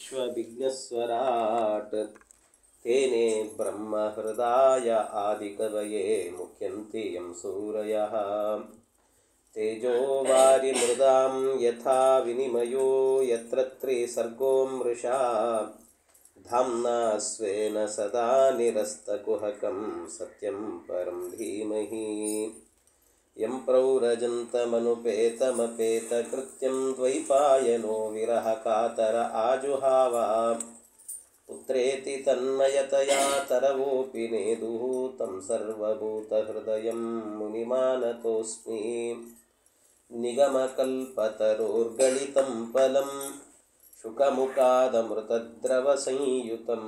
विश्वविघ्नस्वराट् तेने ब्रह्महृदाय आदिकवये मुह्यन्ति यं सूरयः तेजो वारिमृदां यथा विनिमयो यत्र त्रिसर्गो मृषा धाम्ना स्वेन सदा निरस्तकुहकं सत्यं परं धीमहि यं प्रौरजन्तमनुपेतमपेतकृत्यं द्वैपायनो विरहकातर आजुहाव पुत्रेति तन्मयतया तरवोऽपि नेदुः तं सर्वभूतहृदयं मुनिमानतोऽस्मि निगमकल्पतरोर्गलितं फलं शुकमुखादमृतद्रवसंयुतं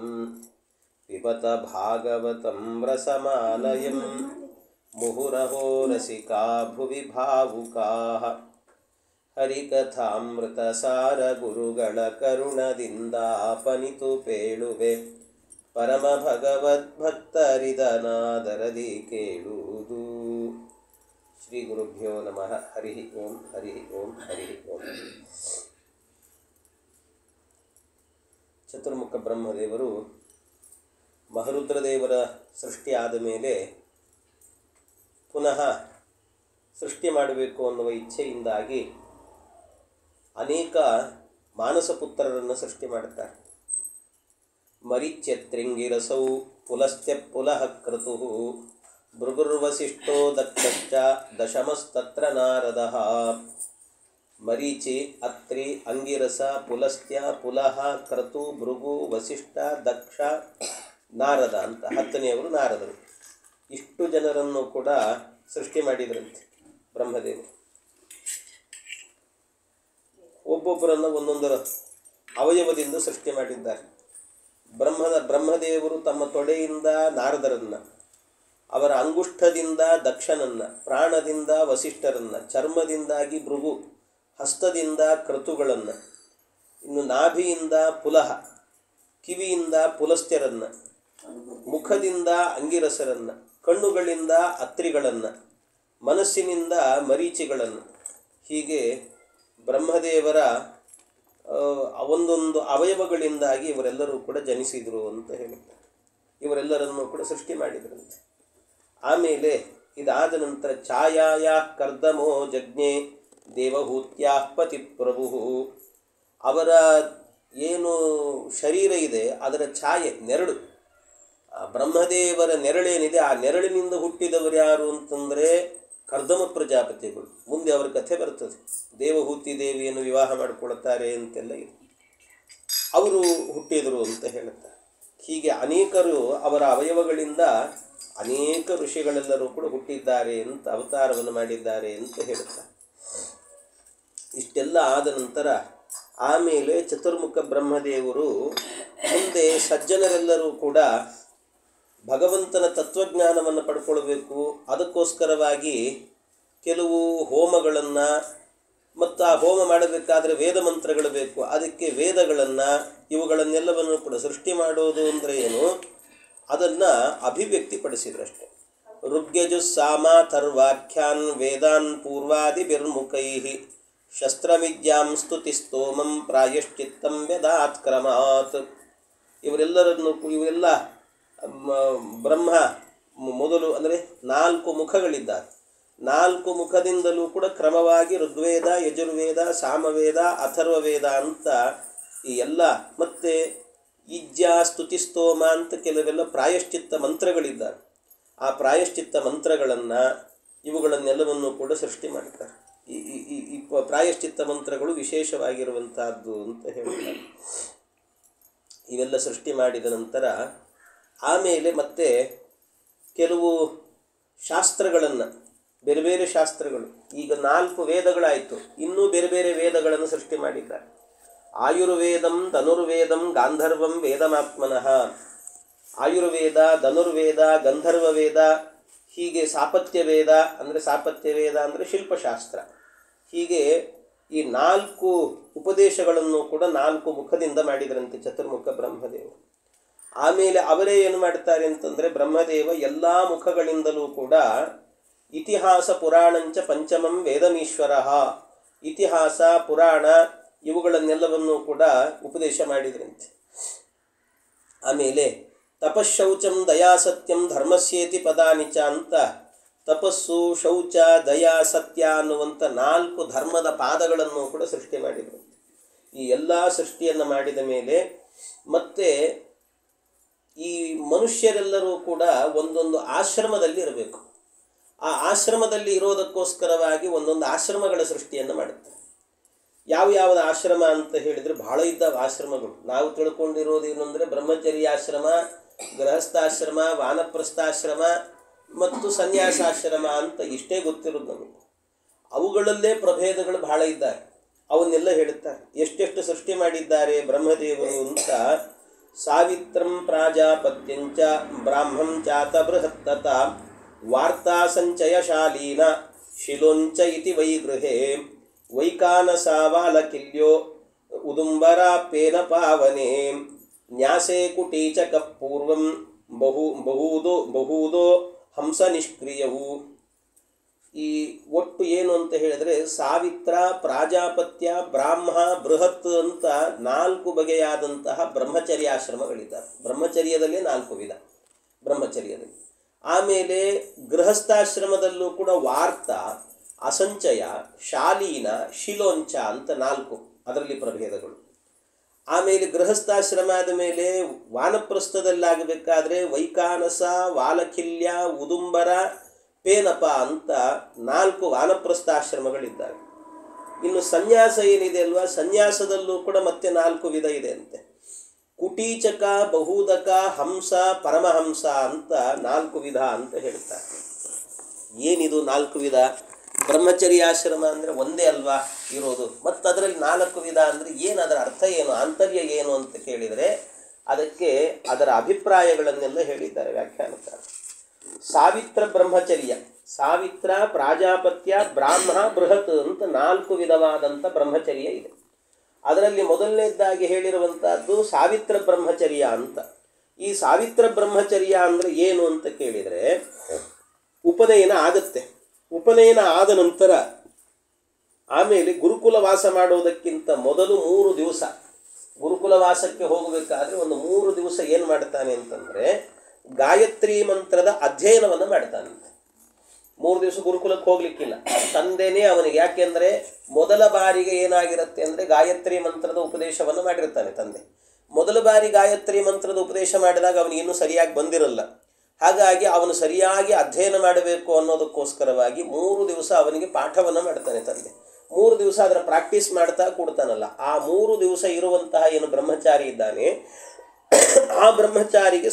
पिबत भागवतं रसमालयं मुहुरहो रसिका भुवि भावुकाः हरिकथामृतसार गुरुಗಳ ಕರುಣದಿಂದಾಪನಿತು ಪೇಳುವೆ ಪರಮ ಭಗವದ್ಭಕ್ತರಿದನಾದರದಿ ಕೇಳುವುದು. ಶ್ರೀ ಗುರುಭ್ಯೋ ನಮಃ. ಹರಿ ಓಂ ಹರಿ ಓಂ ಹರಿ ಓಂ. ಚತುರ್ಮುಖ ಬ್ರಹ್ಮದೇವರು ಮಹರುದ್ರದೇವರ ಸೃಷ್ಟಿಯಾದ ಮೇಲೆ ಪುನಃ ಸೃಷ್ಟಿ ಮಾಡಬೇಕು ಅನ್ನುವ ಇಚ್ಛೆಯಿಂದಾಗಿ ಅನೇಕ ಮಾನಸ ಪುತ್ರರನ್ನು ಸೃಷ್ಟಿ ಮಾಡುತ್ತಾರೆ. ಮರಿಚ್ಯತ್ರಿಂಗಿರಸೌ ಪುಲಸ್ತ್ಯ ಪುಲಃ ಕ್ರತು ಭೃಗುರ್ವಸಿಷ್ಠೋ ದಕ್ಷಶ್ಚ ದಶಮಸ್ತತ್ರ ನಾರದಃ. ಮರೀಚಿ, ಅತ್ರಿ, ಅಂಗಿರಸ, ಪುಲಸ್ತ್ಯ, ಪುಲಹ, ಕ್ರತು, ಭೃಗು, ವಸಿಷ್ಠ, ದಕ್ಷ, ನಾರದ ಅಂತ 10ನೆಯವರು ನಾರದರು. ಇಷ್ಟು ಜನರನ್ನು ಕೂಡ ಸೃಷ್ಟಿ ಮಾಡಿದರಂತೆ ಬ್ರಹ್ಮದೇವರು. ಒಬ್ಬೊಬ್ಬರನ್ನು ಒಂದೊಂದರ ಅವಯವದಿಂದ ಸೃಷ್ಟಿ ಮಾಡಿದ್ದಾರೆ. ಬ್ರಹ್ಮದೇವರು ತಮ್ಮ ತೊಡೆಯಿಂದ ನಾರದರನ್ನು, ಅವರ ಅಂಗುಷ್ಠದಿಂದ ದಕ್ಷನನ್ನು, ಪ್ರಾಣದಿಂದ ವಸಿಷ್ಠರನ್ನು, ಚರ್ಮದಿಂದಾಗಿ ಭೃಗು, ಹಸ್ತದಿಂದ ಕ್ರತುಗಳನ್ನು, ಇನ್ನು ನಾಭಿಯಿಂದ ಪುಲಹ, ಕಿವಿಯಿಂದ ಪುಲಸ್ತ್ಯರನ್ನು, ಮುಖದಿಂದ ಅಂಗಿರಸರನ್ನು, ಕಣ್ಣುಗಳಿಂದ ಅತ್ರಿಗಳನ್ನು, ಮನಸ್ಸಿನಿಂದ ಮರೀಚಿಗಳನ್ನು, ಹೀಗೆ ಬ್ರಹ್ಮದೇವರ ಒಂದೊಂದು ಅವಯವಗಳಿಂದಾಗಿ ಇವರೆಲ್ಲರೂ ಕೂಡ ಜನಿಸಿದರು ಅಂತ ಹೇಳುತ್ತಾರೆ. ಇವರೆಲ್ಲರನ್ನು ಕೂಡ ಸೃಷ್ಟಿ ಮಾಡಿದರಂತೆ. ಆಮೇಲೆ ಇದಾದ ನಂತರ ಛಾಯಾಯ ಕರ್ದಮೋ ಜಜ್ಞೆ ದೇವಹೂತ್ಯಾ ಪತಿ ಪ್ರಭು. ಅವರ ಏನು ಶರೀರ ಇದೆ ಅದರ ಛಾಯೆ, ನೆರಳು, ಬ್ರಹ್ಮದೇವರ ನೆರಳೇನಿದೆ ಆ ನೆರಳಿನಿಂದ ಹುಟ್ಟಿದವರು ಯಾರು ಅಂತಂದರೆ ಕರ್ದಮ ಪ್ರಜಾಪತಿಗಳು. ಮುಂದೆ ಅವರ ಕಥೆ ಬರ್ತದೆ. ದೇವಹೂತಿ ದೇವಿಯನ್ನು ವಿವಾಹ ಮಾಡಿಕೊಳ್ತಾರೆ ಅಂತೆಲ್ಲ ಇದೆ. ಅವರು ಹುಟ್ಟಿದರು ಅಂತ ಹೇಳುತ್ತಾರೆ. ಹೀಗೆ ಅನೇಕರು ಅವರ ಅವಯವಗಳಿಂದ ಅನೇಕ ಋಷಿಗಳೆಲ್ಲರೂ ಕೂಡ ಹುಟ್ಟಿದ್ದಾರೆ ಅಂತ, ಅವತಾರವನ್ನು ಮಾಡಿದ್ದಾರೆ ಅಂತ ಹೇಳುತ್ತಾರೆ. ಇಷ್ಟೆಲ್ಲ ಆದ ನಂತರ ಆಮೇಲೆ ಚತುರ್ಮುಖ ಬ್ರಹ್ಮದೇವರು ಮುಂದೆ ಸಜ್ಜನರೆಲ್ಲರೂ ಕೂಡ ಭಗವಂತನ ತತ್ವಜ್ಞಾನವನ್ನು ಪಡ್ಕೊಳ್ಬೇಕು. ಅದಕ್ಕೋಸ್ಕರವಾಗಿ ಕೆಲವು ಹೋಮಗಳನ್ನು, ಮತ್ತು ಆ ಹೋಮ ಮಾಡಬೇಕಾದರೆ ವೇದ ಮಂತ್ರಗಳು ಬೇಕು. ಅದಕ್ಕೆ ವೇದಗಳನ್ನು, ಇವುಗಳನ್ನೆಲ್ಲವನ್ನು ಕೂಡ ಸೃಷ್ಟಿ ಮಾಡೋದು ಅಂದರೆ ಏನು, ಅದನ್ನು ಅಭಿವ್ಯಕ್ತಿಪಡಿಸಿದ್ರಷ್ಟೆ. ಋಗ್ಯಜುಸ್ಸಾಮ ಥರ್ವಾಖ್ಯಾನ್ ವೇದಾನ್ ಪೂರ್ವಾದಿಭಿರ್ಮುಖೈ ಶಸ್ತ್ರವಿದ್ಯಾಂ ಸ್ತುತಿಸ್ತೋಮಂ ಪ್ರಾಯಶ್ಚಿತ್ತಂ ವೇದಾತ್ಕ್ರಮಾತ್. ಇವರೆಲ್ಲ ಬ್ರಹ್ಮ ಮೊದಲು ಅಂದರೆ 4 ಮುಖಗಳಿದ್ದಾರೆ. 4 ಮುಖದಿಂದಲೂ ಕೂಡ ಕ್ರಮವಾಗಿ ಋಗ್ವೇದ, ಯಜುರ್ವೇದ, ಸಾಮವೇದ, ಅಥರ್ವವೇದ ಅಂತ ಈ ಎಲ್ಲ, ಮತ್ತು ಇಜ್ಜ, ಸ್ತುತಿಸ್ತೋಮ ಅಂತ ಕೆಲವೆಲ್ಲ ಪ್ರಾಯಶ್ಚಿತ್ತ ಮಂತ್ರಗಳಿದ್ದಾರೆ. ಆ ಪ್ರಾಯಶ್ಚಿತ್ತ ಮಂತ್ರಗಳನ್ನು, ಇವುಗಳನ್ನೆಲ್ಲವನ್ನು ಕೂಡ ಸೃಷ್ಟಿ ಮಾಡ್ತಾರೆ. ಈ ಪ್ರಾಯಶ್ಚಿತ್ತ ಮಂತ್ರಗಳು ವಿಶೇಷವಾಗಿರುವಂತಹದ್ದು ಅಂತ ಹೇಳ್ತಾರೆ. ಇವೆಲ್ಲ ಸೃಷ್ಟಿ ಮಾಡಿದ ನಂತರ ಆಮೇಲೆ ಮತ್ತೆ ಕೆಲವು ಶಾಸ್ತ್ರಗಳನ್ನು, ಬೇರೆ ಬೇರೆ ಶಾಸ್ತ್ರಗಳು, ಈಗ 4 ವೇದಗಳಾಯಿತು, ಇನ್ನೂ ಬೇರೆ ಬೇರೆ ವೇದಗಳನ್ನು ಸೃಷ್ಟಿ ಮಾಡಿದ್ದಾರೆ. ಆಯುರ್ವೇದಂ, ಧನುರ್ವೇದಂ, ಗಾಂಧರ್ವಂ ವೇದಮಾತ್ಮನಃ. ಆಯುರ್ವೇದ, ಧನುರ್ವೇದ, ಗಂಧರ್ವ ವೇದ, ಹೀಗೆ ಸಾಪತ್ಯವೇದ ಅಂದರೆ ಶಿಲ್ಪಶಾಸ್ತ್ರ. ಹೀಗೆ ಈ 4 ಉಪದೇಶಗಳನ್ನು ಕೂಡ 4 ಮುಖದಿಂದ ಮಾಡಿದರಂತೆ ಚತುರ್ಮುಖ ಬ್ರಹ್ಮದೇವರು. ಆಮೇಲೆ ಅವರೇ ಏನು ಮಾಡ್ತಾರೆ ಅಂತಂದರೆ, ಬ್ರಹ್ಮದೇವ ಎಲ್ಲ ಮುಖಗಳಿಂದಲೂ ಕೂಡ ಇತಿಹಾಸ ಪುರಾಣಂಚ ಪಂಚಮಂ ವೇದಮೀಶ್ವರ. ಇತಿಹಾಸ, ಪುರಾಣ ಇವುಗಳನ್ನೆಲ್ಲವನ್ನೂ ಕೂಡ ಉಪದೇಶ ಮಾಡಿದ್ರಂತೆ. ಆಮೇಲೆ ತಪಶೌಚಂ ದಯಾ ಸತ್ಯಂ ಧರ್ಮಸ್ಯೇತಿ ಪದಾನಿಚ ಅಂತ ತಪಸ್ಸು, ಶೌಚ, ದಯಾ, ಸತ್ಯ ಅನ್ನುವಂಥ 4 ಧರ್ಮದ ಪಾದಗಳನ್ನು ಕೂಡ ಸೃಷ್ಟಿ ಮಾಡಿದರು. ಈ ಎಲ್ಲ ಸೃಷ್ಟಿಯನ್ನು ಮಾಡಿದ ಮೇಲೆ ಮತ್ತೆ ಈ ಮನುಷ್ಯರೆಲ್ಲರೂ ಕೂಡ ಒಂದೊಂದು ಆಶ್ರಮದಲ್ಲಿ ಇರಬೇಕು. ಆ ಆಶ್ರಮದಲ್ಲಿ ಇರೋದಕ್ಕೋಸ್ಕರವಾಗಿ ಒಂದೊಂದು ಆಶ್ರಮಗಳ ಸೃಷ್ಟಿಯನ್ನು ಮಾಡುತ್ತಾರೆ. ಯಾವ್ಯಾವ್ದು ಆಶ್ರಮ ಅಂತ ಹೇಳಿದರೆ ಬಹಳ ಇದ್ದಾವೆ ಆಶ್ರಮಗಳು. ನಾವು ತಿಳ್ಕೊಂಡಿರೋದೇನು ಅಂದರೆ ಬ್ರಹ್ಮಚರ್ಯಾಶ್ರಮ, ಗೃಹಸ್ಥಾಶ್ರಮ, ವಾನಪ್ರಸ್ಥಾಶ್ರಮ ಮತ್ತು ಸನ್ಯಾಸಾಶ್ರಮ ಅಂತ ಇಷ್ಟೇ ಗೊತ್ತಿರೋದು ನಮಗೆ. ಅವುಗಳಲ್ಲೇ ಪ್ರಭೇದಗಳು ಬಹಳ ಇದ್ದಾರೆ. ಅವನ್ನೆಲ್ಲ ಹೇಳುತ್ತಾರೆ. ಎಷ್ಟೆಷ್ಟು ಸೃಷ್ಟಿ ಮಾಡಿದ್ದಾರೆ ಬ್ರಹ್ಮದೇವರು ಅಂತ. ಸಾವಿತ್ರಂ ಪ್ರಾಜಾಪತ್ಯಂಚ ಬ್ರಾಹ್ಮಂ ಚಾತ ಬೃಹತ್ತತ ವಾರ್ತಾ ಸಂಚಯಶಾಲೀನ ಶಿಲೋಂಚ ಇತಿ ವೈಗೃಹೇ ವೈಕಾನಸಾವಾಲಕಿಲ್ಯೋ ಉದುಂಬರಾಪೇನ ಪಾವನೆ ನ್ಯಾಸೇ ಕುಟೀಚಕ ಪೂರ್ವಂ ಬಹುದೋ ಹಂಸ ನಿಷ್ಕ್ರಿಯವು. ಈ ಒಟ್ಟು ಏನು ಅಂತ ಹೇಳಿದರೆ ಸಾವಿತ್ರ, ಪ್ರಾಜಾಪತ್ಯ, ಬ್ರಾಹ್ಮ, ಬೃಹತ್ ಅಂತ 4 ಬಗೆಯಾದಂತಹ ಬ್ರಹ್ಮಚರ್ಯಾಶ್ರಮಗಳಿದ್ದಾವೆ. ಬ್ರಹ್ಮಚರ್ಯದಲ್ಲೇ 4 ವಿಧ ಬ್ರಹ್ಮಚರ್ಯದಲ್ಲಿ. ಆಮೇಲೆ ಗೃಹಸ್ಥಾಶ್ರಮದಲ್ಲೂ ಕೂಡ ವಾರ್ತ, ಅಸಂಚಯ, ಶಾಲೀನ, ಶಿಲೋಂಚ ಅಂತ 4 ಅದರಲ್ಲಿ ಪ್ರಭೇದಗಳು. ಆಮೇಲೆ ಗೃಹಸ್ಥಾಶ್ರಮ ಆದ ಮೇಲೆ ವಾನಪ್ರಸ್ಥದಲ್ಲಾಗಬೇಕಾದ್ರೆ ವೈಕಾನಸ, ವಾಲಕಿಲ್ಯ, ಉದುಂಬರ, ಪೇನಪ ಅಂತ 4 ವಾನಪ್ರಸ್ಥಾಶ್ರಮಗಳಿದ್ದಾವೆ. ಇನ್ನು ಸನ್ಯಾಸ ಏನಿದೆ ಅಲ್ವಾ, ಸನ್ಯಾಸದಲ್ಲೂ ಕೂಡ ಮತ್ತೆ 4 ವಿಧ ಇದೆ ಅಂತೆ. ಕುಟೀಚಕ, ಬಹುದಕ, ಹಂಸ, ಪರಮಹಂಸ ಅಂತ 4 ವಿಧ ಅಂತ ಹೇಳ್ತಾರೆ. ಏನಿದು 4 ವಿಧ? ಬ್ರಹ್ಮಚರ್ಯಾಶ್ರಮ ಅಂದರೆ ಒಂದೇ ಅಲ್ವಾ ಇರೋದು, ಮತ್ತು ಅದರಲ್ಲಿ 4 ವಿಧ ಅಂದರೆ ಏನು, ಅದರ ಅರ್ಥ ಏನು, ಆಂತರ್ಯ ಏನು ಅಂತ ಕೇಳಿದರೆ ಅದಕ್ಕೆ ಅದರ ಅಭಿಪ್ರಾಯಗಳನ್ನೆಲ್ಲ ಹೇಳಿದ್ದಾರೆ ವ್ಯಾಖ್ಯಾನಕಾರ. ಸಾವಿತ್ರ ಬ್ರಹ್ಮಚರ್ಯ, ಸಾವಿತ್ರ, ಪ್ರಾಜಾಪತ್ಯ, ಬ್ರಾಹ್ಮ, ಬೃಹತ್ ಅಂತ 4 ವಿಧವಾದಂಥ ಬ್ರಹ್ಮಚರ್ಯ ಇದೆ. ಅದರಲ್ಲಿ ಮೊದಲನೇದಾಗಿ ಹೇಳಿರುವಂಥದ್ದು ಸಾವಿತ್ರ ಬ್ರಹ್ಮಚರ್ಯ ಅಂತ. ಈ ಸಾವಿತ್ರ ಬ್ರಹ್ಮಚರ್ಯ ಅಂದರೆ ಏನು ಅಂತ ಕೇಳಿದರೆ, ಉಪನಯನ ಆಗುತ್ತೆ. ಉಪನಯನ ಆದ ನಂತರ ಆಮೇಲೆ ಗುರುಕುಲ ವಾಸ ಮಾಡೋದಕ್ಕಿಂತ ಮೊದಲು 3 ದಿವಸ ಗುರುಕುಲ ವಾಸಕ್ಕೆ ಹೋಗಬೇಕಾದ್ರೆ ಒಂದು 3 ದಿವಸ ಏನು ಮಾಡ್ತಾನೆ ಅಂತಂದರೆ ಗಾಯತ್ರಿ ಮಂತ್ರದ ಅಧ್ಯಯನವನ್ನು ಮಾಡ್ತಾನಂತೆ. 3 ದಿವಸ ಗುರುಕುಲಕ್ಕೆ ಹೋಗ್ಲಿಕ್ಕಿಲ್ಲ, ತಂದೆನೇ ಅವನಿಗೆ. ಯಾಕೆಂದರೆ ಮೊದಲ ಬಾರಿಗೆ ಏನಾಗಿರುತ್ತೆ ಅಂದರೆ ಗಾಯತ್ರಿ ಮಂತ್ರದ ಉಪದೇಶವನ್ನು ಮಾಡಿರ್ತಾನೆ ತಂದೆ. ಮೊದಲ ಬಾರಿ ಗಾಯತ್ರಿ ಮಂತ್ರದ ಉಪದೇಶ ಮಾಡಿದಾಗ ಅವನಿಗಿನ್ನೂ ಸರಿಯಾಗಿ ಬಂದಿರಲ್ಲ. ಹಾಗಾಗಿ ಅವನು ಸರಿಯಾಗಿ ಅಧ್ಯಯನ ಮಾಡಬೇಕು ಅನ್ನೋದಕ್ಕೋಸ್ಕರವಾಗಿ 3 ದಿವಸ ಅವನಿಗೆ ಪಾಠವನ್ನು ಮಾಡ್ತಾನೆ ತಂದೆ. 3 ದಿವಸ ಅದರ ಪ್ರಾಕ್ಟೀಸ್ ಮಾಡ್ತಾ ಕೊಡ್ತಾನಲ್ಲ, ಆ 3 ದಿವಸ ಇರುವಂತಹ ಏನು ಬ್ರಹ್ಮಚಾರಿ ಇದ್ದಾನೆ ಆ ಬ್ರಹ್ಮಚಾರಿಗೆ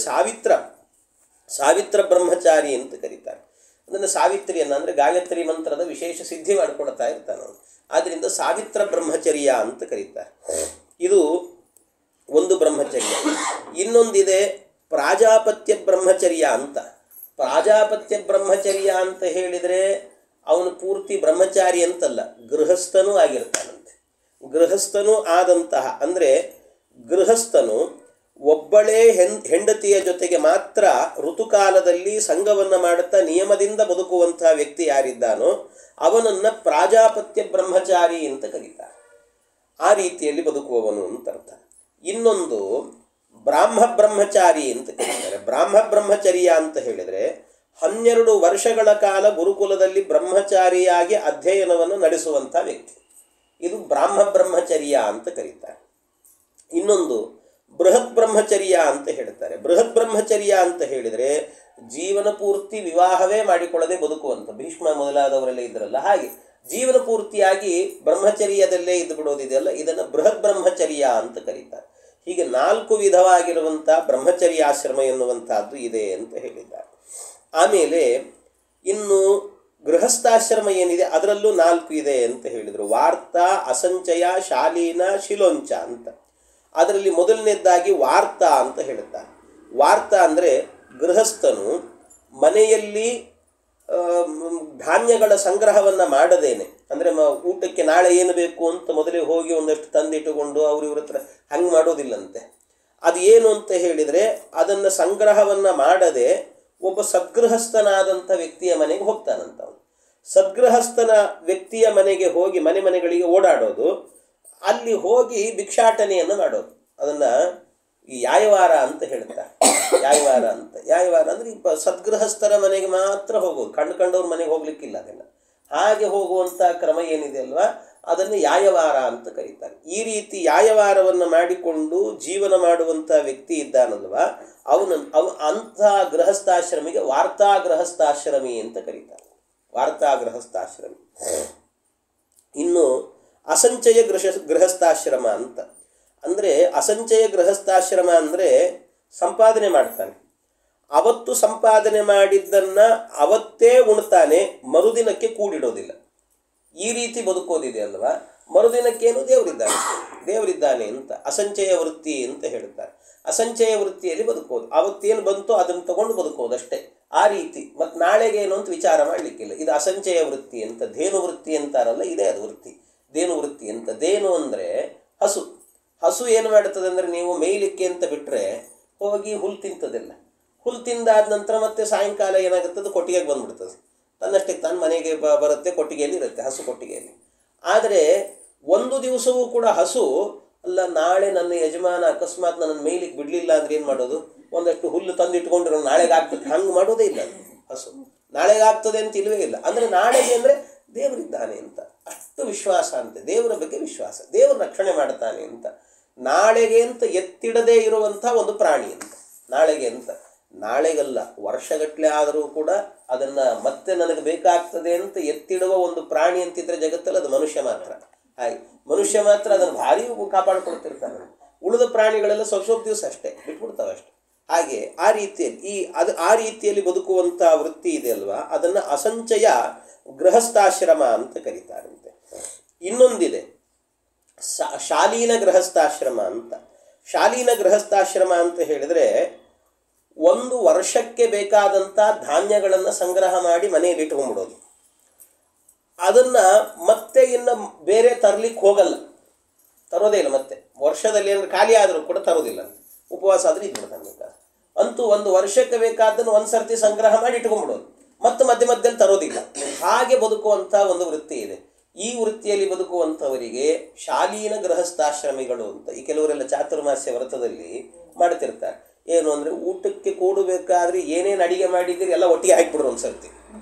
ಸಾವಿತ್ರ ಬ್ರಹ್ಮಚಾರಿ ಅಂತ ಕರೀತಾರೆ. ಅದನ್ನು ಸಾವಿತ್ರಿಯನ್ನು ಅಂದರೆ ಗಾಯತ್ರಿ ಮಂತ್ರದ ವಿಶೇಷ ಸಿದ್ಧಿ ಮಾಡಿಕೊಡ್ತಾ ಇರ್ತಾನೆ ಅವನು. ಆದ್ದರಿಂದ ಸಾವಿತ್ರ ಬ್ರಹ್ಮಚರ್ಯ ಅಂತ ಕರೀತಾರೆ. ಇದು ಒಂದು ಬ್ರಹ್ಮಚರ್ಯ. ಇನ್ನೊಂದಿದೆ ಪ್ರಾಜಾಪತ್ಯ ಬ್ರಹ್ಮಚರ್ಯ ಅಂತ. ಪ್ರಾಜಾಪತ್ಯ ಬ್ರಹ್ಮಚರ್ಯ ಅಂತ ಹೇಳಿದರೆ ಅವನು ಪೂರ್ತಿ ಬ್ರಹ್ಮಚಾರಿ ಅಂತಲ್ಲ, ಗೃಹಸ್ಥನೂ ಆಗಿರ್ತಾನಂತೆ. ಗೃಹಸ್ಥನೂ ಆದಂತಹ ಅಂದರೆ ಗೃಹಸ್ಥನು ಒಬ್ಬಳೇ ಹೆಂಡತಿಯ ಜೊತೆಗೆ ಮಾತ್ರ ಋತುಕಾಲದಲ್ಲಿ ಸಂಘವನ್ನು ಮಾಡುತ್ತಾ ನಿಯಮದಿಂದ ಬದುಕುವಂತಹ ವ್ಯಕ್ತಿ ಯಾರಿದ್ದಾನೋ ಅವನನ್ನು ಪ್ರಾಜಾಪತ್ಯ ಬ್ರಹ್ಮಚಾರಿ ಅಂತ ಕರೀತಾರೆ. ಆ ರೀತಿಯಲ್ಲಿ ಬದುಕುವವನು ಅಂತ ಅರ್ಥ. ಇನ್ನೊಂದು ಬ್ರಾಹ್ಮ ಬ್ರಹ್ಮಚಾರಿ ಅಂತ ಕರೀತಾರೆ. ಬ್ರಾಹ್ಮ ಬ್ರಹ್ಮಚರ್ಯ ಅಂತ ಹೇಳಿದರೆ 12 ವರ್ಷಗಳ ಕಾಲ ಗುರುಕುಲದಲ್ಲಿ ಬ್ರಹ್ಮಚಾರಿಯಾಗಿ ಅಧ್ಯಯನವನ್ನು ನಡೆಸುವಂಥ ವ್ಯಕ್ತಿ. ಇದು ಬ್ರಾಹ್ಮ ಬ್ರಹ್ಮಚರ್ಯ ಅಂತ ಕರೀತಾರೆ. ಇನ್ನೊಂದು ಬೃಹತ್ ಬ್ರಹ್ಮಚರ್ಯ ಅಂತ ಹೇಳ್ತಾರೆ. ಬೃಹತ್ ಬ್ರಹ್ಮಚರ್ಯ ಅಂತ ಹೇಳಿದರೆ ಜೀವನ ಪೂರ್ತಿ ವಿವಾಹವೇ ಮಾಡಿಕೊಳ್ಳದೆ ಬದುಕುವಂಥ, ಭೀಷ್ಮ ಮೊದಲಾದವರೆಲ್ಲ ಇದ್ರಲ್ಲ ಹಾಗೆ ಜೀವನ ಪೂರ್ತಿಯಾಗಿ ಬ್ರಹ್ಮಚರ್ಯದಲ್ಲೇ ಇದ್ದು ಬಿಡೋದಿದೆಯಲ್ಲ, ಇದನ್ನು ಬೃಹತ್ ಬ್ರಹ್ಮಚರ್ಯ ಅಂತ ಕರೀತಾರೆ. ಹೀಗೆ 4 ವಿಧವಾಗಿರುವಂಥ ಬ್ರಹ್ಮಚರ್ಯಾಶ್ರಮ ಎನ್ನುವಂಥದ್ದು ಇದೆ ಅಂತ ಹೇಳಿದ್ದಾರೆ. ಆಮೇಲೆ ಇನ್ನು ಗೃಹಸ್ಥಾಶ್ರಮ ಏನಿದೆ ಅದರಲ್ಲೂ 4 ಇದೆ ಅಂತ ಹೇಳಿದರು. ವಾರ್ತಾ, ಅಸಂಚಯ, ಶಾಲೀನ, ಶಿಲೋಂಚ ಅಂತ. ಅದರಲ್ಲಿ ಮೊದಲನೇದಾಗಿ ವಾರ್ತಾ ಅಂತ ಹೇಳುತ್ತಾರೆ. ವಾರ್ತಾ ಅಂದರೆ ಗೃಹಸ್ಥನು ಮನೆಯಲ್ಲಿ ಧಾನ್ಯಗಳ ಸಂಗ್ರಹವನ್ನು ಮಾಡದೇನೆ, ಅಂದರೆ ಊಟಕ್ಕೆ ನಾಳೆ ಏನು ಬೇಕು ಅಂತ ಮೊದಲೇ ಹೋಗಿ ಒಂದಷ್ಟು ತಂದಿಟ್ಟುಕೊಂಡು ಇವ್ರ ಹತ್ರ ಹಂಗೆ ಮಾಡೋದಿಲ್ಲಂತೆ. ಅದು ಏನು ಅಂತ ಹೇಳಿದರೆ ಅದನ್ನು ಸಂಗ್ರಹವನ್ನು ಮಾಡದೆ ಒಬ್ಬ ಸದ್ಗೃಹಸ್ಥನಾದಂಥ ವ್ಯಕ್ತಿಯ ಮನೆಗೆ ಹೋಗ್ತಾನಂತ. ಅವನು ಸದ್ಗೃಹಸ್ಥನ ವ್ಯಕ್ತಿಯ ಮನೆಗೆ ಹೋಗಿ ಮನೆಗಳಿಗೆ ಓಡಾಡೋದು, ಅಲ್ಲಿ ಹೋಗಿ ಭಿಕ್ಷಾಟನೆಯನ್ನು ಮಾಡೋದು. ಅದನ್ನು ಈ ಯಾಯವಾರ ಅಂತ ಹೇಳ್ತಾರೆ. ಯಾಯವಾರ ಅಂದರೆ ಈ ಸದ್ಗೃಹಸ್ಥರ ಮನೆಗೆ ಮಾತ್ರ ಹೋಗೋದು, ಕಂಡವ್ರ ಮನೆಗೆ ಹೋಗ್ಲಿಕ್ಕಿಲ್ಲ. ಅದನ್ನು ಹಾಗೆ ಹೋಗುವಂಥ ಕ್ರಮ ಏನಿದೆ ಅಲ್ವಾ, ಅದನ್ನು ಯಾಯವಾರ ಅಂತ ಕರೀತಾರೆ. ಈ ರೀತಿ ಯಾಯವಾರವನ್ನು ಮಾಡಿಕೊಂಡು ಜೀವನ ಮಾಡುವಂಥ ವ್ಯಕ್ತಿ ಇದ್ದಾನಲ್ವ, ಅಂಥ ಗೃಹಸ್ಥಾಶ್ರಮಿಗೆ ವಾರ್ತಾಗೃಹಸ್ಥಾಶ್ರಮಿ ಅಂತ ಕರೀತಾರೆ. ವಾರ್ತಾಗೃಹಸ್ಥಾಶ್ರಮಿ. ಇನ್ನು ಅಸಂಚಯ ಗೃಹಸ್ಥಾಶ್ರಮ ಅಂತ ಅಂದರೆ, ಅಸಂಚಯ ಗೃಹಸ್ಥಾಶ್ರಮ ಅಂದರೆ ಸಂಪಾದನೆ ಮಾಡ್ತಾನೆ, ಅವತ್ತು ಸಂಪಾದನೆ ಮಾಡಿದ್ದನ್ನು ಅವತ್ತೇ ಉಣ್ತಾನೆ, ಮರುದಿನಕ್ಕೆ ಕೂಡಿಡೋದಿಲ್ಲ. ಈ ರೀತಿ ಬದುಕೋದಿದೆ ಅಲ್ವಾ, ಮರುದಿನಕ್ಕೇನು ದೇವರಿದ್ದಾನೆ ಅಂತ ಅಸಂಚಯ ವೃತ್ತಿ ಅಂತ ಹೇಳ್ತಾರೆ. ಅಸಂಚಯ ವೃತ್ತಿಯಲ್ಲಿ ಬದುಕೋದು, ಅವತ್ತೇನು ಬಂತೋ ಅದನ್ನು ತಗೊಂಡು ಬದುಕೋದು ಅಷ್ಟೇ. ಆ ರೀತಿ ಮತ್ತು ನಾಳೆಗೇನು ಅಂತ ವಿಚಾರ ಮಾಡಲಿಕ್ಕಿಲ್ಲ. ಇದು ಅಸಂಚಯ ವೃತ್ತಿ ಅಂತ. ಧೇನು ವೃತ್ತಿ ಅಂತಾರಲ್ಲ, ಇದೇ ಅದು ವೃತ್ತಿ, ಧೇನು ವೃತ್ತಿ ಅಂತ. ಧೇನು ಅಂದರೆ ಹಸು ಏನು ಮಾಡ್ತದೆ ಅಂದರೆ, ನೀವು ಮೇಯ್ಲಿಕ್ಕೆ ಅಂತ ಬಿಟ್ಟರೆ ಹೋಗಿ ಹುಲ್ಲು ತಿಂತದೆಲ್ಲ. ಹುಲ್ಲು ತಿಂದಾದ ನಂತರ ಮತ್ತೆ ಸಾಯಂಕಾಲ ಏನಾಗುತ್ತದೆ, ಕೊಟ್ಟಿಗೆಗೆ ಬಂದುಬಿಡ್ತದೆ. ತನ್ನಷ್ಟಕ್ಕೆ ತಾನು ಮನೆಗೆ ಬರುತ್ತೆ, ಕೊಟ್ಟಿಗೆಯಲ್ಲಿ ಇರುತ್ತೆ, ಹಸು ಕೊಟ್ಟಿಗೆಯಲ್ಲಿ. ಆದರೆ ಒಂದು ದಿವಸವೂ ಕೂಡ ಹಸು ಅಲ್ಲ, ನಾಳೆ ನನ್ನ ಯಜಮಾನ ಅಕಸ್ಮಾತ್ ನನ್ನನ್ನು ಮೇಯ್ಲಿಕ್ಕೆ ಬಿಡಲಿಲ್ಲ ಅಂದರೆ ಏನು ಮಾಡೋದು, ಒಂದಷ್ಟು ಹುಲ್ಲು ತಂದಿಟ್ಕೊಂಡ್ರೆ ನಾಳೆಗೆ ಆಗ್ತದೆ, ಹಂಗೆ ಮಾಡೋದೇ ಇಲ್ಲ. ಹಸು ನಾಳೆಗೆ ಆಗ್ತದೆ ಅಂತ ಇಲ್ಲವೇ ಇಲ್ಲ. ಅಂದರೆ ನಾಳೆಗೆ ಅಂದರೆ ದೇವರಿದ್ದಾನೆ ಅಂತ ಅಷ್ಟು ವಿಶ್ವಾಸ ಅಂತೆ. ದೇವರ ಬಗ್ಗೆ ವಿಶ್ವಾಸ, ದೇವರು ರಕ್ಷಣೆ ಮಾಡ್ತಾನೆ ಅಂತ. ನಾಳೆಗೆ ಅಂತ ಎತ್ತಿಡದೇ ಇರುವಂಥ ಒಂದು ಪ್ರಾಣಿ ಅಂತ. ನಾಳೆಗೆ ಅಂತ, ನಾಳೆಗಲ್ಲ ವರ್ಷಗಟ್ಟಲೆ ಆದರೂ ಕೂಡ ಅದನ್ನು ಮತ್ತೆ ನನಗೆ ಬೇಕಾಗ್ತದೆ ಅಂತ ಎತ್ತಿಡುವ ಒಂದು ಪ್ರಾಣಿ ಅಂತಿದ್ರೆ ಜಗತ್ತಲ್ಲ, ಅದು ಮನುಷ್ಯ ಮಾತ್ರ. ಹಾಗೆ ಮನುಷ್ಯ ಮಾತ್ರ ಅದನ್ನು ಭಾರಿ ಕಾಪಾಡಿಕೊಳ್ತಿರ್ತಾನೆ. ಉಳಿದ ಪ್ರಾಣಿಗಳೆಲ್ಲ ಸ್ವಲ್ಪ ದಿವಸ ಅಷ್ಟೇ ಬಿಟ್ಬಿಡ್ತಾವೆ ಅಷ್ಟೆ. ಹಾಗೆ ಆ ರೀತಿಯಲ್ಲಿ ಬದುಕುವಂಥ ವೃತ್ತಿ ಇದೆ ಅಲ್ವಾ, ಅದನ್ನು ಅಸಂಚಯ ಗೃಹಸ್ಥಾಶ್ರಮ ಅಂತ ಕರೀತಾರಂತೆ. ಇನ್ನೊಂದಿದೆ ಶಾಲೀನ ಗೃಹಸ್ಥಾಶ್ರಮ ಅಂತ. ಶಾಲೀನ ಗೃಹಸ್ಥಾಶ್ರಮ ಅಂತ ಹೇಳಿದರೆ, ಒಂದು ವರ್ಷಕ್ಕೆ ಬೇಕಾದಂಥ ಧಾನ್ಯಗಳನ್ನು ಸಂಗ್ರಹ ಮಾಡಿ ಮನೆಯಲ್ಲಿ ಇಟ್ಕೊಂಡ್ಬಿಡೋದು. ಅದನ್ನು ಮತ್ತೆ ಇನ್ನು ಬೇರೆ ತರಲಿಕ್ಕೆ ಹೋಗಲ್ಲ, ತರೋದೇ ಇಲ್ಲ. ಮತ್ತೆ ವರ್ಷದಲ್ಲಿ ಏನಾದ್ರು ಖಾಲಿ ಆದರೂ ಕೂಡ ತರೋದಿಲ್ಲ. ಉಪವಾಸ ಆದರೆ ಇದ್ಬಿಡ್ತಾನೆ. ಅಂತೂ ಒಂದು ವರ್ಷಕ್ಕೆ ಬೇಕಾದನ್ನು ಒಂದು ಸರ್ತಿ ಸಂಗ್ರಹ ಮಾಡಿ ಇಟ್ಕೊಂಡ್ಬಿಡೋದು, ಮತ್ತು ಮಧ್ಯದಲ್ಲಿ ತರೋದಿಲ್ಲ. ಹಾಗೆ ಬದುಕುವಂಥ ಒಂದು ವೃತ್ತಿ ಇದೆ. ಈ ವೃತ್ತಿಯಲ್ಲಿ ಬದುಕುವಂಥವರಿಗೆ ಶಾಲೀನ ಗೃಹಸ್ಥಾಶ್ರಮಿಗಳು ಅಂತ. ಈ ಕೆಲವರೆಲ್ಲ ಚಾತುರ್ಮಾಸ್ಯ ವ್ರತದಲ್ಲಿ ಮಾಡ್ತಿರ್ತಾರೆ. ಏನು ಅಂದರೆ, ಊಟಕ್ಕೆ ಕೂಡಬೇಕಾದ್ರೆ ಏನೇನು ಅಡಿಗೆ ಮಾಡಿದ್ದೀರಿ ಎಲ್ಲ ಒಟ್ಟಿಗೆ ಹಾಕಿಬಿಡ್ರು ಒಂದು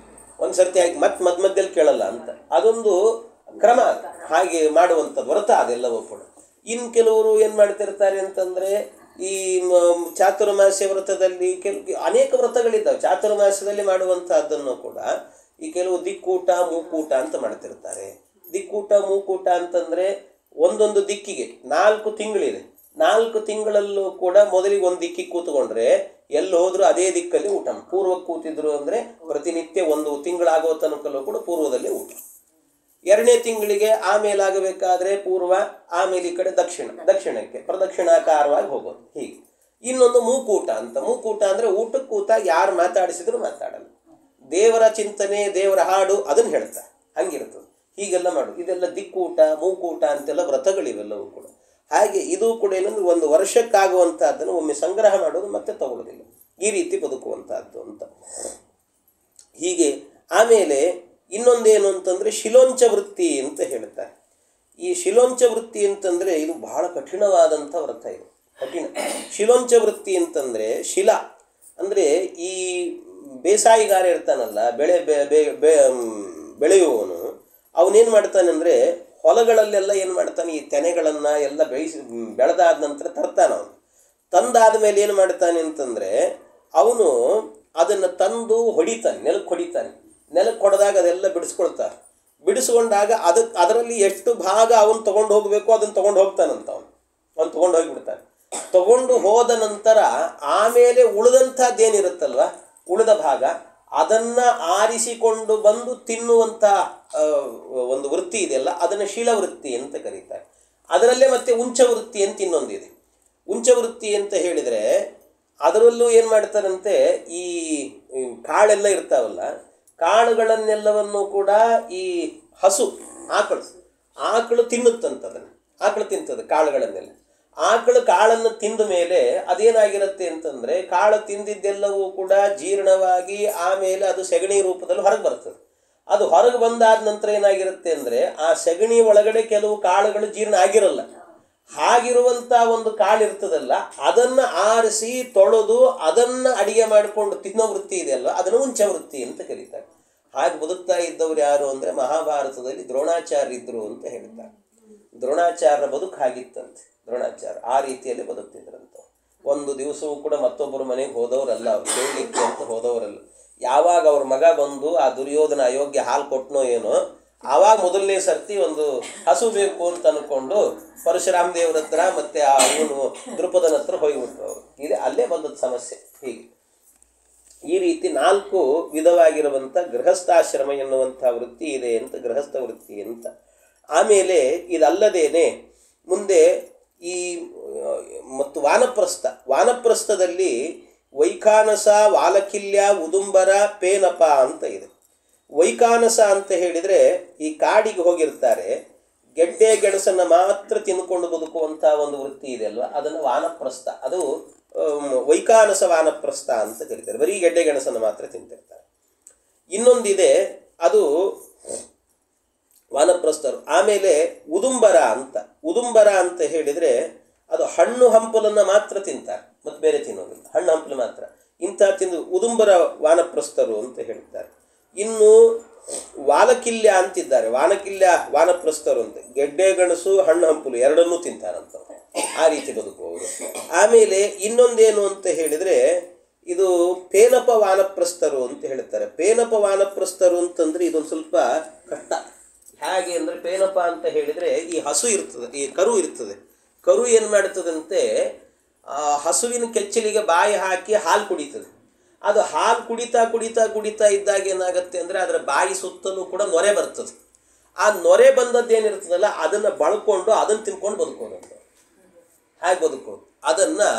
ಸರ್ತಿ ಹಾಕಿ ಮತ್ತೆ ಮಧ್ಯದಲ್ಲಿ ಕೇಳಲ್ಲ ಅಂತ. ಅದೊಂದು ಕ್ರಮ, ಹಾಗೆ ಮಾಡುವಂಥದ್ದು ವ್ರತ ಅದೆಲ್ಲವೂ ಕೂಡ. ಇನ್ನು ಕೆಲವರು ಏನು ಮಾಡ್ತಿರ್ತಾರೆ ಅಂತಂದರೆ, ಈ ಚಾತುರ್ಮಾಸ್ಯ ವ್ರತದಲ್ಲಿ ಅನೇಕ ವ್ರತಗಳಿದ್ದಾವೆ. ಚಾತುರ್ಮಾಸ್ಯದಲ್ಲಿ ಮಾಡುವಂಥದ್ದನ್ನು ಕೂಡ ಈ ಕೆಲವು ದಿಕ್ಕೂಟ ಮೂಕೂಟ ಅಂತ ಮಾಡ್ತಿರ್ತಾರೆ. ದಿಕ್ಕೂಟ ಮೂಕೂಟ ಅಂತಂದರೆ, ಒಂದೊಂದು ದಿಕ್ಕಿಗೆ 4 ತಿಂಗಳಿದೆ. 4 ತಿಂಗಳಲ್ಲೂ ಕೂಡ ಮೊದಲಿಗೆ ಒಂದು ದಿಕ್ಕಿಗೆ ಕೂತ್ಕೊಂಡ್ರೆ ಎಲ್ಲಿ ಹೋದರೂ ಅದೇ ದಿಕ್ಕಲ್ಲಿ ಊಟ. ಪೂರ್ವಕ್ಕೆ ಕೂತಿದ್ರು ಅಂದರೆ ಪ್ರತಿನಿತ್ಯ ಒಂದು ತಿಂಗಳಾಗೋ ತನಕಲ್ಲೂ ಕೂಡ ಪೂರ್ವದಲ್ಲೇ ಊಟ. 2ನೇ ತಿಂಗಳಿಗೆ ಆಮೇಲಾಗಬೇಕಾದ್ರೆ ಪೂರ್ವ, ಆಮೇಲೆ ಈ ಕಡೆ ದಕ್ಷಿಣಕ್ಕೆ ಪ್ರದಕ್ಷಿಣಾಕಾರವಾಗಿ ಹೋಗೋದು. ಹೀಗೆ ಇನ್ನೊಂದು ಮೂಕೂಟ ಅಂತ. ಮೂಕೂಟ ಅಂದರೆ ಊಟಕ್ಕೆ ಕೂತಾಗ ಯಾರು ಮಾತಾಡಿಸಿದ್ರು ಮಾತಾಡಲ್ಲ, ದೇವರ ಚಿಂತನೆ ದೇವರ ಹಾಡು ಅದನ್ನು ಹೇಳ್ತಾರೆ, ಹಂಗಿರ್ತದೆ. ಹೀಗೆಲ್ಲ ಮಾಡು. ಇದೆಲ್ಲ ದಿಕ್ಕೂಟ ಮೂಕೂಟ ಅಂತೆಲ್ಲ ವ್ರತಗಳಿವೆಲ್ಲವೂ ಕೂಡ. ಹಾಗೆ ಇದು ಕೂಡ ಏನಂದ್ರೆ, ಒಂದು ವರ್ಷಕ್ಕಾಗುವಂಥದ್ದನ್ನು ಒಮ್ಮೆ ಸಂಗ್ರಹ ಮಾಡೋದು ಮತ್ತೆ ತಗೊಳ್ಳೋದಿಲ್ಲ. ಈ ರೀತಿ ಬದುಕುವಂಥದ್ದು ಅಂತ. ಹೀಗೆ ಆಮೇಲೆ ಇನ್ನೊಂದೇನು ಅಂತಂದರೆ, ಶಿಲೋಂಚ ವೃತ್ತಿ ಅಂತ ಹೇಳ್ತಾರೆ. ಈ ಶಿಲೋಂಚ ವೃತ್ತಿ ಅಂತಂದರೆ ಇದು ಬಹಳ ಕಠಿಣವಾದಂಥ ವ್ರತ. ಇದು ಕಠಿಣ. ಶಿಲೋಂಚ ವೃತ್ತಿ ಅಂತಂದರೆ, ಶಿಲಾ ಅಂದರೆ ಈ ಬೇಸಾಯಿಗಾರ ಇರ್ತಾನಲ್ಲ, ಬೆಳೆಯುವವನು, ಅವನೇನು ಮಾಡ್ತಾನೆ ಅಂದರೆ, ಹೊಲಗಳಲ್ಲೆಲ್ಲ ಏನು ಮಾಡ್ತಾನೆ, ಈ ತೆನೆಗಳನ್ನು ಎಲ್ಲ ಬೆಳೆದಾದ ನಂತರ ತರ್ತಾನೆ. ಅವನು ತಂದಾದ ಮೇಲೆ ಏನು ಮಾಡ್ತಾನೆ ಅಂತಂದರೆ, ಅವನು ಅದನ್ನು ತಂದು ಹೊಡಿತಾನೆ, ನೆಲಕ್ಕೆ ಹೊಡೆದಾಗ ಅದೆಲ್ಲ ಬಿಡಿಸ್ಕೊಳ್ತಾರೆ. ಬಿಡಿಸ್ಕೊಂಡಾಗ ಅದರಲ್ಲಿ ಎಷ್ಟು ಭಾಗ ಅವನು ತೊಗೊಂಡು ಹೋಗಬೇಕು ಅದನ್ನು ತೊಗೊಂಡು ಹೋಗ್ತಾನಂತ. ಅವನು ತೊಗೊಂಡು ಹೋಗಿಬಿಡ್ತಾನೆ. ತೊಗೊಂಡು ಹೋದ ನಂತರ ಆಮೇಲೆ ಉಳಿದಂಥದ್ದೇನಿರುತ್ತಲ್ವ, ಉಳಿದ ಭಾಗ ಅದನ್ನು ಆರಿಸಿಕೊಂಡು ಬಂದು ತಿನ್ನುವಂಥ ಒಂದು ವೃತ್ತಿ ಇದೆಯಲ್ಲ, ಅದನ್ನು ಶಿಲವೃತ್ತಿ ಅಂತ ಕರೀತಾರೆ. ಅದರಲ್ಲೇ ಮತ್ತೆ ಉಂಚವೃತ್ತಿ ಅಂತ ಇನ್ನೊಂದಿದೆ. ಉಂಚವೃತ್ತಿ ಅಂತ ಹೇಳಿದರೆ ಅದರಲ್ಲೂ ಏನು ಮಾಡ್ತಾರಂತೆ, ಈ ಕಾಳೆಲ್ಲ ಇರ್ತಾವಲ್ಲ, ಕಾಳುಗಳನ್ನೆಲ್ಲವನ್ನು ಕೂಡ ಈ ಹಸು ಆಕಳು ತಿನ್ನುತ್ತಂತದನ್ನು. ಆಕಳು ತಿಂತದೆ ಕಾಳುಗಳನ್ನೆಲ್ಲ. ಆಕಳು ಕಾಳನ್ನು ತಿಂದ ಮೇಲೆ ಅದೇನಾಗಿರುತ್ತೆ ಅಂತಂದರೆ, ಕಾಳು ತಿಂದಿದ್ದೆಲ್ಲವೂ ಕೂಡ ಜೀರ್ಣವಾಗಿ ಆಮೇಲೆ ಅದು ಸೆಗಣಿ ರೂಪದಲ್ಲಿ ಹೊರಗೆ ಬರ್ತದೆ. ಅದು ಹೊರಗೆ ಬಂದಾದ ನಂತರ ಏನಾಗಿರುತ್ತೆ ಅಂದರೆ ಆ ಸಗಣಿ ಒಳಗಡೆ ಕೆಲವು ಕಾಳುಗಳು ಜೀರ್ಣ ಆಗಿರಲ್ಲ. ಹಾಗಿರುವಂಥ ಒಂದು ಕಾಳು ಇರ್ತದಲ್ಲ, ಅದನ್ನು ಆರಿಸಿ ತೊಳೆದು ಅದನ್ನು ಅಡಿಗೆ ಮಾಡಿಕೊಂಡು ತಿನ್ನೋ ವೃತ್ತಿ ಇದೆಯಲ್ಲ, ಅದನ್ನು ಉಂಚ ವೃತ್ತಿ ಅಂತ ಕರೀತಾರೆ. ಹಾಗೆ ಬದುಕ್ತಾ ಇದ್ದವ್ರು ಯಾರು ಅಂದರೆ ಮಹಾಭಾರತದಲ್ಲಿ ದ್ರೋಣಾಚಾರ್ಯ ಇದ್ರು ಅಂತ ಹೇಳ್ತಾರೆ. ದ್ರೋಣಾಚಾರ್ಯರ ಬದುಕು ಹಾಗಿತ್ತಂತೆ. ದ್ರೋಣಾಚಾರ್ಯ ಆ ರೀತಿಯಲ್ಲಿ ಬದುಕ್ತಿದ್ರಂತ. ಒಂದು ದಿವಸವೂ ಕೂಡ ಮತ್ತೊಬ್ಬರ ಮನೆಗೆ ಹೋದವರಲ್ಲ, ಅವ್ರು ಕೇಳಲಿಕ್ಕೆ ಅಂತ ಹೋದವರಲ್ಲ. ಯಾವಾಗ ಅವ್ರ ಮಗ ಬಂದು ಆ ದುರ್ಯೋಧನ ಅಯೋಗ್ಯ ಹಾಲು ಕೊಟ್ಟನೋ ಏನೋ, ಆವಾಗ ಮೊದಲನೇ ಸರ್ತಿ ಒಂದು ಹಸು ಬೇಕು ಅಂತ ಅಂದ್ಕೊಂಡು ಪರಶುರಾಮ ದೇವ್ರ ಹತ್ರ ಮತ್ತೆ ಆ ಅವನು ದೃಪದನ ಹತ್ರ ಹೋಗಿಬಿಟ್ರು ಅವರು. ಇದೆ ಅಲ್ಲೇ ಬಂದದ್ದು ಸಮಸ್ಯೆ. ಹೀಗೆ ಈ ರೀತಿ 4 ವಿಧವಾಗಿರುವಂಥ ಗೃಹಸ್ಥಾಶ್ರಮ ಎನ್ನುವಂಥ ವೃತ್ತಿ ಇದೆ ಅಂತ, ಗೃಹಸ್ಥ ವೃತ್ತಿ ಅಂತ. ಆಮೇಲೆ ಇದಲ್ಲದೇನೆ ಮುಂದೆ ಈ ಮತ್ತು ವಾನಪ್ರಸ್ಥದಲ್ಲಿ ವೈಖಾನಸ, ವಾಲಕಿಲ್ಯ, ಉದುಂಬರ, ಪೇನಪ ಅಂತ ಇದೆ. ವೈಖಾನಸ ಅಂತ ಹೇಳಿದರೆ ಈ ಕಾಡಿಗೆ ಹೋಗಿರ್ತಾರೆ, ಗೆಡ್ಡೆ ಗೆಣಸನ್ನು ಮಾತ್ರ ತಿನ್ಕೊಂಡು ಬದುಕುವಂಥ ಒಂದು ವೃತ್ತಿ ಇದೆ ಅಲ್ವಾ, ಅದನ್ನು ವಾನಪ್ರಸ್ಥ, ಅದು ವೈಖಾನಸ ವಾನಪ್ರಸ್ಥ ಅಂತ ಕರೀತಾರೆ. ಬರೀ ಗೆಡ್ಡೆ ಗೆಣಸನ್ನು ಮಾತ್ರ ತಿಂತಿರ್ತಾರೆ. ಇನ್ನೊಂದಿದೆ, ಅದು ವಾನಪ್ರಸ್ಥರು. ಆಮೇಲೆ ಉದುಂಬರ ಅಂತ ಹೇಳಿದರೆ ಅದು ಹಣ್ಣು ಹಂಪಲನ್ನು ಮಾತ್ರ ತಿಂತಾರೆ, ಮತ್ತು ಬೇರೆ ತಿನ್ನೋದಿಲ್ಲ, ಹಣ್ಣು ಹಂಪಲು ಮಾತ್ರ. ಇಂಥ ತಿಂದು ಉದುಂಬರ ವಾನಪ್ರಸ್ಥರು ಅಂತ ಹೇಳ್ತಾರೆ. ಇನ್ನು ವಾಲಕಿಲ್ಯ ಅಂತಿದ್ದಾರೆ, ವಾನಪ್ರಸ್ಥರು ಅಂತ, ಗೆಡ್ಡೆ ಗೆಣಸು ಹಣ್ಣು ಹಂಪಲು ಎರಡನ್ನೂ ತಿಂತಾರಂತ, ಆ ರೀತಿ ಬದುಕುವವರು. ಆಮೇಲೆ ಇನ್ನೊಂದೇನು ಅಂತ ಹೇಳಿದರೆ ಇದು ಪೇನಪ ವಾನಪ್ರಸ್ಥರು ಅಂತ ಹೇಳ್ತಾರೆ. ಪೇನಪ ವಾನಪ್ರಸ್ಥರು ಅಂತಂದರೆ ಇದೊಂದು ಸ್ವಲ್ಪ ಕಷ್ಟ. ಹೇಗೆ ಅಂದರೆ ಪೇನಪ ಅಂತ ಹೇಳಿದರೆ ಈ ಹಸು ಇರ್ತದೆ, ಈ ಕರು ಇರ್ತದೆ. ಕರು ಏನು ಮಾಡ್ತದಂತೆ, ಹಸುವಿನ ಕೆಚ್ಚಲಿಗೆ ಬಾಯಿ ಹಾಕಿ ಹಾಲು ಕುಡಿತದೆ. ಅದು ಹಾಲು ಕುಡಿತಾ ಇದ್ದಾಗ ಏನಾಗುತ್ತೆ ಅಂದರೆ ಅದರ ಬಾಯಿ ಸುತ್ತಲೂ ಕೂಡ ನೊರೆ ಬರ್ತದೆ. ಆ ನೊರೆ ಬಂದದ್ದೇನಿರ್ತದಲ್ಲ ಅದನ್ನು ಬಳ್ಕೊಂಡು ಅದನ್ನು ತಿನ್ಕೊಂಡು ಬದುಕೋದಂತ, ಹಾಗೆ ಬದುಕೋದು. ಅದನ್ನು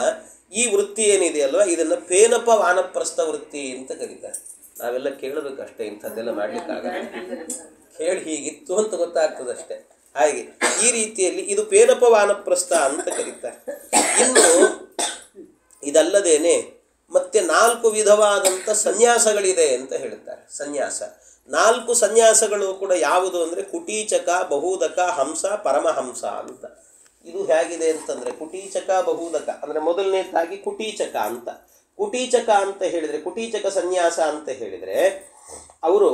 ಈ ವೃತ್ತಿ ಏನಿದೆಯಲ್ವ ಇದನ್ನು ಪೇನಪ ವಾನಪ್ರಸ್ಥ ವೃತ್ತಿ ಅಂತ ಕರೀತಾರೆ. ನಾವೆಲ್ಲ ಕೇಳಬೇಕಷ್ಟೇ, ಇಂಥದ್ದೆಲ್ಲ ಮಾಡಲಿಕ್ಕಾಗಲ್ಲ. ಹೇಳಿ ಹೀಗಿತ್ತು ಅಂತ ಗೊತ್ತಾಗ್ತದಷ್ಟೇ. ಹಾಗೆ ಈ ರೀತಿಯಲ್ಲಿ ಇದು ಪೇನಪ ವಾನಪ್ರಸ್ಥ ಅಂತ ಕರೀತಾರೆ. ಇನ್ನು ಇದಲ್ಲದೇನೆ ಮತ್ತೆ 4 ವಿಧವಾದಂಥ ಸನ್ಯಾಸಗಳಿದೆ ಅಂತ ಹೇಳ್ತಾರೆ. 4 ಸನ್ಯಾಸಗಳು ಕೂಡ ಯಾವುದು ಅಂದರೆ ಕುಟೀಚಕ, ಬಹುದಕ, ಹಂಸ, ಪರಮಹಂಸ ಅಂತ. ಇದು ಹೇಗಿದೆ ಅಂತಂದರೆ ಕುಟೀಚಕ, ಬಹುದಕ ಅಂದರೆ ಮೊದಲನೇದಾಗಿ ಕುಟೀಚಕ ಅಂತ. ಕುಟೀಚಕ ಅಂತ ಹೇಳಿದರೆ, ಕುಟೀಚಕ ಸನ್ಯಾಸ ಅಂತ ಹೇಳಿದರೆ ಅವರು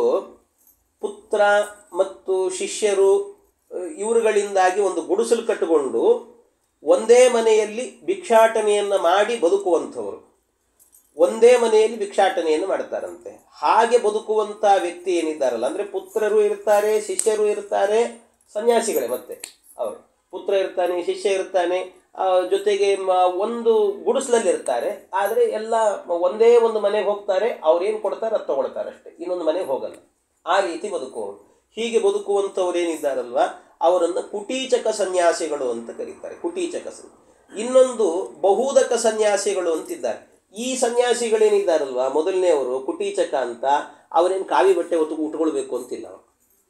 ಪುತ್ರ ಮತ್ತು ಶಿಷ್ಯರು ಇವರುಗಳಿಂದಾಗಿ ಒಂದು ಗುಡಿಸಲು ಕಟ್ಟಿಕೊಂಡು ಒಂದೇ ಮನೆಯಲ್ಲಿ ಭಿಕ್ಷಾಟನೆಯನ್ನು ಮಾಡಿ ಬದುಕುವಂಥವರು, ಒಂದೇ ಮನೆಯಲ್ಲಿ ಭಿಕ್ಷಾಟನೆಯನ್ನು ಮಾಡ್ತಾರಂತೆ. ಹಾಗೆ ಬದುಕುವಂಥ ವ್ಯಕ್ತಿ ಏನಿದ್ದಾರಲ್ಲ, ಅಂದರೆ ಪುತ್ರರು ಇರ್ತಾರೆ, ಶಿಷ್ಯರು ಇರ್ತಾರೆ, ಸನ್ಯಾಸಿಗಳೇ ಮತ್ತೆ ಅವರು. ಪುತ್ರ ಇರ್ತಾನೆ, ಶಿಷ್ಯ ಇರ್ತಾನೆ, ಜೊತೆಗೆ ಒಂದು ಗುಡಿಸಲಲ್ಲಿ ಇರ್ತಾರೆ. ಆದರೆ ಎಲ್ಲ ಒಂದೇ ಒಂದು ಮನೆಗೆ ಹೋಗ್ತಾರೆ, ಅವ್ರೇನು ಕೊಡ್ತಾರೆ ಅದು ತೊಗೊಳ್ತಾರೆ ಅಷ್ಟೇ, ಇನ್ನೊಂದು ಮನೆಗೆ ಹೋಗಲ್ಲ. ಆ ರೀತಿ ಬದುಕುವವರು. ಹೀಗೆ ಬದುಕುವಂಥವ್ರು ಏನಿದ್ದಾರಲ್ವ ಅವರನ್ನು ಕುಟೀಚಕ ಸನ್ಯಾಸಿಗಳು ಅಂತ ಕರೀತಾರೆ. ಕುಟೀಚಕ ಇನ್ನೊಂದು ಬಹುದಕ ಸನ್ಯಾಸಿಗಳು ಅಂತಿದ್ದಾರೆ. ಈ ಸನ್ಯಾಸಿಗಳೇನಿದ್ದಾರಲ್ವ ಮೊದಲನೇವರು ಕುಟೀಚಕ ಅಂತ, ಅವರೇನು ಕಾವಿ ಬಟ್ಟೆ ಉಟ್ಕೊಳ್ಬೇಕು ಅಂತಿಲ್ಲ, ಅವರು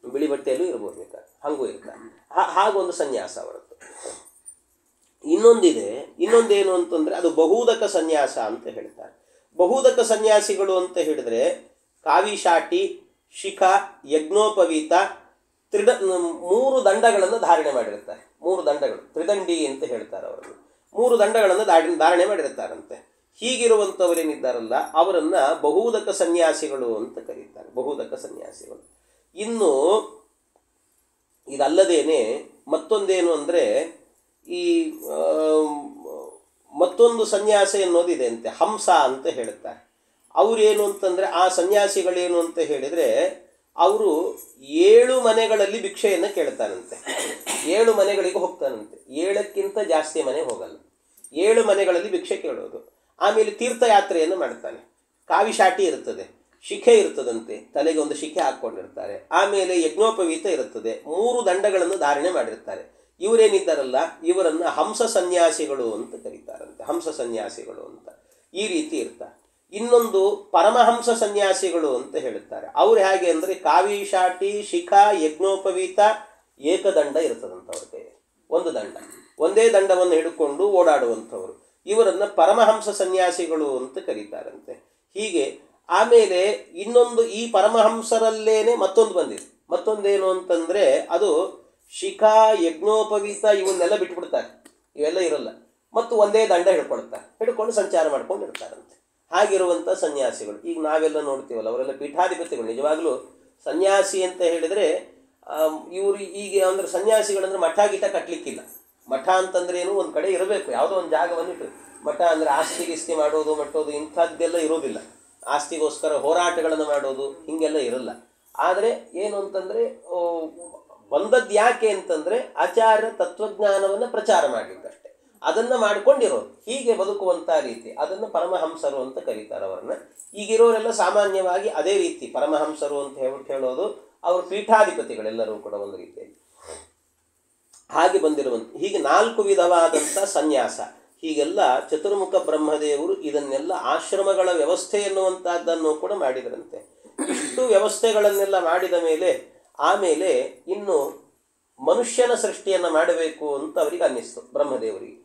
ಬಿಳಿ ಬಟ್ಟೆಯಲ್ಲೂ ಇರ್ಬೋದು ಬೇಕಾದ್ರೆ, ಹಾಗೂ ಇರ್ತಾರೆ. ಹಾಗೊಂದು ಸನ್ಯಾಸ ಅವರದ್ದು. ಇನ್ನೊಂದೇನು ಅಂತಂದರೆ ಅದು ಬಹುದಕ ಸನ್ಯಾಸ ಅಂತ ಹೇಳ್ತಾರೆ. ಬಹುದಕ ಸನ್ಯಾಸಿಗಳು ಅಂತ ಹೇಳಿದರೆ ಕಾವಿಶಾಟಿ, ಶಿಖ, ಯಜ್ಞೋಪವೀತ, 3 ದಂಡಗಳನ್ನು ಧಾರಣೆ ಮಾಡಿರ್ತಾರೆ. 3 ದಂಡಗಳು, ತ್ರಿದಂಡಿ ಅಂತ ಹೇಳ್ತಾರೆ ಅವರನ್ನು. 3 ದಂಡಗಳನ್ನು ಧಾರಣೆ ಮಾಡಿರ್ತಾರಂತೆ. ಹೀಗಿರುವಂಥವರೇನಿದ್ದಾರಲ್ಲ ಅವರನ್ನು ಬಹುದಕ ಸನ್ಯಾಸಿಗಳು ಅಂತ ಕರೀತಾರೆ. ಬಹುದಕ ಸನ್ಯಾಸಿಗಳು. ಇನ್ನು ಇದಲ್ಲದೇನೆ ಮತ್ತೊಂದೇನು ಅಂದರೆ ಈ ಮತ್ತೊಂದು ಸನ್ಯಾಸ ಎನ್ನುವುದಿದೆ ಅಂತೆ, ಹಂಸ ಅಂತ ಹೇಳ್ತಾರೆ. ಅವರೇನು ಅಂತಂದರೆ ಆ ಸನ್ಯಾಸಿಗಳೇನು ಅಂತ ಹೇಳಿದರೆ ಅವರು 7 ಮನೆಗಳಲ್ಲಿ ಭಿಕ್ಷೆಯನ್ನು ಕೇಳ್ತಾನಂತೆ. 7 ಮನೆಗಳಿಗೆ ಹೋಗ್ತಾನಂತೆ, 7ಕ್ಕಿಂತ ಜಾಸ್ತಿ ಮನೆ ಹೋಗಲ್ಲ. 7 ಮನೆಗಳಲ್ಲಿ ಭಿಕ್ಷೆ ಕೇಳೋದು. ಆಮೇಲೆ ತೀರ್ಥಯಾತ್ರೆಯನ್ನು ಮಾಡ್ತಾನೆ. ಕಾವಿಶಾಟಿ ಇರ್ತದೆ, ಶಿಖೆ ಇರ್ತದಂತೆ, ತಲೆಗೆ ಒಂದು ಶಿಖೆ ಹಾಕ್ಕೊಂಡಿರ್ತಾರೆ. ಆಮೇಲೆ ಯಜ್ಞೋಪವೀತ ಇರುತ್ತದೆ, 3 ದಂಡಗಳನ್ನು ಧಾರಣೆ ಮಾಡಿರ್ತಾರೆ. ಇವರೇನಿದ್ದಾರಲ್ಲ ಇವರನ್ನು ಹಂಸ ಸನ್ಯಾಸಿಗಳು ಅಂತ ಕರೀತಾರಂತೆ. ಹಂಸ ಸನ್ಯಾಸಿಗಳು ಅಂತ ಈ ರೀತಿ ಇರ್ತಾರೆ. ಇನ್ನೊಂದು ಪರಮಹಂಸ ಸನ್ಯಾಸಿಗಳು ಅಂತ ಹೇಳುತ್ತಾರೆ. ಅವ್ರು ಹೇಗೆ ಅಂದರೆ ಕಾವಿಶಾಟಿ, ಶಿಖ, ಯಜ್ಞೋಪವೀತ, ಏಕದಂಡ ಇರ್ತದಂತ ಅವ್ರ ಕೈ, ಒಂದು ದಂಡ, ಒಂದೇ ದಂಡವನ್ನು ಹಿಡ್ಕೊಂಡು ಓಡಾಡುವಂಥವ್ರು. ಇವರನ್ನು ಪರಮಹಂಸ ಸನ್ಯಾಸಿಗಳು ಅಂತ ಕರೀತಾರಂತೆ. ಹೀಗೆ ಆಮೇಲೆ ಇನ್ನೊಂದು ಈ ಪರಮಹಂಸರಲ್ಲೇನೆ ಮತ್ತೊಂದು ಬಂದಿದೆ. ಮತ್ತೊಂದೇನು ಅಂತಂದರೆ ಅದು ಶಿಖಾ, ಯಜ್ಞೋಪವೀತ ಇವನ್ನೆಲ್ಲ ಬಿಟ್ಬಿಡ್ತಾರೆ, ಇವೆಲ್ಲ ಇರಲ್ಲ. ಮತ್ತು ಒಂದೇ ದಂಡ ಹಿಡ್ಕೊಂಡು ಸಂಚಾರ ಮಾಡ್ಕೊಂಡು ಇರ್ತಾರಂತೆ. ಹಾಗಿರುವಂಥ ಸನ್ಯಾಸಿಗಳು ಈಗ ನಾವೆಲ್ಲ ನೋಡ್ತೀವಲ್ಲ, ಅವರೆಲ್ಲ ಪೀಠಾಧಿಪತಿಗಳು. ನಿಜವಾಗ್ಲೂ ಸನ್ಯಾಸಿ ಅಂತ ಹೇಳಿದರೆ ಇವರು ಈಗ ಅಂದರೆ ಸನ್ಯಾಸಿಗಳಂದ್ರೆ ಮಠ ಗಿಟ ಕಟ್ಟಲಿಕ್ಕಿಲ್ಲ. ಮಠ ಅಂತಂದ್ರೆ ಏನು, ಒಂದು ಕಡೆ ಇರಬೇಕು, ಯಾವುದೋ ಒಂದು ಜಾಗವನ್ನು ಇಟ್ಟು. ಮಠ ಅಂದರೆ ಆಸ್ತಿ ಗಿಸ್ತಿ ಮಾಡೋದು ಮಟ್ಟೋದು ಇಂಥದ್ದೆಲ್ಲ ಇರೋದಿಲ್ಲ. ಆಸ್ತಿಗೋಸ್ಕರ ಹೋರಾಟಗಳನ್ನು ಮಾಡೋದು ಹೀಗೆಲ್ಲ ಇರಲ್ಲ. ಆದರೆ ಏನು ಅಂತಂದರೆ ಬಂದದ್ದು ಯಾಕೆ ಅಂತಂದರೆ ಆಚಾರ್ಯ ತತ್ವಜ್ಞಾನವನ್ನು ಪ್ರಚಾರ ಮಾಡಲಿಕ್ಕಷ್ಟೆ, ಅದನ್ನು ಮಾಡ್ಕೊಂಡಿರೋದು. ಹೀಗೆ ಬದುಕುವಂಥ ರೀತಿ, ಅದನ್ನು ಪರಮಹಂಸರು ಅಂತ ಕರೀತಾರೆ ಅವರನ್ನ. ಈಗಿರೋರೆಲ್ಲ ಸಾಮಾನ್ಯವಾಗಿ ಅದೇ ರೀತಿ ಪರಮಹಂಸರು ಅಂತ ಹೇಳೋದು. ಅವರು ಪೀಠಾಧಿಪತಿಗಳೆಲ್ಲರೂ ಕೂಡ ಒಂದು ರೀತಿಯಲ್ಲಿ ಹಾಗೆ ಬಂದಿರುವಂಥ. ಹೀಗೆ 4 ವಿಧವಾದಂಥ ಸನ್ಯಾಸ. ಹೀಗೆಲ್ಲ ಚತುರ್ಮುಖ ಬ್ರಹ್ಮದೇವರು ಇದನ್ನೆಲ್ಲ ಆಶ್ರಮಗಳ ವ್ಯವಸ್ಥೆ ಎನ್ನುವಂಥದ್ದನ್ನು ಕೂಡ ಮಾಡಿದರಂತೆ. ಇಷ್ಟು ವ್ಯವಸ್ಥೆಗಳನ್ನೆಲ್ಲ ಮಾಡಿದ ಮೇಲೆ ಆಮೇಲೆ ಇನ್ನು ಮನುಷ್ಯನ ಸೃಷ್ಟಿಯನ್ನು ಮಾಡಬೇಕು ಅಂತ ಅವರಿಗೆ ಅನ್ನಿಸ್ತು ಬ್ರಹ್ಮದೇವರಿಗೆ.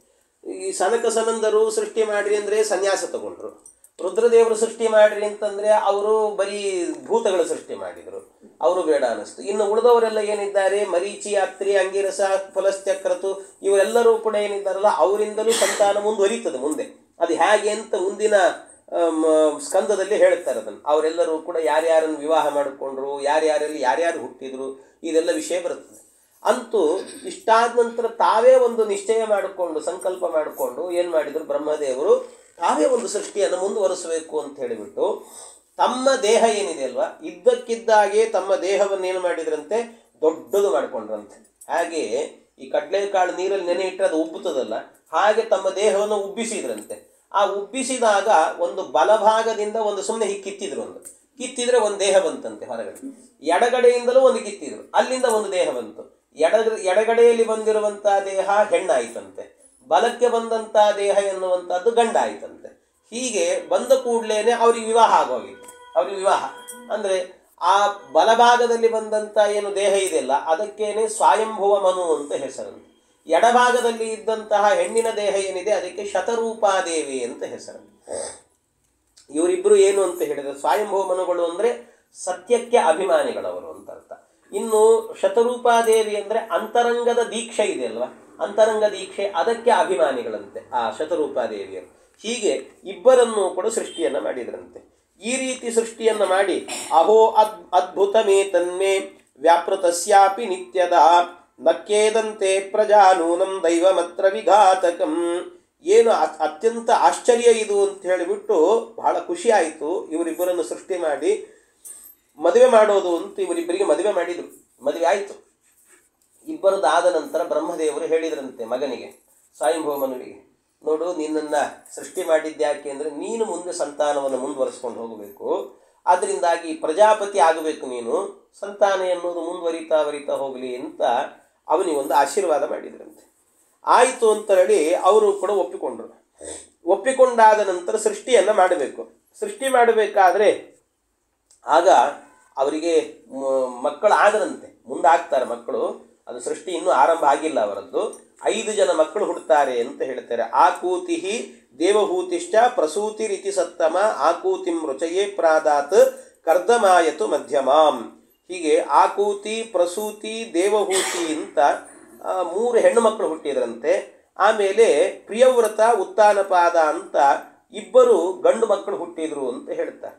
ಈ ಸನಕ ಸನಂದರು ಸೃಷ್ಟಿ ಮಾಡಿರಿ ಅಂದರೆ ಸನ್ಯಾಸ ತಗೊಂಡ್ರು. ರುದ್ರದೇವರು ಸೃಷ್ಟಿ ಮಾಡಿರಿ ಅಂತಂದರೆ ಅವರು ಬರೀ ಭೂತಗಳ ಸೃಷ್ಟಿ ಮಾಡಿದರು, ಅವರು ಬೇಡ ಅನ್ನಿಸ್ತು. ಇನ್ನು ಉಳಿದವರೆಲ್ಲ ಏನಿದ್ದಾರೆ, ಮರೀಚಿ, ಅತ್ರಿ, ಅಂಗಿರಸ, ಫಲಶ್ಚಕ್ರತು, ಇವರೆಲ್ಲರೂ ಕೂಡ ಏನಿದ್ದಾರಲ್ಲ ಅವರಿಂದಲೂ ಸಂತಾನ ಮುಂದುವರಿತದೆ ಮುಂದೆ. ಅದು ಹೇಗೆ ಅಂತ ಮುಂದಿನ ಸ್ಕಂದದಲ್ಲಿ ಹೇಳ್ತಾರೆ ಅದನ್ನು. ಅವರೆಲ್ಲರೂ ಕೂಡ ಯಾರ್ಯಾರನ್ನು ವಿವಾಹ ಮಾಡಿಕೊಂಡ್ರು, ಯಾರ್ಯಾರಲ್ಲಿ ಯಾರ್ಯಾರು ಹುಟ್ಟಿದ್ರು, ಇದೆಲ್ಲ ವಿಷಯ ಬರುತ್ತದೆ. ಅಂತೂ ಇಷ್ಟಾದ ನಂತರ ತಾವೇ ಒಂದು ನಿಶ್ಚಯ ಮಾಡಿಕೊಂಡು ಸಂಕಲ್ಪ ಮಾಡಿಕೊಂಡು ಏನು ಮಾಡಿದರು ಬ್ರಹ್ಮದೇವರು, ತಾವೇ ಒಂದು ಸೃಷ್ಟಿಯನ್ನು ಮುಂದುವರಿಸಬೇಕು ಅಂತ ಹೇಳಿಬಿಟ್ಟು ತಮ್ಮ ದೇಹ ಏನಿದೆ ಅಲ್ವಾ, ಇದ್ದಕ್ಕಿದ್ದಾಗೆ ತಮ್ಮ ದೇಹವನ್ನು ಏನು ಮಾಡಿದ್ರಂತೆ, ದೊಡ್ಡದು ಮಾಡಿಕೊಂಡ್ರಂತೆ. ಹಾಗೆ ಈ ಕಡಲೆಕಾಳು ನೀರಲ್ಲಿ ನೆನೆ ಇಟ್ಟರೆ ಅದು ಉಬ್ಬುತ್ತದಲ್ಲ, ಹಾಗೆ ತಮ್ಮ ದೇಹವನ್ನು ಉಬ್ಬಿಸಿದ್ರಂತೆ. ಆ ಉಬ್ಬಿಸಿದಾಗ ಒಂದು ಬಲಭಾಗದಿಂದ ಒಂದು ಸುಮ್ಮನೆ ಹೀಗೆ ಕಿತ್ತಿದ್ರು, ಒಂದು ಕಿತ್ತಿದ್ರೆ ಒಂದು ದೇಹ ಬಂತಂತೆ ಹೊರಗಡೆ. ಎಡಗಡೆಯಿಂದಲೂ ಒಂದು ಕಿತ್ತಿದ್ರು, ಅಲ್ಲಿಂದ ಒಂದು ದೇಹ ಬಂತು. ಎಡಗಡೆಯಲ್ಲಿ ಬಂದಿರುವಂಥ ದೇಹ ಹೆಣ್ಣಾಯಿತಂತೆ, ಬಲಕ್ಕೆ ಬಂದಂಥ ದೇಹ ಎನ್ನುವಂಥದ್ದು ಗಂಡಾಯಿತಂತೆ. ಹೀಗೆ ಬಂದ ಕೂಡಲೇ ಅವ್ರಿಗೆ ವಿವಾಹ ಆಗೋಗಿತ್ತು. ಅವ್ರಿಗೆ ವಿವಾಹ ಅಂದರೆ ಆ ಬಲಭಾಗದಲ್ಲಿ ಬಂದಂಥ ಏನು ದೇಹ ಇದೆಯಲ್ಲ ಅದಕ್ಕೇನೆ ಸ್ವಯಂಭುವ ಮನು ಅಂತ ಹೆಸರಂತೆ. ಎಡಭಾಗದಲ್ಲಿ ಇದ್ದಂತಹ ಹೆಣ್ಣಿನ ದೇಹ ಏನಿದೆ ಅದಕ್ಕೆ ಶತರೂಪಾದೇವಿ ಅಂತ ಹೆಸರಂತೆ. ಇವರಿಬ್ಬರು ಏನು ಅಂತ ಹೇಳಿದರೆ ಸ್ವಯಂಭುವ ಮನುಗಳು ಅಂದರೆ ಸತ್ಯಕ್ಕೆ ಅಭಿಮಾನಿಗಳವರು ಅಂತ ಅರ್ಥ. ಇನ್ನು ಶತರೂಪಾದೇವಿ ಅಂದರೆ ಅಂತರಂಗದ ದೀಕ್ಷೆ ಇದೆಯಲ್ವ, ಅಂತರಂಗ ದೀಕ್ಷೆ, ಅದಕ್ಕೆ ಅಭಿಮಾನಿಗಳಂತೆ ಆ ಶತರೂಪಾದೇವಿಯರು. ಹೀಗೆ ಇಬ್ಬರನ್ನು ಕೂಡ ಸೃಷ್ಟಿಯನ್ನು ಮಾಡಿದ್ರಂತೆ. ಈ ರೀತಿ ಸೃಷ್ಟಿಯನ್ನು ಮಾಡಿ ಅಹೋ ಅದ್ಭುತಮೇ ತನ್ಮೇ ವ್ಯಾಪೃತಸ್ಯಾಪಿ ನಿತ್ಯದ ನಕ್ಕೇದಂತೆ ಪ್ರಜಾನೂನಂ ದೈವಮತ್ರ ವಿಘಾತಕಂ. ಏನು ಅತ್ಯಂತ ಆಶ್ಚರ್ಯ ಇದು ಅಂತ ಹೇಳಿಬಿಟ್ಟು ಬಹಳ ಖುಷಿ ಆಯಿತು. ಇವರಿಬ್ಬರನ್ನು ಸೃಷ್ಟಿ ಮಾಡಿ ಮದುವೆ ಮಾಡೋದು ಅಂತ ಇವರಿಬ್ಬರಿಗೆ ಮದುವೆ ಮಾಡಿದರು. ಮದುವೆ ಆಯಿತು. ಇಬ್ಬರದಾದ ನಂತರ ಬ್ರಹ್ಮದೇವರು ಹೇಳಿದ್ರಂತೆ ಮಗನಿಗೆ, ಸ್ವಯಂಭವ ಮನುವಿಗೆ, ನೋಡು ನಿನ್ನನ್ನು ಸೃಷ್ಟಿ ಮಾಡಿದ್ಯಾಕೆ ಅಂದರೆ ನೀನು ಮುಂದೆ ಸಂತಾನವನ್ನು ಮುಂದುವರಿಸ್ಕೊಂಡು ಹೋಗಬೇಕು, ಅದರಿಂದಾಗಿ ಪ್ರಜಾಪತಿ ಆಗಬೇಕು ನೀನು, ಸಂತಾನ ಎನ್ನುವುದು ಮುಂದುವರಿತಾ ಹೋಗಲಿ ಅಂತ ಅವನಿಗೊಂದು ಆಶೀರ್ವಾದ ಮಾಡಿದ್ರಂತೆ. ಆಯಿತು ಅಂತ ಹೇಳಿ ಅವರು ಕೂಡ ಒಪ್ಪಿಕೊಂಡ್ರು. ಒಪ್ಪಿಕೊಂಡಾದ ನಂತರ ಸೃಷ್ಟಿಯನ್ನು ಮಾಡಬೇಕು. ಸೃಷ್ಟಿ ಮಾಡಬೇಕಾದ್ರೆ ಆಗ ಅವರಿಗೆ ಮಕ್ಕಳು ಆದರಂತೆ, ಮುಂದಾಗ್ತಾರೆ ಮಕ್ಕಳು. ಅದು ಸೃಷ್ಟಿ ಇನ್ನೂ ಆರಂಭ ಆಗಿಲ್ಲ ಅವರದ್ದು. 5 ಜನ ಮಕ್ಕಳು ಹುಡ್ತಾರೆ ಅಂತ ಹೇಳ್ತಾರೆ. ಆಕೂತಿ ದೇವಹೂತಿಶ್ಚ ಪ್ರಸೂತಿರಿತಿ ಸತ್ತಮ ಆಕೂತಿಂ ರುಚಯೇ ಪ್ರಾದಾತ್ ಕರ್ದಮಾಯತು ಮಧ್ಯಮಾಂ. ಹೀಗೆ ಆಕೂತಿ, ಪ್ರಸೂತಿ, ದೇವಹೂತಿ ಅಂತ 3 ಹೆಣ್ಣು ಮಕ್ಕಳು ಹುಟ್ಟಿದ್ರಂತೆ. ಆಮೇಲೆ ಪ್ರಿಯವ್ರತ, ಉತ್ತಾನಪಾದ ಅಂತ 2 ಗಂಡು ಮಕ್ಕಳು ಹುಟ್ಟಿದ್ರು ಅಂತ ಹೇಳ್ತಾರೆ.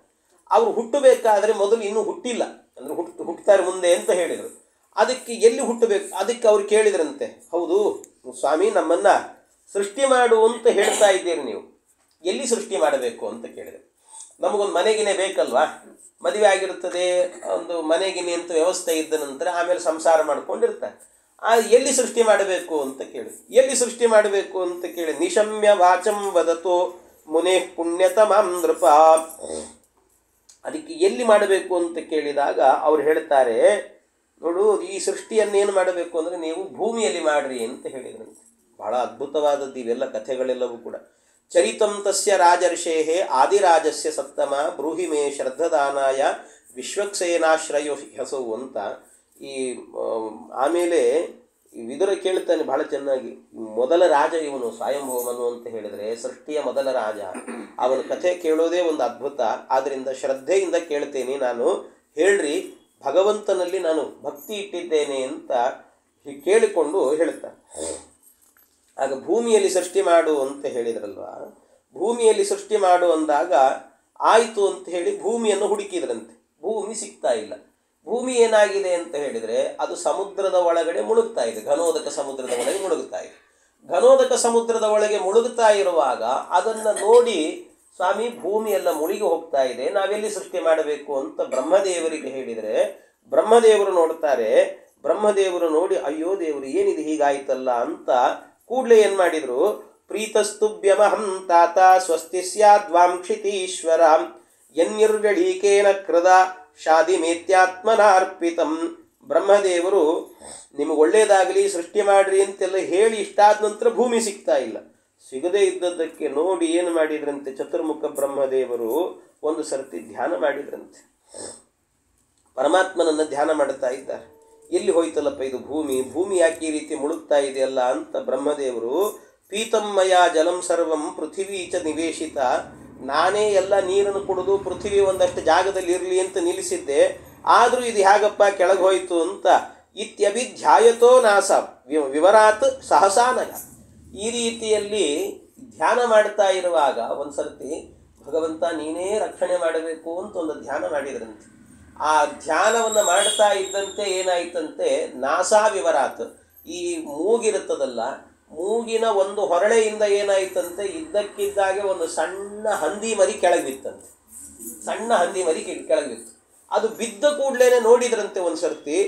ಅವರು ಹುಟ್ಟಬೇಕಾದ್ರೆ ಮೊದಲು ಇನ್ನೂ ಹುಟ್ಟಿಲ್ಲ, ಅಂದರೆ ಹುಟ್ಟುತ್ತಾರೆ ಮುಂದೆ ಅಂತ ಹೇಳಿದರು. ಅದಕ್ಕೆ ಎಲ್ಲಿ ಹುಟ್ಟಬೇಕು ಅದಕ್ಕೆ ಅವ್ರು ಕೇಳಿದ್ರಂತೆ, ಹೌದು ಸ್ವಾಮಿ ನಮ್ಮನ್ನು ಸೃಷ್ಟಿ ಮಾಡು ಅಂತ ಹೇಳ್ತಾ ಇದ್ದೀರಿ, ನೀವು ಎಲ್ಲಿ ಸೃಷ್ಟಿ ಮಾಡಬೇಕು ಅಂತ ಕೇಳಿದರು. ನಮಗೊಂದು ಮನೆಗಿನೇ ಬೇಕಲ್ವಾ, ಮದುವೆ ಆಗಿರುತ್ತದೆ, ಒಂದು ಮನೆಗಿನೇ ಅಂತ ವ್ಯವಸ್ಥೆ ಇದ್ದ ನಂತರ ಆಮೇಲೆ ಸಂಸಾರ ಮಾಡ್ಕೊಂಡಿರ್ತಾರೆ. ಎಲ್ಲಿ ಸೃಷ್ಟಿ ಮಾಡಬೇಕು ಅಂತ ಕೇಳಿ, ಎಲ್ಲಿ ಸೃಷ್ಟಿ ಮಾಡಬೇಕು ಅಂತ ಕೇಳಿ ನಿಶಮ್ಯ ವಾಚಂ ವದತೋ ಮುನೇ ಪುಣ್ಯತಮಾಂ ನೃಪ. ಅದಕ್ಕೆ ಎಲ್ಲಿ ಮಾಡಬೇಕು ಅಂತ ಕೇಳಿದಾಗ ಅವ್ರು ಹೇಳ್ತಾರೆ, ನೋಡು ಈ ಸೃಷ್ಟಿಯನ್ನೇನು ಮಾಡಬೇಕು ಅಂದರೆ ನೀವು ಭೂಮಿಯಲ್ಲಿ ಮಾಡ್ರಿ ಅಂತ ಹೇಳಿದ್ರಂತೆ. ಬಹಳ ಅದ್ಭುತವಾದದ್ದು ಇವೆಲ್ಲ ಕಥೆಗಳೆಲ್ಲವೂ ಕೂಡ. ಚರಿತಂ ತಸ್ಯ ರಾಜರ್ಷೇಹೇ ಆದಿರಾಜಸ್ಯ ಸತ್ತಮ ಬ್ರೂಹಿ ಮೇ ಶ್ರದ್ಧದಾನಾಯ ವಿಶ್ವಕ್ಸೇನಾಶ್ರಯೋ ಹಸವು ಅಂತ. ಈ ಆಮೇಲೆ ವಿದುರ ಕೇಳ್ತಾನೆ ಬಹಳ ಚೆನ್ನಾಗಿ, ಮೊದಲ ರಾಜ ಇವನು ಸ್ವಯಂಭವಮನು ಅಂತ ಹೇಳಿದರೆ, ಸೃಷ್ಟಿಯ ಮೊದಲ ರಾಜ. ಅವನ ಕಥೆ ಕೇಳೋದೇ ಒಂದು ಅದ್ಭುತ. ಆದ್ದರಿಂದ ಶ್ರದ್ಧೆಯಿಂದ ಕೇಳ್ತೇನೆ ನಾನು, ಹೇಳ್ರಿ ಭಗವಂತನಲ್ಲಿ ನಾನು ಭಕ್ತಿ ಇಟ್ಟಿದ್ದೇನೆ ಅಂತ ಕೇಳಿಕೊಂಡು ಹೇಳ್ತಾರೆ. ಆಗ ಭೂಮಿಯಲ್ಲಿ ಸೃಷ್ಟಿ ಮಾಡು ಅಂತ ಹೇಳಿದ್ರಲ್ವ, ಭೂಮಿಯಲ್ಲಿ ಸೃಷ್ಟಿ ಮಾಡು ಅಂದಾಗ ಆಯಿತು ಅಂತ ಹೇಳಿ ಭೂಮಿಯನ್ನು ಹುಡುಕಿದ್ರಂತೆ. ಭೂಮಿ ಸಿಗ್ತಾ ಇಲ್ಲ. ಭೂಮಿ ಏನಾಗಿದೆ ಅಂತ ಹೇಳಿದರೆ ಅದು ಸಮುದ್ರದ ಒಳಗಡೆ ಮುಳುಗ್ತಾ ಇದೆ, ಘನೋದಕ ಸಮುದ್ರದ ಒಳಗೆ ಮುಳುಗ್ತಾ ಇದೆ. ಘನೋದಕ ಸಮುದ್ರದ ಒಳಗೆ ಮುಳುಗ್ತಾ ಇರುವಾಗ ಅದನ್ನು ನೋಡಿ ಸ್ವಾಮಿ ಭೂಮಿ ಎಲ್ಲ ಮುಳುಗಿ ಹೋಗ್ತಾ ಇದೆ, ನಾವೆಲ್ಲಿ ಸೃಷ್ಟಿ ಮಾಡಬೇಕು ಅಂತ ಬ್ರಹ್ಮದೇವರಿಗೆ ಹೇಳಿದರೆ ಬ್ರಹ್ಮದೇವರು ನೋಡ್ತಾರೆ. ಬ್ರಹ್ಮದೇವರು ನೋಡಿ ಅಯ್ಯೋ ದೇವರು ಏನಿದೆ ಹೀಗಾಯ್ತಲ್ಲ ಅಂತ ಕೂಡಲೇ ಏನು ಮಾಡಿದರು, ಪ್ರೀತಸ್ತುಭ್ಯಮಹಂ ತಾತ ಸ್ವಸ್ತಿ ಸ್ಯಾದ್ವಾಂಕ್ಷಿತೀಶ್ವರ ಯನ್ನಿರ್ಗಳೀಕೇನ ಕೃದ ಶಾದಿಮೇತ್ಯಾತ್ಮನಾರ್ಪಿತಂ. ಬ್ರಹ್ಮದೇವರು ನಿಮಗೆ ಒಳ್ಳೇದಾಗಲಿ ಸೃಷ್ಟಿ ಮಾಡ್ರಿ ಅಂತೆಲ್ಲ ಹೇಳಿ ಇಷ್ಟಾದ ನಂತರ ಭೂಮಿ ಸಿಗ್ತಾ ಇಲ್ಲ. ಸಿಗದೇ ಇದ್ದದ್ದಕ್ಕೆ ನೋಡಿ ಏನು ಮಾಡಿದ್ರಂತೆ, ಚತುರ್ಮುಖ ಬ್ರಹ್ಮದೇವರು ಒಂದು ಸರ್ತಿ ಧ್ಯಾನ ಮಾಡಿದ್ರಂತೆ. ಪರಮಾತ್ಮನನ್ನು ಧ್ಯಾನ ಮಾಡ್ತಾ ಇದ್ದಾರೆ. ಎಲ್ಲಿ ಹೋಯ್ತಲ್ಲಪ್ಪ ಇದು ಭೂಮಿ, ಭೂಮಿ ಯಾಕೆ ಈ ರೀತಿ ಮುಳುಗ್ತಾ ಇದೆಯಲ್ಲ ಅಂತ ಬ್ರಹ್ಮದೇವರು ಪೀತಮ್ಮಯ ಜಲಂ ಸರ್ವಂ ಪೃಥಿವೀ ಚ ನಿವೇಶಿತ, ನಾನೇ ಎಲ್ಲ ನೀರನ್ನು ಕುಡಿದು ಪೃಥ್ವಿ ಒಂದಷ್ಟು ಜಾಗದಲ್ಲಿ ಇರಲಿ ಅಂತ ನಿಲ್ಲಿಸಿದ್ದೆ, ಆದರೂ ಇದು ಹೇಗಪ್ಪ ಕೆಳಗೆ ಹೋಯಿತು ಅಂತ ಇತ್ಯಭಿಧ್ಯಾಯತೋ ನಾಸ ವಿವರಾತ್ ಸಹಸಾನಗ. ಈ ರೀತಿಯಲ್ಲಿ ಧ್ಯಾನ ಮಾಡ್ತಾ ಇರುವಾಗ ಒಂದು ಸರ್ತಿ ಭಗವಂತ ನೀನೇ ರಕ್ಷಣೆ ಮಾಡಬೇಕು ಅಂತ ಒಂದು ಧ್ಯಾನ ಮಾಡಿದ್ರಂತೆ. ಆ ಧ್ಯಾನವನ್ನು ಮಾಡ್ತಾ ಇದ್ದಂತೆ ಏನಾಯ್ತಂತೆ, ನಾಸಾ ವಿವರಾತ್, ಈ ಮೂಗಿರುತ್ತದಲ್ಲ, ಮೂಗಿನ ಒಂದು ಹೊರಳೆಯಿಂದ ಏನಾಯ್ತಂತೆ, ಇದ್ದಕ್ಕಿದ್ದಾಗೆ ಒಂದು ಸಣ್ಣ ಹಂದಿ ಮರಿ ಕೆಳಗೆ ಬಿತ್ತಂತೆ. ಸಣ್ಣ ಹಂದಿ ಮರಿ ಕೆಳಗೆ ಬಿತ್ತು. ಅದು ಬಿದ್ದ ಕೂಡಲೇ ನೋಡಿದ್ರಂತೆ ಒಂದು ಸರ್ತಿ,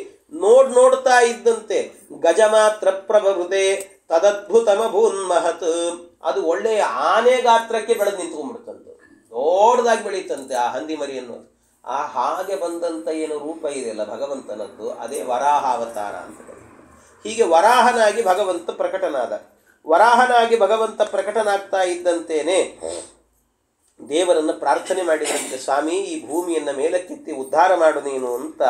ನೋಡ್ತಾ ಇದ್ದಂತೆ ಗಜಮಾತ್ರ ಪ್ರಭೃತೆ ತದದ್ಭುತಮಭೂನ್ಮಹತ್, ಅದು ಒಳ್ಳೆಯ ಆನೆ ಗಾತ್ರಕ್ಕೆ ಬೆಳೆದು ನಿಂತ್ಕೊಂಡ್ಬಿಡ್ತಂತೆ, ದೊಡ್ಡದಾಗಿ ಬೆಳೀತಂತೆ ಆ ಹಂದಿ ಮರಿ ಅನ್ನೋದು. ಆ ಹಾಗೆ ಬಂದಂಥ ಏನು ರೂಪ ಇದೆಯಲ್ಲ ಭಗವಂತನದ್ದು, ಅದೇ ವರಾಹಾವತಾರ ಅಂತ ಕರೀತಾರೆ. ಹೀಗೆ ವರಾಹನಾಗಿ ಭಗವಂತ ಪ್ರಕಟನಾದ. ವರಾಹನಾಗಿ ಭಗವಂತ ಪ್ರಕಟನಾಗ್ತಾ ಇದ್ದಂತೇನೆ ದೇವರನ್ನು ಪ್ರಾರ್ಥನೆ ಮಾಡಿದಂತೆ, ಸ್ವಾಮಿ ಈ ಭೂಮಿಯನ್ನು ಮೇಲಕ್ಕೆತ್ತಿ ಉದ್ಧಾರ ಮಾಡು ನೀನು ಅಂತ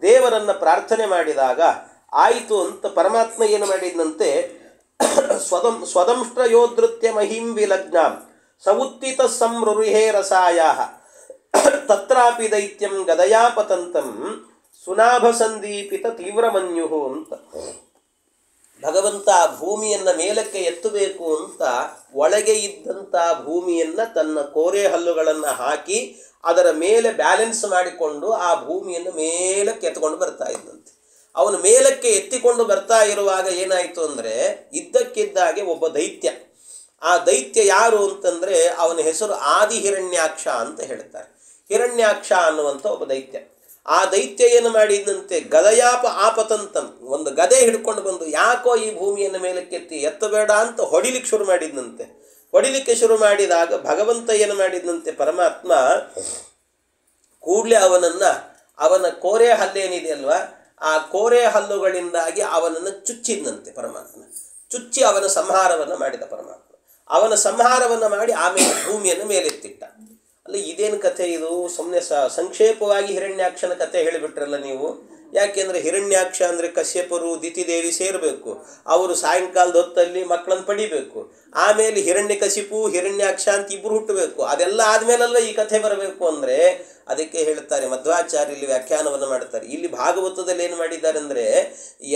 ದೇವರನ್ನು ಪ್ರಾರ್ಥನೆ ಮಾಡಿದಾಗ ಆಯಿತು ಅಂತ ಪರಮಾತ್ಮ ಏನು ಮಾಡಿದಂತೆ, ಸ್ವದಂಷ್ಟ್ರಯೋಧೃತ್ಯ ಮಹಿಂ ವಿಲಗ್ನಾಂ ಸವುತ್ತಿತ ಸಂರುಹೇ ರಸಾಯ ತತ್ರಾಪಿ ದೈತ್ಯಂ ಗದಯಾಪತಂತಂ ಸುನಾಭ ಸಂದೀಪಿತ ತೀವ್ರಮನ್ಯು ಅಂತ. ಭಗವಂತ ಭೂಮಿಯನ್ನು ಮೇಲಕ್ಕೆ ಎತ್ತಬೇಕು ಅಂತ ಒಳಗೆ ಇದ್ದಂಥ ಭೂಮಿಯನ್ನು ತನ್ನ ಕೋರೆ ಹಲ್ಲುಗಳನ್ನು ಹಾಕಿ ಅದರ ಮೇಲೆ ಬ್ಯಾಲೆನ್ಸ್ ಮಾಡಿಕೊಂಡು ಆ ಭೂಮಿಯನ್ನು ಮೇಲಕ್ಕೆ ಎತ್ಕೊಂಡು ಬರ್ತಾ ಇದ್ದಂತೆ. ಅವನು ಮೇಲಕ್ಕೆ ಎತ್ತಿಕೊಂಡು ಬರ್ತಾ ಇರುವಾಗ ಏನಾಯಿತು ಅಂದರೆ, ಇದ್ದಕ್ಕಿದ್ದಾಗೆ ಒಬ್ಬ ದೈತ್ಯ. ಆ ದೈತ್ಯ ಯಾರು ಅಂತಂದರೆ ಅವನ ಹೆಸರು ಆದಿಹಿರಣ್ಯಾಕ್ಷ ಅಂತ ಹೇಳ್ತಾರೆ. ಹಿರಣ್ಯಾಕ್ಷ ಅನ್ನುವಂಥ ಒಬ್ಬ ದೈತ್ಯ. ಆ ದೈತ್ಯ ಏನು ಮಾಡಿದಂತೆ, ಗದಯಾಪ ಆಪತಂತಂ, ಒಂದು ಗದೆ ಹಿಡ್ಕೊಂಡು ಬಂದು ಯಾಕೋ ಈ ಭೂಮಿಯನ್ನು ಮೇಲಕ್ಕೆತ್ತಿ ಎತ್ತಬೇಡ ಅಂತ ಹೊಡಿಲಿಕ್ಕೆ ಶುರು ಮಾಡಿದಂತೆ. ಹೊಡಿಲಿಕ್ಕೆ ಶುರು ಮಾಡಿದಾಗ ಭಗವಂತ ಏನು ಮಾಡಿದಂತೆ, ಪರಮಾತ್ಮ ಕೂಡಲೇ ಅವನ ಕೋರೆ ಹಲ್ಲೇನಿದೆಯಲ್ವ, ಆ ಕೋರೆ ಹಲ್ಲುಗಳಿಂದಾಗಿ ಅವನನ್ನು ಚುಚ್ಚಿದಂತೆ ಪರಮಾತ್ಮ. ಚುಚ್ಚಿ ಅವನ ಸಂಹಾರವನ್ನು ಮಾಡಿದ ಪರಮಾತ್ಮ. ಅವನ ಸಂಹಾರವನ್ನು ಮಾಡಿ ಆಮೇಲೆ ಭೂಮಿಯನ್ನು ಮೇಲೆತ್ತಿಟ್ಟ. ಅಲ್ಲ ಇದೇನು ಕಥೆ ಇದು, ಸುಮ್ಮನೆ ಸಂಕ್ಷೇಪವಾಗಿ ಹಿರಣ್ಯಾಕ್ಷನ ಕಥೆ ಹೇಳಿಬಿಟ್ರಲ್ಲ ನೀವು. ಯಾಕೆಂದರೆ ಹಿರಣ್ಯಾಕ್ಷ ಅಂದರೆ ಕಶ್ಯಪರು ದಿತಿದೇವಿ ಸೇರಬೇಕು, ಅವರು ಸಾಯಂಕಾಲದ ಹೊತ್ತಲ್ಲಿ ಮಕ್ಕಳನ್ನು ಪಡಿಬೇಕು, ಆಮೇಲೆ ಹಿರಣ್ಯಕಶಿಪು ಹಿರಣ್ಯಾಕ್ಷ ಅಂತ ಇಬ್ಬರು ಹುಟ್ಟಬೇಕು. ಅದೆಲ್ಲ ಆದಮೇಲಲ್ಲ ಈ ಕಥೆ ಬರಬೇಕು ಅಂದರೆ, ಅದಕ್ಕೆ ಹೇಳ್ತಾರೆ ಮಧ್ವಾಚಾರ್ಯ ಇಲ್ಲಿ ವ್ಯಾಖ್ಯಾನವನ್ನು ಮಾಡ್ತಾರೆ. ಇಲ್ಲಿ ಭಾಗವತದಲ್ಲಿ ಏನು ಮಾಡಿದ್ದಾರೆ ಅಂದರೆ,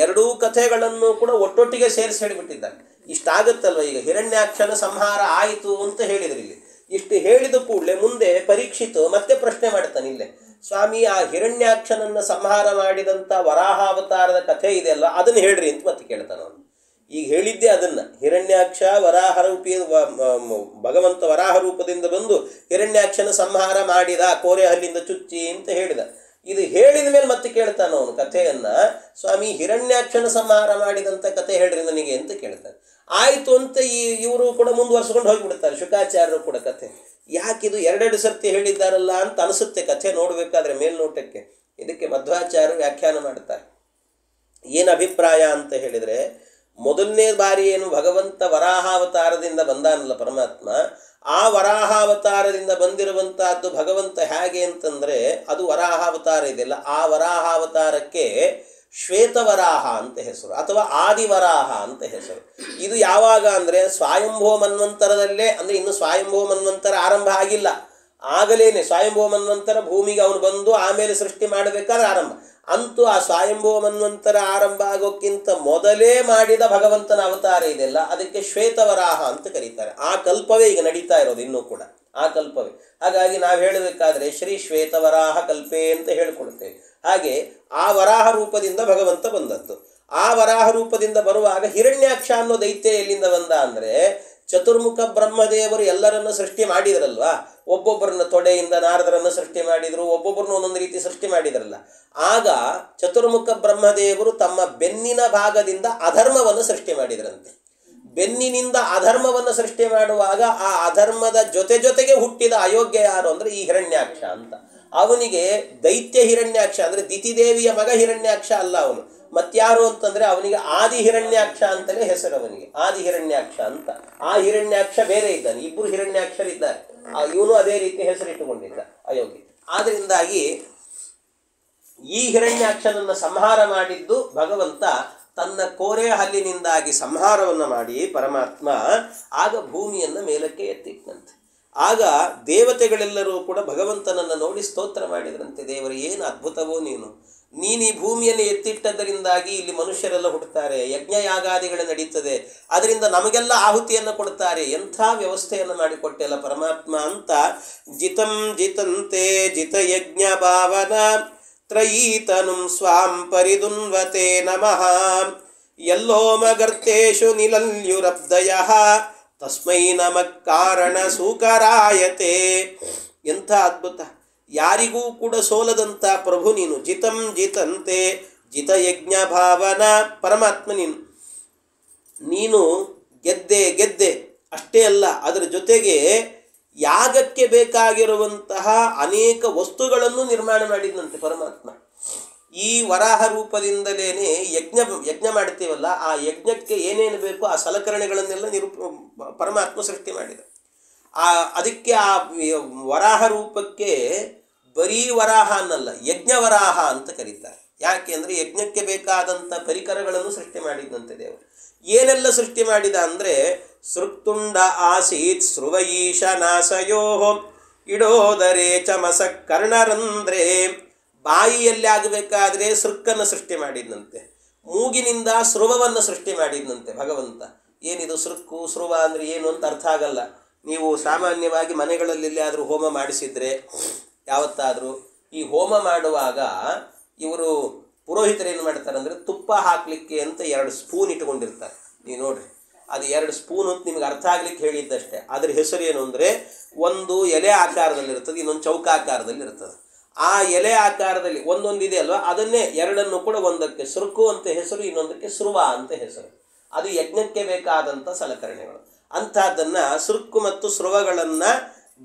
ಎರಡೂ ಕಥೆಗಳನ್ನು ಕೂಡ ಒಟ್ಟೊಟ್ಟಿಗೆ ಸೇರಿಸಿ ಹೇಳಿಬಿಟ್ಟಿದ್ದಾರೆ. ಇಷ್ಟಾಗತ್ತಲ್ವ, ಈಗ ಹಿರಣ್ಯಾಕ್ಷನ ಸಂಹಾರ ಆಯಿತು ಅಂತ ಹೇಳಿದ್ರು. ಇಲ್ಲಿ ಇಷ್ಟು ಹೇಳಿದ ಕೂಡಲೇ ಮುಂದೆ ಪರೀಕ್ಷಿತು ಮತ್ತೆ ಪ್ರಶ್ನೆ ಮಾಡ್ತಾನೆ ಇಲ್ಲೇ, ಸ್ವಾಮಿ ಆ ಹಿರಣ್ಯಾಕ್ಷನನ್ನು ಸಂಹಾರ ಮಾಡಿದಂಥ ವರಾಹಾವತಾರದ ಕಥೆ ಇದೆಯಲ್ಲ ಅದನ್ನು ಹೇಳ್ರಿ ಅಂತ ಮತ್ತೆ ಕೇಳ್ತಾನೆ ಅವನು. ಈಗ ಹೇಳಿದ್ದೆ ಅದನ್ನು, ಹಿರಣ್ಯಾಕ್ಷ ವರಾಹ ರೂಪಿ ಭಗವಂತ ವರಾಹ ರೂಪದಿಂದ ಬಂದು ಹಿರಣ್ಯಾಕ್ಷನ ಸಂಹಾರ ಮಾಡಿದ ಕೋರೆ ಹಲ್ಲಿಂದ ಚುಚ್ಚಿ ಅಂತ ಹೇಳಿದ. ಇದು ಹೇಳಿದ ಮೇಲೆ ಮತ್ತೆ ಕೇಳ್ತಾನೆ ಅವನು ಕಥೆಯನ್ನು, ಸ್ವಾಮಿ ಹಿರಣ್ಯಾಕ್ಷನ ಸಂಹಾರ ಮಾಡಿದಂಥ ಕಥೆ ಹೇಳ್ರಿ ನನಗೆ ಅಂತ ಕೇಳ್ತಾನೆ. ಆಯಿತು ಅಂತ ಇವರು ಕೂಡ ಮುಂದುವರ್ಸ್ಕೊಂಡು ಹೋಗಿಬಿಡ್ತಾರೆ, ಶುಕಾಚಾರ್ಯರು ಕೂಡ ಕಥೆ. ಯಾಕಿದು ಎರಡೆರಡು ಸರ್ತಿ ಹೇಳಿದ್ದಾರಲ್ಲ ಅಂತ ಅನಿಸುತ್ತೆ ಕಥೆ ನೋಡಬೇಕಾದ್ರೆ ಮೇಲ್ನೋಟಕ್ಕೆ. ಇದಕ್ಕೆ ಮಧ್ವಾಚಾರ್ಯರು ವ್ಯಾಖ್ಯಾನ ಮಾಡ್ತಾರೆ. ಏನು ಅಭಿಪ್ರಾಯ ಅಂತ ಹೇಳಿದರೆ, ಮೊದಲನೇ ಬಾರಿ ಏನು ಭಗವಂತ ವರಾಹಾವತಾರದಿಂದ ಬಂದಾನಲ್ಲ ಪರಮಾತ್ಮ, ಆ ವರಾಹಾವತಾರದಿಂದ ಬಂದಿರುವಂತಹದ್ದು ಭಗವಂತ ಹೇಗೆ ಅಂತಂದರೆ, ಅದು ವರಾಹಾವತಾರ ಇದೆಯಲ್ಲ, ಆ ವರಾಹಾವತಾರಕ್ಕೆ ಶ್ವೇತವರಾಹ ಅಂತ ಹೆಸರು, ಅಥವಾ ಆದಿವರಾಹ ಅಂತ ಹೆಸರು. ಇದು ಯಾವಾಗ ಅಂದರೆ ಸ್ವಯಂಭೂ ಮನ್ವಂತರದಲ್ಲೇ, ಅಂದರೆ ಇನ್ನು ಸ್ವಯಂಭೂ ಮನ್ವಂತರ ಆರಂಭ ಆಗಿಲ್ಲ, ಆಗಲೇನೆ ಸ್ವಯಂಭೂ ಮನ್ವಂತರ ಭೂಮಿಗೆ ಅವನು ಬಂದು ಆಮೇಲೆ ಸೃಷ್ಟಿ ಮಾಡಬೇಕಾದ್ರೆ ಆರಂಭ. ಅಂತೂ ಆ ಸ್ವಯಂಭೂ ಮನ್ವಂತರ ಆರಂಭ ಆಗೋಕ್ಕಿಂತ ಮೊದಲೇ ಮಾಡಿದ ಭಗವಂತನ ಅವತಾರ ಇದೆಲ್ಲ, ಅದಕ್ಕೆ ಶ್ವೇತವರಾಹ ಅಂತ ಕರೀತಾರೆ. ಆ ಕಲ್ಪವೇ ಈಗ ನಡೀತಾ ಇರೋದು ಇನ್ನೂ ಕೂಡ, ಆ ಕಲ್ಪವೇ. ಹಾಗಾಗಿ ನಾವು ಹೇಳಬೇಕಾದ್ರೆ ಶ್ರೀ ಶ್ವೇತವರಾಹ ಕಲ್ಪೆ ಅಂತ ಹೇಳಿಕೊಡ್ತೇವೆ. ಹಾಗೆ ಆ ವರಾಹ ರೂಪದಿಂದ ಭಗವಂತ ಬಂದದ್ದು. ಆ ವರಾಹ ರೂಪದಿಂದ ಬರುವಾಗ ಹಿರಣ್ಯಾಕ್ಷ ಅನ್ನೋ ದೈತ್ಯ ಎಲ್ಲಿಂದ ಬಂದ ಅಂದರೆ, ಚತುರ್ಮುಖ ಬ್ರಹ್ಮದೇವರು ಎಲ್ಲರನ್ನು ಸೃಷ್ಟಿ ಮಾಡಿದ್ರಲ್ವಾ, ಒಬ್ಬೊಬ್ಬರನ್ನ ತೊಡೆಯಿಂದ ನಾರದರನ್ನು ಸೃಷ್ಟಿ ಮಾಡಿದರು, ಒಬ್ಬೊಬ್ಬರನ್ನ ಒಂದೊಂದು ರೀತಿ ಸೃಷ್ಟಿ ಮಾಡಿದ್ರಲ್ಲ. ಆಗ ಚತುರ್ಮುಖ ಬ್ರಹ್ಮದೇವರು ತಮ್ಮ ಬೆನ್ನಿನ ಭಾಗದಿಂದ ಅಧರ್ಮವನ್ನು ಸೃಷ್ಟಿ ಮಾಡಿದ್ರಂತೆ. ಬೆನ್ನಿನಿಂದ ಅಧರ್ಮವನ್ನು ಸೃಷ್ಟಿ ಮಾಡುವಾಗ ಆ ಅಧರ್ಮದ ಜೊತೆಗೆ ಹುಟ್ಟಿದ ಅಯೋಗ್ಯ ಯಾರು ಅಂದರೆ ಈ ಹಿರಣ್ಯಾಕ್ಷ ಅಂತ. ಅವನಿಗೆ ದೈತ್ಯ ಹಿರಣ್ಯಾಕ್ಷ ಅಂದರೆ ದಿತಿದೇವಿಯ ಮಗ ಹಿರಣ್ಯಾಕ್ಷ ಅಲ್ಲ ಅವನು, ಮತ್ಯಾರು ಅಂತಂದರೆ ಅವನಿಗೆ ಆದಿ ಹಿರಣ್ಯಾಕ್ಷ ಅಂತಲೇ ಹೆಸರು, ಅವನಿಗೆ ಆದಿ ಹಿರಣ್ಯಾಕ್ಷ ಅಂತ. ಆ ಹಿರಣ್ಯಾಕ್ಷ ಬೇರೆ ಇದ್ದಾನೆ, ಇಬ್ಬರು ಹಿರಣ್ಯಾಕ್ಷರಿದ್ದಾರೆ. ಇವನು ಅದೇ ರೀತಿ ಹೆಸರಿಟ್ಟುಕೊಂಡಿದ್ದ ಅಯೋಗ್ಯ. ಆದ್ದರಿಂದಾಗಿ ಈ ಹಿರಣ್ಯಾಕ್ಷನನ್ನು ಸಂಹಾರ ಮಾಡಿದ್ದು ಭಗವಂತ ತನ್ನ ಕೋರೆ ಹಲ್ಲಿನಿಂದಾಗಿ ಸಂಹಾರವನ್ನು ಮಾಡಿ ಪರಮಾತ್ಮ ಆಗ ಭೂಮಿಯನ್ನು ಮೇಲಕ್ಕೆ ಎತ್ತಿಟ್ಟಂತೆ. ಆಗ ದೇವತೆಗಳೆಲ್ಲರೂ ಕೂಡ ಭಗವಂತನನ್ನು ನೋಡಿ ಸ್ತೋತ್ರ ಮಾಡಿದ್ರಂತೆ, ದೇವರು ಏನು ಅದ್ಭುತವೋ ನೀನು ಈ ಭೂಮಿಯನ್ನು ಎತ್ತಿಟ್ಟದರಿಂದಾಗಿ ಇಲ್ಲಿ ಮನುಷ್ಯರೆಲ್ಲ ಹುಟ್ಟುತ್ತಾರೆ, ಯಜ್ಞ ಯಾಗಾದಿಗಳು ನಡೀತದೆ, ಅದರಿಂದ ನಮಗೆಲ್ಲ ಆಹುತಿಯನ್ನು ಕೊಡ್ತಾರೆ, ಎಂಥ ವ್ಯವಸ್ಥೆಯನ್ನು ಮಾಡಿಕೊಟ್ಟೆಲ್ಲ ಪರಮಾತ್ಮ ಅಂತ. ಜಿತಂ ಜಿತಂತೆ ಜಿತ ಯಜ್ಞ ಭಾವನ ತ್ರಯೀತನುಂ ಸ್ವಾಂ ಪರಿದುನ್ವತೆ ನಮಃ ಯಲ್ಲೋಮಗರ್ತೇಷು ನಿಲಲ್ಯುರಬ್ದಯಃ ತಸ್ಮೈ ನಮಃ ಕಾರಣ ಸೂಕರಾಯತೆ. ಎಂಥ ಅದ್ಭುತ! ಯಾರಿಗೂ ಕೂಡ ಸೋಲದಂಥ ಪ್ರಭು ನೀನು. ಜಿತಂ ಜಿತಂತೆ ಜಿತ ಯಜ್ಞ ಭಾವನ ಪರಮಾತ್ಮ ನೀನು ಗೆದ್ದೆ ಅಷ್ಟೇ ಅಲ್ಲ, ಅದರ ಜೊತೆಗೆ ಯಾಗಕ್ಕೆ ಬೇಕಾಗಿರುವಂತಹ ಅನೇಕ ವಸ್ತುಗಳನ್ನು ನಿರ್ಮಾಣ ಮಾಡಿದಂತೆ ಪರಮಾತ್ಮ. ಈ ವರಾಹ ರೂಪದಿಂದಲೇ ಯಜ್ಞ ಮಾಡ್ತೀವಲ್ಲ, ಆ ಯಜ್ಞಕ್ಕೆ ಏನೇನು ಬೇಕು ಆ ಸಲಕರಣೆಗಳನ್ನೆಲ್ಲ ಪರಮಾತ್ಮ ಸೃಷ್ಟಿ ಮಾಡಿದ. ಅದಕ್ಕೆ ಆ ವರಾಹ ರೂಪಕ್ಕೆ ಬರೀ ವರಾಹ ಅನ್ನಲ್ಲ, ಯಜ್ಞವರಾಹ ಅಂತ ಕರೀತಾರೆ. ಯಾಕೆ ಅಂದರೆ ಯಜ್ಞಕ್ಕೆ ಬೇಕಾದಂಥ ಪರಿಕರಗಳನ್ನು ಸೃಷ್ಟಿ ಮಾಡಿದಂತೆ ದೇವರು. ಏನೆಲ್ಲ ಸೃಷ್ಟಿ ಮಾಡಿದ ಅಂದರೆ, ಸೃಕ್ತುಂಡ ಆಸೀತ್ ಸ್ರುವಯೀಶನಾಸಯೋ ಇಡೋದರೆ ಚಮಸ ಕರ್ಣರಂಧ್ರೆ. ಬಾಯಿಯಲ್ಲಿ ಆಗಬೇಕಾದ್ರೆ ಸೃಕ್ಕನ್ನು ಸೃಷ್ಟಿ ಮಾಡಿದಂತೆ, ಮೂಗಿನಿಂದ ಸ್ರುವವನ್ನು ಸೃಷ್ಟಿ ಮಾಡಿದಂತೆ ಭಗವಂತ. ಏನಿದು ಸೃಕ್ಕು ಸ್ರುವ ಅಂದರೆ ಏನು ಅಂತ ಅರ್ಥ ಆಗಲ್ಲ. ನೀವು ಸಾಮಾನ್ಯವಾಗಿ ಮನೆಗಳಲ್ಲಿ ಆದರೂ ಹೋಮ ಮಾಡಿಸಿದರೆ, ಯಾವತ್ತಾದರೂ ಈ ಹೋಮ ಮಾಡುವಾಗ ಇವರು ಪುರೋಹಿತರು ಏನು ಮಾಡ್ತಾರೆ ಅಂದರೆ, ತುಪ್ಪ ಹಾಕಲಿಕ್ಕೆ ಅಂತ 2 ಸ್ಪೂನ್ ಇಟ್ಕೊಂಡಿರ್ತಾರೆ. ನೀವು ನೋಡ್ರಿ, ಅದು 2 ಸ್ಪೂನ್ ಅಂತ ನಿಮ್ಗೆ ಅರ್ಥ ಆಗ್ಲಿಕ್ಕೆ ಹೇಳಿದ್ದಷ್ಟೇ. ಅದ್ರ ಹೆಸರು ಏನು ಅಂದರೆ, ಒಂದು ಎಲೆ ಆಕಾರದಲ್ಲಿರ್ತದೆ, ಇನ್ನೊಂದು ಚೌಕಾಕಾರದಲ್ಲಿ ಇರ್ತದೆ. ಆ ಎಲೆ ಆಕಾರದಲ್ಲಿ ಒಂದೊಂದು ಇದೆ ಅಲ್ವಾ, ಅದನ್ನೇ ಎರಡನ್ನು ಕೂಡ ಒಂದಕ್ಕೆ ಸುರುಕು ಅಂತ ಹೆಸರು, ಇನ್ನೊಂದಕ್ಕೆ ಸುರುವ ಅಂತ ಹೆಸರು. ಅದು ಯಜ್ಞಕ್ಕೆ ಬೇಕಾದಂಥ ಸಲಕರಣೆಗಳು. ಅಂಥದ್ದನ್ನು ಸುರುಕು ಮತ್ತು ಸ್ರುವಗಳನ್ನು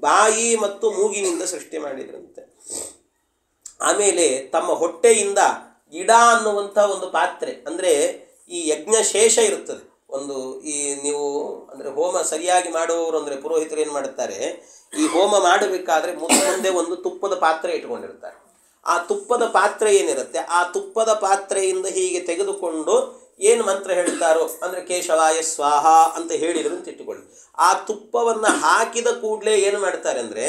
ಬಾಯಿ ಮತ್ತು ಮೂಗಿನಿಂದ ಸೃಷ್ಟಿ ಮಾಡಿದ್ರಂತೆ. ಆಮೇಲೆ ತಮ್ಮ ಹೊಟ್ಟೆಯಿಂದ ಇಡ ಅನ್ನುವಂಥ ಒಂದು ಪಾತ್ರೆ, ಅಂದರೆ ಈ ಯಜ್ಞಶೇಷ ಇರ್ತದೆ ಒಂದು. ಈ ನೀವು ಅಂದರೆ ಹೋಮ ಸರಿಯಾಗಿ ಮಾಡುವವರು ಅಂದರೆ ಪುರೋಹಿತರು ಏನು ಮಾಡುತ್ತಾರೆ, ಈ ಹೋಮ ಮಾಡಬೇಕಾದ್ರೆ ಮುಂದೆ ಒಂದು ತುಪ್ಪದ ಪಾತ್ರೆ ಇಟ್ಕೊಂಡಿರ್ತಾರೆ. ಆ ತುಪ್ಪದ ಪಾತ್ರೆ ಏನಿರುತ್ತೆ, ಆ ತುಪ್ಪದ ಪಾತ್ರೆಯಿಂದ ಹೀಗೆ ತೆಗೆದುಕೊಂಡು ಏನು ಮಂತ್ರ ಹೇಳ್ತಾರೋ ಅಂದರೆ ಕೇಶವಾಯ ಸ್ವಾಹ ಅಂತ ಹೇಳಿದ್ರು ಅಂತ ಇಟ್ಟುಕೊಳ್ಳಿ. ಆ ತುಪ್ಪವನ್ನು ಹಾಕಿದ ಕೂಡಲೇ ಏನು ಮಾಡ್ತಾರೆ ಅಂದರೆ,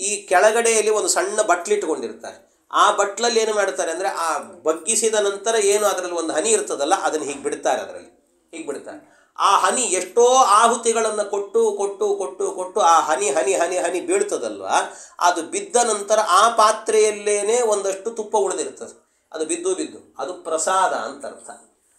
ಈ ಕೆಳಗಡೆಯಲ್ಲಿ ಒಂದು ಸಣ್ಣ ಬಟ್ಲಿಟ್ಕೊಂಡಿರ್ತಾರೆ. ಆ ಬಟ್ಲಲ್ಲಿ ಏನು ಮಾಡ್ತಾರೆ ಅಂದರೆ, ಆ ಬಗ್ಗಿಸಿದ ನಂತರ ಏನು ಅದರಲ್ಲಿ ಒಂದು ಹನಿ ಇರ್ತದಲ್ಲ, ಅದನ್ನು ಹೀಗೆ ಬಿಡ್ತಾರೆ, ಅದರಲ್ಲಿ ಹೀಗೆ ಬಿಡ್ತಾರೆ. ಆ ಹನಿ ಎಷ್ಟೋ ಆಹುತಿಗಳನ್ನು ಕೊಟ್ಟು ಕೊಟ್ಟು ಕೊಟ್ಟು ಕೊಟ್ಟು ಆ ಹನಿ ಹನಿ ಹನಿ ಹನಿ ಬೀಳ್ತದಲ್ವ, ಅದು ಬಿದ್ದ ನಂತರ ಆ ಪಾತ್ರೆಯಲ್ಲೇನೆ ಒಂದಷ್ಟು ತುಪ್ಪ ಉಳಿದಿರ್ತದೆ. ಅದು ಬಿದ್ದು ಅದು ಪ್ರಸಾದ ಅಂತ ಅರ್ಥ.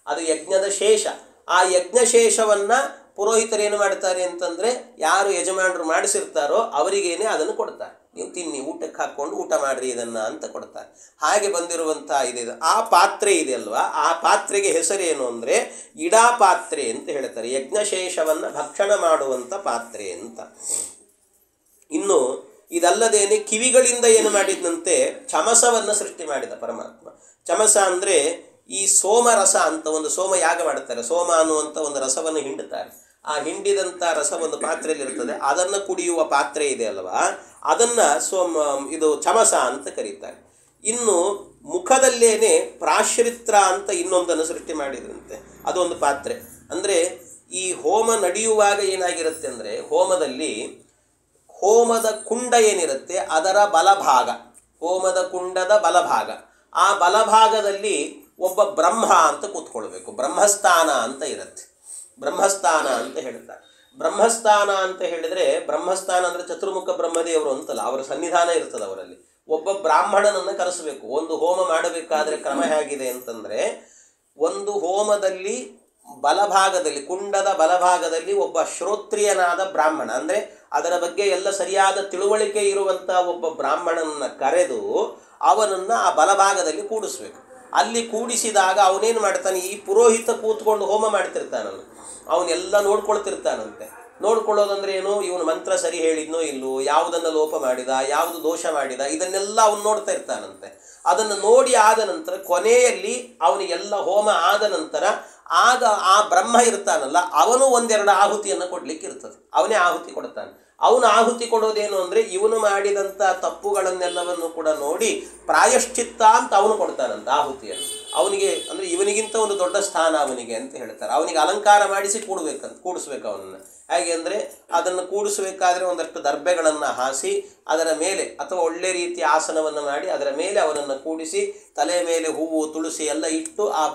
ಅದು ಯಜ್ಞದ ಶೇಷ. ಆ ಯಜ್ಞಶೇಷವನ್ನು ಪುರೋಹಿತರು ಏನು ಮಾಡ್ತಾರೆ ಅಂತಂದರೆ, ಯಾರು ಯಜಮಾನರು ಮಾಡಿಸಿರ್ತಾರೋ ಅವರಿಗೇನೆ ಅದನ್ನು ಕೊಡ್ತಾರೆ. ನೀವು ತಿನ್ನಿ, ಊಟಕ್ಕೆ ಹಾಕ್ಕೊಂಡು ಊಟ ಮಾಡಿರಿ ಇದನ್ನು ಅಂತ ಕೊಡ್ತಾರೆ. ಹಾಗೆ ಬಂದಿರುವಂಥ ಇದೆ. ಆ ಪಾತ್ರೆ ಇದೆ ಅಲ್ವಾ, ಆ ಪಾತ್ರೆಗೆ ಹೆಸರೇನು ಅಂದರೆ ಇಡಾ ಪಾತ್ರೆ ಅಂತ ಹೇಳ್ತಾರೆ. ಯಜ್ಞಶೇಷವನ್ನು ಭಕ್ಷಣ ಮಾಡುವಂಥ ಪಾತ್ರೆ ಅಂತ. ಇನ್ನು ಇದಲ್ಲದೇನೆ ಕಿವಿಗಳಿಂದ ಏನು ಮಾಡಿದಂತೆ ಚಮಸವನ್ನು ಸೃಷ್ಟಿ ಮಾಡಿದ ಪರಮಾತ್ಮ. ಚಮಸ ಅಂದರೆ ಈ ಸೋಮರಸ ಅಂತ ಒಂದು ಸೋಮ ಯಾಗ ಮಾಡ್ತಾರೆ. ಸೋಮ ಅನ್ನುವಂಥ ಒಂದು ರಸವನ್ನು ಹಿಂಡುತ್ತಾರೆ. ಆ ಹಿಂಡಿದಂಥ ರಸ ಒಂದು ಪಾತ್ರೆಯಲ್ಲಿ ಇರ್ತದೆ, ಅದನ್ನು ಕುಡಿಯುವ ಪಾತ್ರೆ ಇದೆ ಅಲ್ವಾ, ಅದನ್ನು ಇದು ಚಮಸ ಅಂತ ಕರೀತಾರೆ. ಇನ್ನು ಮುಖದಲ್ಲೇನೆ ಪ್ರಾಶ್ರಿತ್ರ ಅಂತ ಇನ್ನೊಂದನ್ನು ಸೃಷ್ಟಿ ಮಾಡಿದ್ರಂತೆ. ಅದೊಂದು ಪಾತ್ರೆ. ಅಂದರೆ ಈ ಹೋಮ ನಡೆಯುವಾಗ ಏನಾಗಿರುತ್ತೆ ಅಂದರೆ, ಹೋಮದಲ್ಲಿ ಹೋಮದ ಕುಂಡ ಏನಿರುತ್ತೆ ಅದರ ಬಲಭಾಗ, ಹೋಮದ ಕುಂಡದ ಬಲಭಾಗ, ಆ ಬಲಭಾಗದಲ್ಲಿ ಒಬ್ಬ ಬ್ರಹ್ಮ ಅಂತ ಕೂತ್ಕೊಳ್ಬೇಕು. ಬ್ರಹ್ಮಸ್ಥಾನ ಅಂತ ಇರುತ್ತೆ. ಬ್ರಹ್ಮಸ್ಥಾನ ಅಂತ ಹೇಳ್ತಾರೆ. ಬ್ರಹ್ಮಸ್ಥಾನ ಅಂತ ಹೇಳಿದರೆ, ಬ್ರಹ್ಮಸ್ಥಾನ ಅಂದರೆ ಚತುರ್ಮುಖ ಬ್ರಹ್ಮದೇವರು ಅಂತಲ್ಲ, ಅವರ ಸನ್ನಿಧಾನ ಇರ್ತದೆ ಅವರಲ್ಲಿ. ಒಬ್ಬ ಬ್ರಾಹ್ಮಣನನ್ನು ಕರೆಸಬೇಕು. ಒಂದು ಹೋಮ ಮಾಡಬೇಕಾದ್ರೆ ಕ್ರಮ ಹೇಗಿದೆ ಅಂತಂದರೆ, ಒಂದು ಹೋಮದಲ್ಲಿ ಬಲಭಾಗದಲ್ಲಿ, ಕುಂಡದ ಬಲಭಾಗದಲ್ಲಿ ಒಬ್ಬ ಶ್ರೋತ್ರಿಯನಾದ ಬ್ರಾಹ್ಮಣ, ಅಂದರೆ ಅದರ ಬಗ್ಗೆ ಎಲ್ಲ ಸರಿಯಾದ ತಿಳುವಳಿಕೆ ಇರುವಂಥ ಒಬ್ಬ ಬ್ರಾಹ್ಮಣನನ್ನು ಕರೆದು ಅವನನ್ನು ಆ ಬಲಭಾಗದಲ್ಲಿ ಕೂಡಿಸ್ಬೇಕು. ಅಲ್ಲಿ ಕೂಡಿಸಿದಾಗ ಅವನೇನು ಮಾಡ್ತಾನೆ, ಈ ಪುರೋಹಿತ ಕೂತ್ಕೊಂಡು ಹೋಮ ಮಾಡ್ತಿರ್ತಾನಲ್ಲ, ಅವನ್ನೆಲ್ಲ ನೋಡ್ಕೊಳ್ತಿರ್ತಾನಂತೆ. ನೋಡ್ಕೊಳ್ಳೋದಂದ್ರೆ ಏನು, ಇವನು ಮಂತ್ರ ಸರಿ ಹೇಳಿದ್ನೋ ಇಲ್ಲೋ, ಯಾವುದನ್ನು ಲೋಪ ಮಾಡಿದ, ಯಾವುದು ದೋಷ ಮಾಡಿದ, ಇದನ್ನೆಲ್ಲ ಅವನು ನೋಡ್ತಾ ಇರ್ತಾನಂತೆ. ಅದನ್ನು ನೋಡಿ ಆದ ನಂತರ ಕೊನೆಯಲ್ಲಿ ಅವನಿಗೆಲ್ಲ ಹೋಮ ಆದ ನಂತರ ಆಗ ಆ ಬ್ರಹ್ಮ ಇರ್ತಾನಲ್ಲ, ಅವನು ಒಂದೆರಡು ಆಹುತಿಯನ್ನು ಕೊಡ್ಲಿಕ್ಕೆ ಇರ್ತದೆ. ಅವನೇ ಆಹುತಿ ಕೊಡ್ತಾನೆ. ಅವನು ಆಹುತಿ ಕೊಡೋದೇನು ಅಂದರೆ, ಇವನು ಮಾಡಿದಂಥ ತಪ್ಪುಗಳನ್ನೆಲ್ಲವನ್ನು ಕೂಡ ನೋಡಿ ಪ್ರಾಯಶ್ಚಿತ್ತ ಅಂತ ಅವನು ಕೊಡ್ತಾನಂತ ಆಹುತಿಯನ್ನು. ಅವನಿಗೆ ಅಂದರೆ ಇವನಿಗಿಂತ ಒಂದು ದೊಡ್ಡ ಸ್ಥಾನ ಅವನಿಗೆ ಅಂತ ಹೇಳ್ತಾರೆ. ಅವನಿಗೆ ಅಲಂಕಾರ ಮಾಡಿಸಿ ಕೂಡಿಸ್ಬೇಕು ಅವನನ್ನು. ಹೇಗೆ ಅಂದರೆ, ಅದನ್ನು ಕೂಡಿಸಬೇಕಾದ್ರೆ ಒಂದಷ್ಟು ದರ್ಬೆಗಳನ್ನು ಹಾಸಿ ಅದರ ಮೇಲೆ, ಅಥವಾ ಒಳ್ಳೆ ರೀತಿಯ ಆಸನವನ್ನು ಮಾಡಿ ಅದರ ಮೇಲೆ ಅವನನ್ನು ಕೂಡಿಸಿ ತಲೆ ಮೇಲೆ ಹೂವು ತುಳಸಿ ಎಲ್ಲ ಇಟ್ಟು ಆ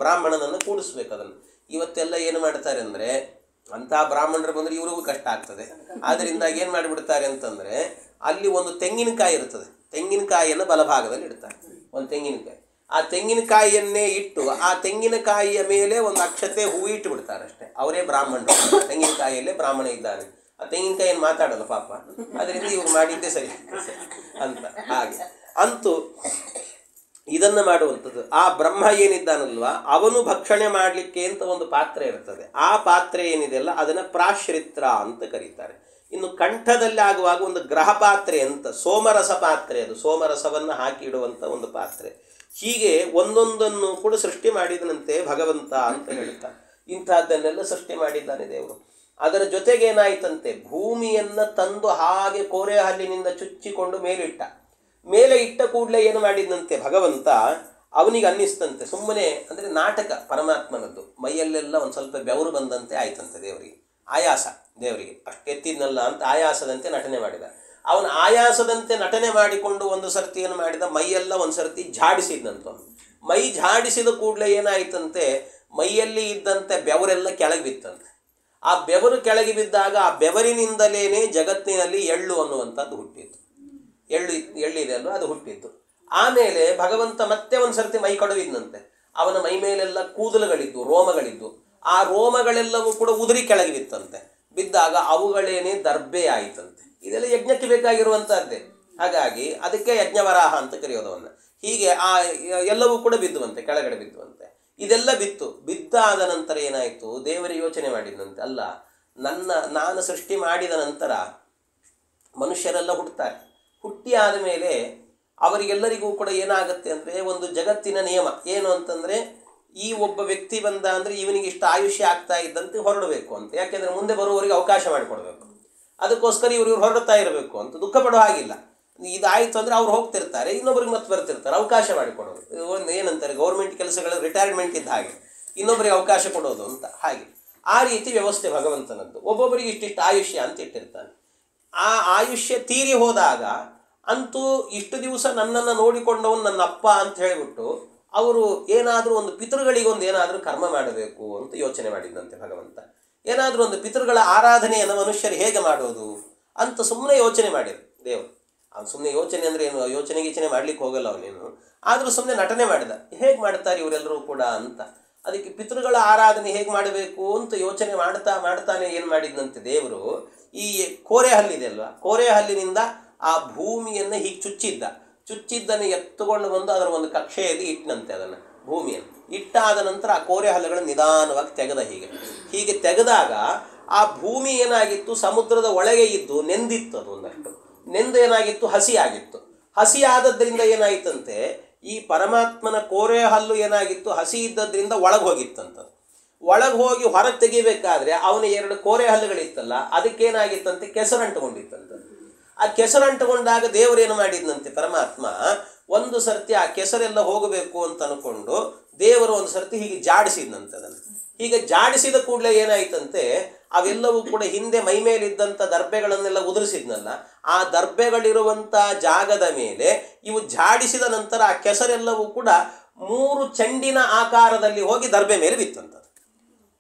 ಬ್ರಾಹ್ಮಣನನ್ನು ಕೂಡಿಸ್ಬೇಕು. ಅದನ್ನು ಇವತ್ತೆಲ್ಲ ಏನು ಮಾಡ್ತಾರೆ ಅಂದರೆ, ಅಂಥ ಬ್ರಾಹ್ಮಣರು ಬಂದರೆ ಇವ್ರಿಗೂ ಕಷ್ಟ ಆಗ್ತದೆ. ಆದ್ದರಿಂದ ಏನು ಮಾಡಿಬಿಡ್ತಾರೆ ಅಂತಂದರೆ, ಅಲ್ಲಿ ಒಂದು ತೆಂಗಿನಕಾಯಿ ಇರ್ತದೆ, ತೆಂಗಿನಕಾಯಿಯನ್ನು ಬಲಭಾಗದಲ್ಲಿ ಇಡ್ತಾರೆ. ಒಂದು ತೆಂಗಿನಕಾಯಿ, ಆ ತೆಂಗಿನಕಾಯಿಯನ್ನೇ ಇಟ್ಟು ಆ ತೆಂಗಿನಕಾಯಿಯ ಮೇಲೆ ಒಂದು ಅಕ್ಷತೆ ಹೂವು ಇಟ್ಟು ಬಿಡ್ತಾರೆ ಅಷ್ಟೇ. ಅವರೇ ಬ್ರಾಹ್ಮಣರು. ತೆಂಗಿನಕಾಯಿಯಲ್ಲೇ ಬ್ರಾಹ್ಮಣ ಇದ್ದಾನೆ. ಆ ತೆಂಗಿನಕಾಯಿಯನ್ನು ಮಾತಾಡಲ್ಲ ಪಾಪ, ಅದರಿಂದ ಇವ್ರು ಮಾಡಿದ್ದೇ ಸರಿ ಅಂತ. ಹಾಗೆ ಅಂತೂ ಇದನ್ನು ಮಾಡುವಂಥದ್ದು. ಆ ಬ್ರಹ್ಮ ಏನಿದ್ದಾನಲ್ವ, ಅವನು ಭಕ್ಷಣೆ ಮಾಡಲಿಕ್ಕೆ ಅಂತ ಒಂದು ಪಾತ್ರೆ ಇರ್ತದೆ. ಆ ಪಾತ್ರೆ ಏನಿದೆಯಲ್ಲ ಅದನ್ನು ಪ್ರಾಶ್ರಿತ್ರ ಅಂತ ಕರೀತಾರೆ. ಇನ್ನು ಕಂಠದಲ್ಲಿ ಆಗುವಾಗ ಒಂದು ಗ್ರಹ ಪಾತ್ರೆ ಅಂತ, ಸೋಮರಸ ಪಾತ್ರೆ, ಅದು ಸೋಮರಸವನ್ನು ಹಾಕಿ ಇಡುವಂಥ ಒಂದು ಪಾತ್ರೆ. ಹೀಗೆ ಒಂದೊಂದನ್ನು ಕೂಡ ಸೃಷ್ಟಿ ಮಾಡಿದನಂತೆ ಭಗವಂತ ಅಂತ ಹೇಳ್ತಾರೆ. ಇಂಥದ್ದನ್ನೆಲ್ಲ ಸೃಷ್ಟಿ ಮಾಡಿದ್ದಾನೆ ದೇವರು. ಅದರ ಜೊತೆಗೆ ಏನಾಯ್ತಂತೆ, ಭೂಮಿಯನ್ನು ತಂದು ಹಾಗೆ ಕೋರೆ ಹಲ್ಲಿನಿಂದ ಚುಚ್ಚಿಕೊಂಡು ಮೇಲೆ ಇಟ್ಟ ಕೂಡಲೇ ಏನು ಮಾಡಿದಂತೆ ಭಗವಂತ, ಅವನಿಗೆ ಅನ್ನಿಸ್ತಂತೆ ಸುಮ್ಮನೆ, ಅಂದರೆ ನಾಟಕ ಪರಮಾತ್ಮನದ್ದು. ಮೈಯಲ್ಲೆಲ್ಲ ಒಂದು ಸ್ವಲ್ಪ ಬೆವರು ಬಂದಂತೆ ಆಯ್ತಂತೆ ದೇವರಿಗೆ, ಆಯಾಸ ದೇವರಿಗೆ, ಅಷ್ಟು ಎತ್ತಿದ್ನಲ್ಲ ಅಂತ ಆಯಾಸದಂತೆ ನಟನೆ ಮಾಡಿದ. ಅವನು ಆಯಾಸದಂತೆ ನಟನೆ ಮಾಡಿಕೊಂಡು ಒಂದು ಸರ್ತಿ ಏನು ಮಾಡಿದ, ಮೈಯೆಲ್ಲ ಒಂದು ಸರ್ತಿ ಝಾಡಿಸಿದ್ನಂತ. ಮೈ ಝಾಡಿಸಿದ ಕೂಡಲೇ ಏನಾಯ್ತಂತೆ, ಮೈಯಲ್ಲಿ ಇದ್ದಂತೆ ಬೆವರೆಲ್ಲ ಕೆಳಗೆ ಬಿತ್ತಂತೆ. ಆ ಬೆವರು ಕೆಳಗೆ ಬಿದ್ದಾಗ ಆ ಬೆವರಿನಿಂದಲೇ ಜಗತ್ತಿನಲ್ಲಿ ಎಳ್ಳು ಅನ್ನುವಂಥದ್ದು ಹುಟ್ಟಿತ್ತು. ಎಳ್ಳಿದೆ ಅಲ್ವ, ಅದು ಹುಟ್ಟಿತ್ತು. ಆಮೇಲೆ ಭಗವಂತ ಮತ್ತೆ ಒಂದು ಸರ್ತಿ ಮೈ ಕಡುವಿದ್ನಂತೆ. ಅವನ ಮೈ ಮೇಲೆಲ್ಲ ಕೂದಲುಗಳಿದ್ದು, ರೋಮಗಳಿದ್ದು. ಆ ರೋಮಗಳೆಲ್ಲವೂ ಕೂಡ ಉದುರಿ ಕೆಳಗೆ ಬಿತ್ತಂತೆ. ಬಿದ್ದಾಗ ಅವುಗಳೇನೆ ದರ್ಬೆ ಆಯಿತಂತೆ. ಇದೆಲ್ಲ ಯಜ್ಞಕ್ಕೆ ಬೇಕಾಗಿರುವಂಥದ್ದೇ. ಹಾಗಾಗಿ ಅದಕ್ಕೆ ಯಜ್ಞವರಾಹ ಅಂತ ಕರೆಯೋದವನ್ನು. ಹೀಗೆ ಆ ಎಲ್ಲವೂ ಕೂಡ ಬಿದ್ದುವಂತೆ, ಕೆಳಗಡೆ ಬಿದ್ದುವಂತೆ. ಇದೆಲ್ಲ ಬಿದ್ದಾದ ನಂತರ ಏನಾಯಿತು, ದೇವರು ಯೋಚನೆ ಮಾಡಿದಂತೆ, ಅಲ್ಲ, ನಾನು ಸೃಷ್ಟಿ ಮಾಡಿದ ನಂತರ ಮನುಷ್ಯರೆಲ್ಲ ಹುಟ್ಟುತ್ತಾರೆ. ಹುಟ್ಟಿ ಆದ ಮೇಲೆ ಅವರಿಗೆಲ್ಲರಿಗೂ ಕೂಡ ಏನಾಗುತ್ತೆ ಅಂದರೆ, ಒಂದು ಜಗತ್ತಿನ ನಿಯಮ ಏನು ಅಂತಂದರೆ, ಈ ಒಬ್ಬ ವ್ಯಕ್ತಿ ಬಂದ ಅಂದರೆ ಇವನಿಗೆ ಇಷ್ಟು ಆಯುಷ್ಯ ಆಗ್ತಾ ಇದ್ದಂತೆ ಹೊರಡಬೇಕು ಅಂತ. ಯಾಕೆಂದರೆ ಮುಂದೆ ಬರುವವರಿಗೆ ಅವಕಾಶ ಮಾಡಿಕೊಡ್ಬೇಕು. ಅದಕ್ಕೋಸ್ಕರ ಇವರು ಹೊರಡ್ತಾ ಇರಬೇಕು ಅಂತ. ದುಃಖ ಪಡೋ ಹಾಗಿಲ್ಲ. ಇದಾಯಿತು ಅಂದರೆ ಅವ್ರು ಹೋಗ್ತಿರ್ತಾರೆ, ಇನ್ನೊಬ್ರಿಗೆ ಮತ್ತೆ ಬರ್ತಿರ್ತಾರೆ. ಅವಕಾಶ ಮಾಡಿಕೊಡೋದು ಒಂದು ಏನಂತಾರೆ, ಗೌರ್ಮೆಂಟ್ ಕೆಲಸಗಳ ರಿಟೈರ್ಮೆಂಟ್ ಇದ್ದ ಹಾಗೆ, ಇನ್ನೊಬ್ಬರಿಗೆ ಅವಕಾಶ ಕೊಡೋದು ಅಂತ. ಹಾಗೆ ಆ ರೀತಿ ವ್ಯವಸ್ಥೆ ಭಗವಂತನದ್ದು. ಒಬ್ಬೊಬ್ಬರಿಗೆ ಇಷ್ಟಿಷ್ಟು ಆಯುಷ್ಯ ಅಂತ ಇಟ್ಟಿರ್ತಾನೆ. ಆ ಆಯುಷ್ಯ ತೀರಿ ಹೋದಾಗ ಅಂತೂ ಇಷ್ಟು ದಿವಸ ನನ್ನನ್ನು ನೋಡಿಕೊಂಡವನು ನನ್ನ ಅಪ್ಪ ಅಂತ ಹೇಳಿಬಿಟ್ಟು ಅವರು ಏನಾದರೂ ಒಂದು ಪಿತೃಗಳಿಗೊಂದು ಏನಾದರೂ ಕರ್ಮ ಮಾಡಬೇಕು ಅಂತ ಯೋಚನೆ ಮಾಡಿದಂತೆ ಭಗವಂತ. ಏನಾದರೂ ಒಂದು ಪಿತೃಗಳ ಆರಾಧನೆಯನ್ನು ಮನುಷ್ಯರು ಹೇಗೆ ಮಾಡೋದು ಅಂತ ಸುಮ್ಮನೆ ಯೋಚನೆ ಮಾಡಿದ್ರು ದೇವರು. ಅವ್ನು ಸುಮ್ಮನೆ ಯೋಚನೆ ಅಂದರೆ ಏನು, ಯೋಚನೆ ಮಾಡಲಿಕ್ಕೆ ಹೋಗಲ್ಲ ಅವನೇನು, ಆದರೂ ಸುಮ್ಮನೆ ನಟನೆ ಮಾಡಿದ. ಹೇಗೆ ಮಾಡ್ತಾರೆ ಇವರೆಲ್ಲರೂ ಕೂಡ ಅಂತ. ಅದಕ್ಕೆ ಪಿತೃಗಳ ಆರಾಧನೆ ಹೇಗೆ ಮಾಡಬೇಕು ಅಂತ ಯೋಚನೆ ಮಾಡ್ತಾನೆ ಏನು ಮಾಡಿದಂತೆ ದೇವರು, ಈ ಕೋರೆ ಹಲ್ಲಿದೆ ಅಲ್ವಾ, ಕೋರೆ ಹಲ್ಲಿನಿಂದ ಆ ಭೂಮಿಯನ್ನು ಹೀಗೆ ಚುಚ್ಚಿದ್ದನ್ನು ಎತ್ತುಕೊಂಡು ಬಂದು ಅದರ ಒಂದು ಕಕ್ಷೆಯಲ್ಲಿ ಇಟ್ಟನಂತೆ. ಅದನ್ನು ಭೂಮಿಯನ್ನು ಇಟ್ಟಾದ ನಂತರ ಆ ಕೋರೆ ಹಲ್ಲುಗಳನ್ನು ನಿಧಾನವಾಗಿ ತೆಗೆದ. ಹೀಗೆ ತೆಗೆದಾಗ ಆ ಭೂಮಿ ಏನಾಗಿತ್ತು, ಸಮುದ್ರದ ಒಳಗೆ ಇದ್ದು ನೆಂದಿತ್ತು. ಅದು ಒಂದಷ್ಟು ನೆಂದು ಏನಾಗಿತ್ತು, ಹಸಿಯಾಗಿತ್ತು. ಹಸಿ ಆದದ್ರಿಂದ ಏನಾಯಿತಂತೆ, ಈ ಪರಮಾತ್ಮನ ಕೋರೆ ಹಲ್ಲು ಏನಾಗಿತ್ತು, ಹಸಿ ಇದ್ದದ್ರಿಂದ ಒಳಗೆ ಹೋಗಿತ್ತಂತ. ಒಳಗೆ ಹೋಗಿ ಹೊರಗೆ ತೆಗಿಬೇಕಾದ್ರೆ ಅವನ 2 ಕೋರೆ ಹಲ್ಲುಗಳಿತ್ತಲ್ಲ, ಅದಕ್ಕೇನಾಗಿತ್ತಂತೆ, ಕೆಸರಂಟುಕೊಂಡಿತ್ತಂತ. ಆ ಕೆಸರಂಟುಕೊಂಡಾಗ ದೇವರೇನು ಮಾಡಿದ್ನಂತೆ, ಪರಮಾತ್ಮ ಒಂದು ಸರ್ತಿ ಆ ಕೆಸರೆಲ್ಲ ಹೋಗಬೇಕು ಅಂತ ಅನ್ಕೊಂಡು ದೇವರು ಒಂದು ಸರ್ತಿ ಹೀಗೆ ಜಾಡಿಸಿದಂತದನ್ನು. ಹೀಗೆ ಜಾಡಿಸಿದ ಕೂಡಲೇ ಏನಾಯ್ತಂತೆ, ಅವೆಲ್ಲವೂ ಕೂಡ ಹಿಂದೆ ಮೈ ಮೇಲಿದ್ದಂಥ ದರ್ಬೆಗಳನ್ನೆಲ್ಲ ಉದುರಿಸಿದ್ನಲ್ಲ, ಆ ದರ್ಬೆಗಳಿರುವಂಥ ಜಾಗದ ಮೇಲೆ ಇವು ಜಾಡಿಸಿದ ನಂತರ ಆ ಕೆಸರೆಲ್ಲವೂ ಕೂಡ 3 ಚೆಂಡಿನ ಆಕಾರದಲ್ಲಿ ಹೋಗಿ ದರ್ಬೆ ಮೇಲೆ ಬಿತ್ತಂಥದ್ದು.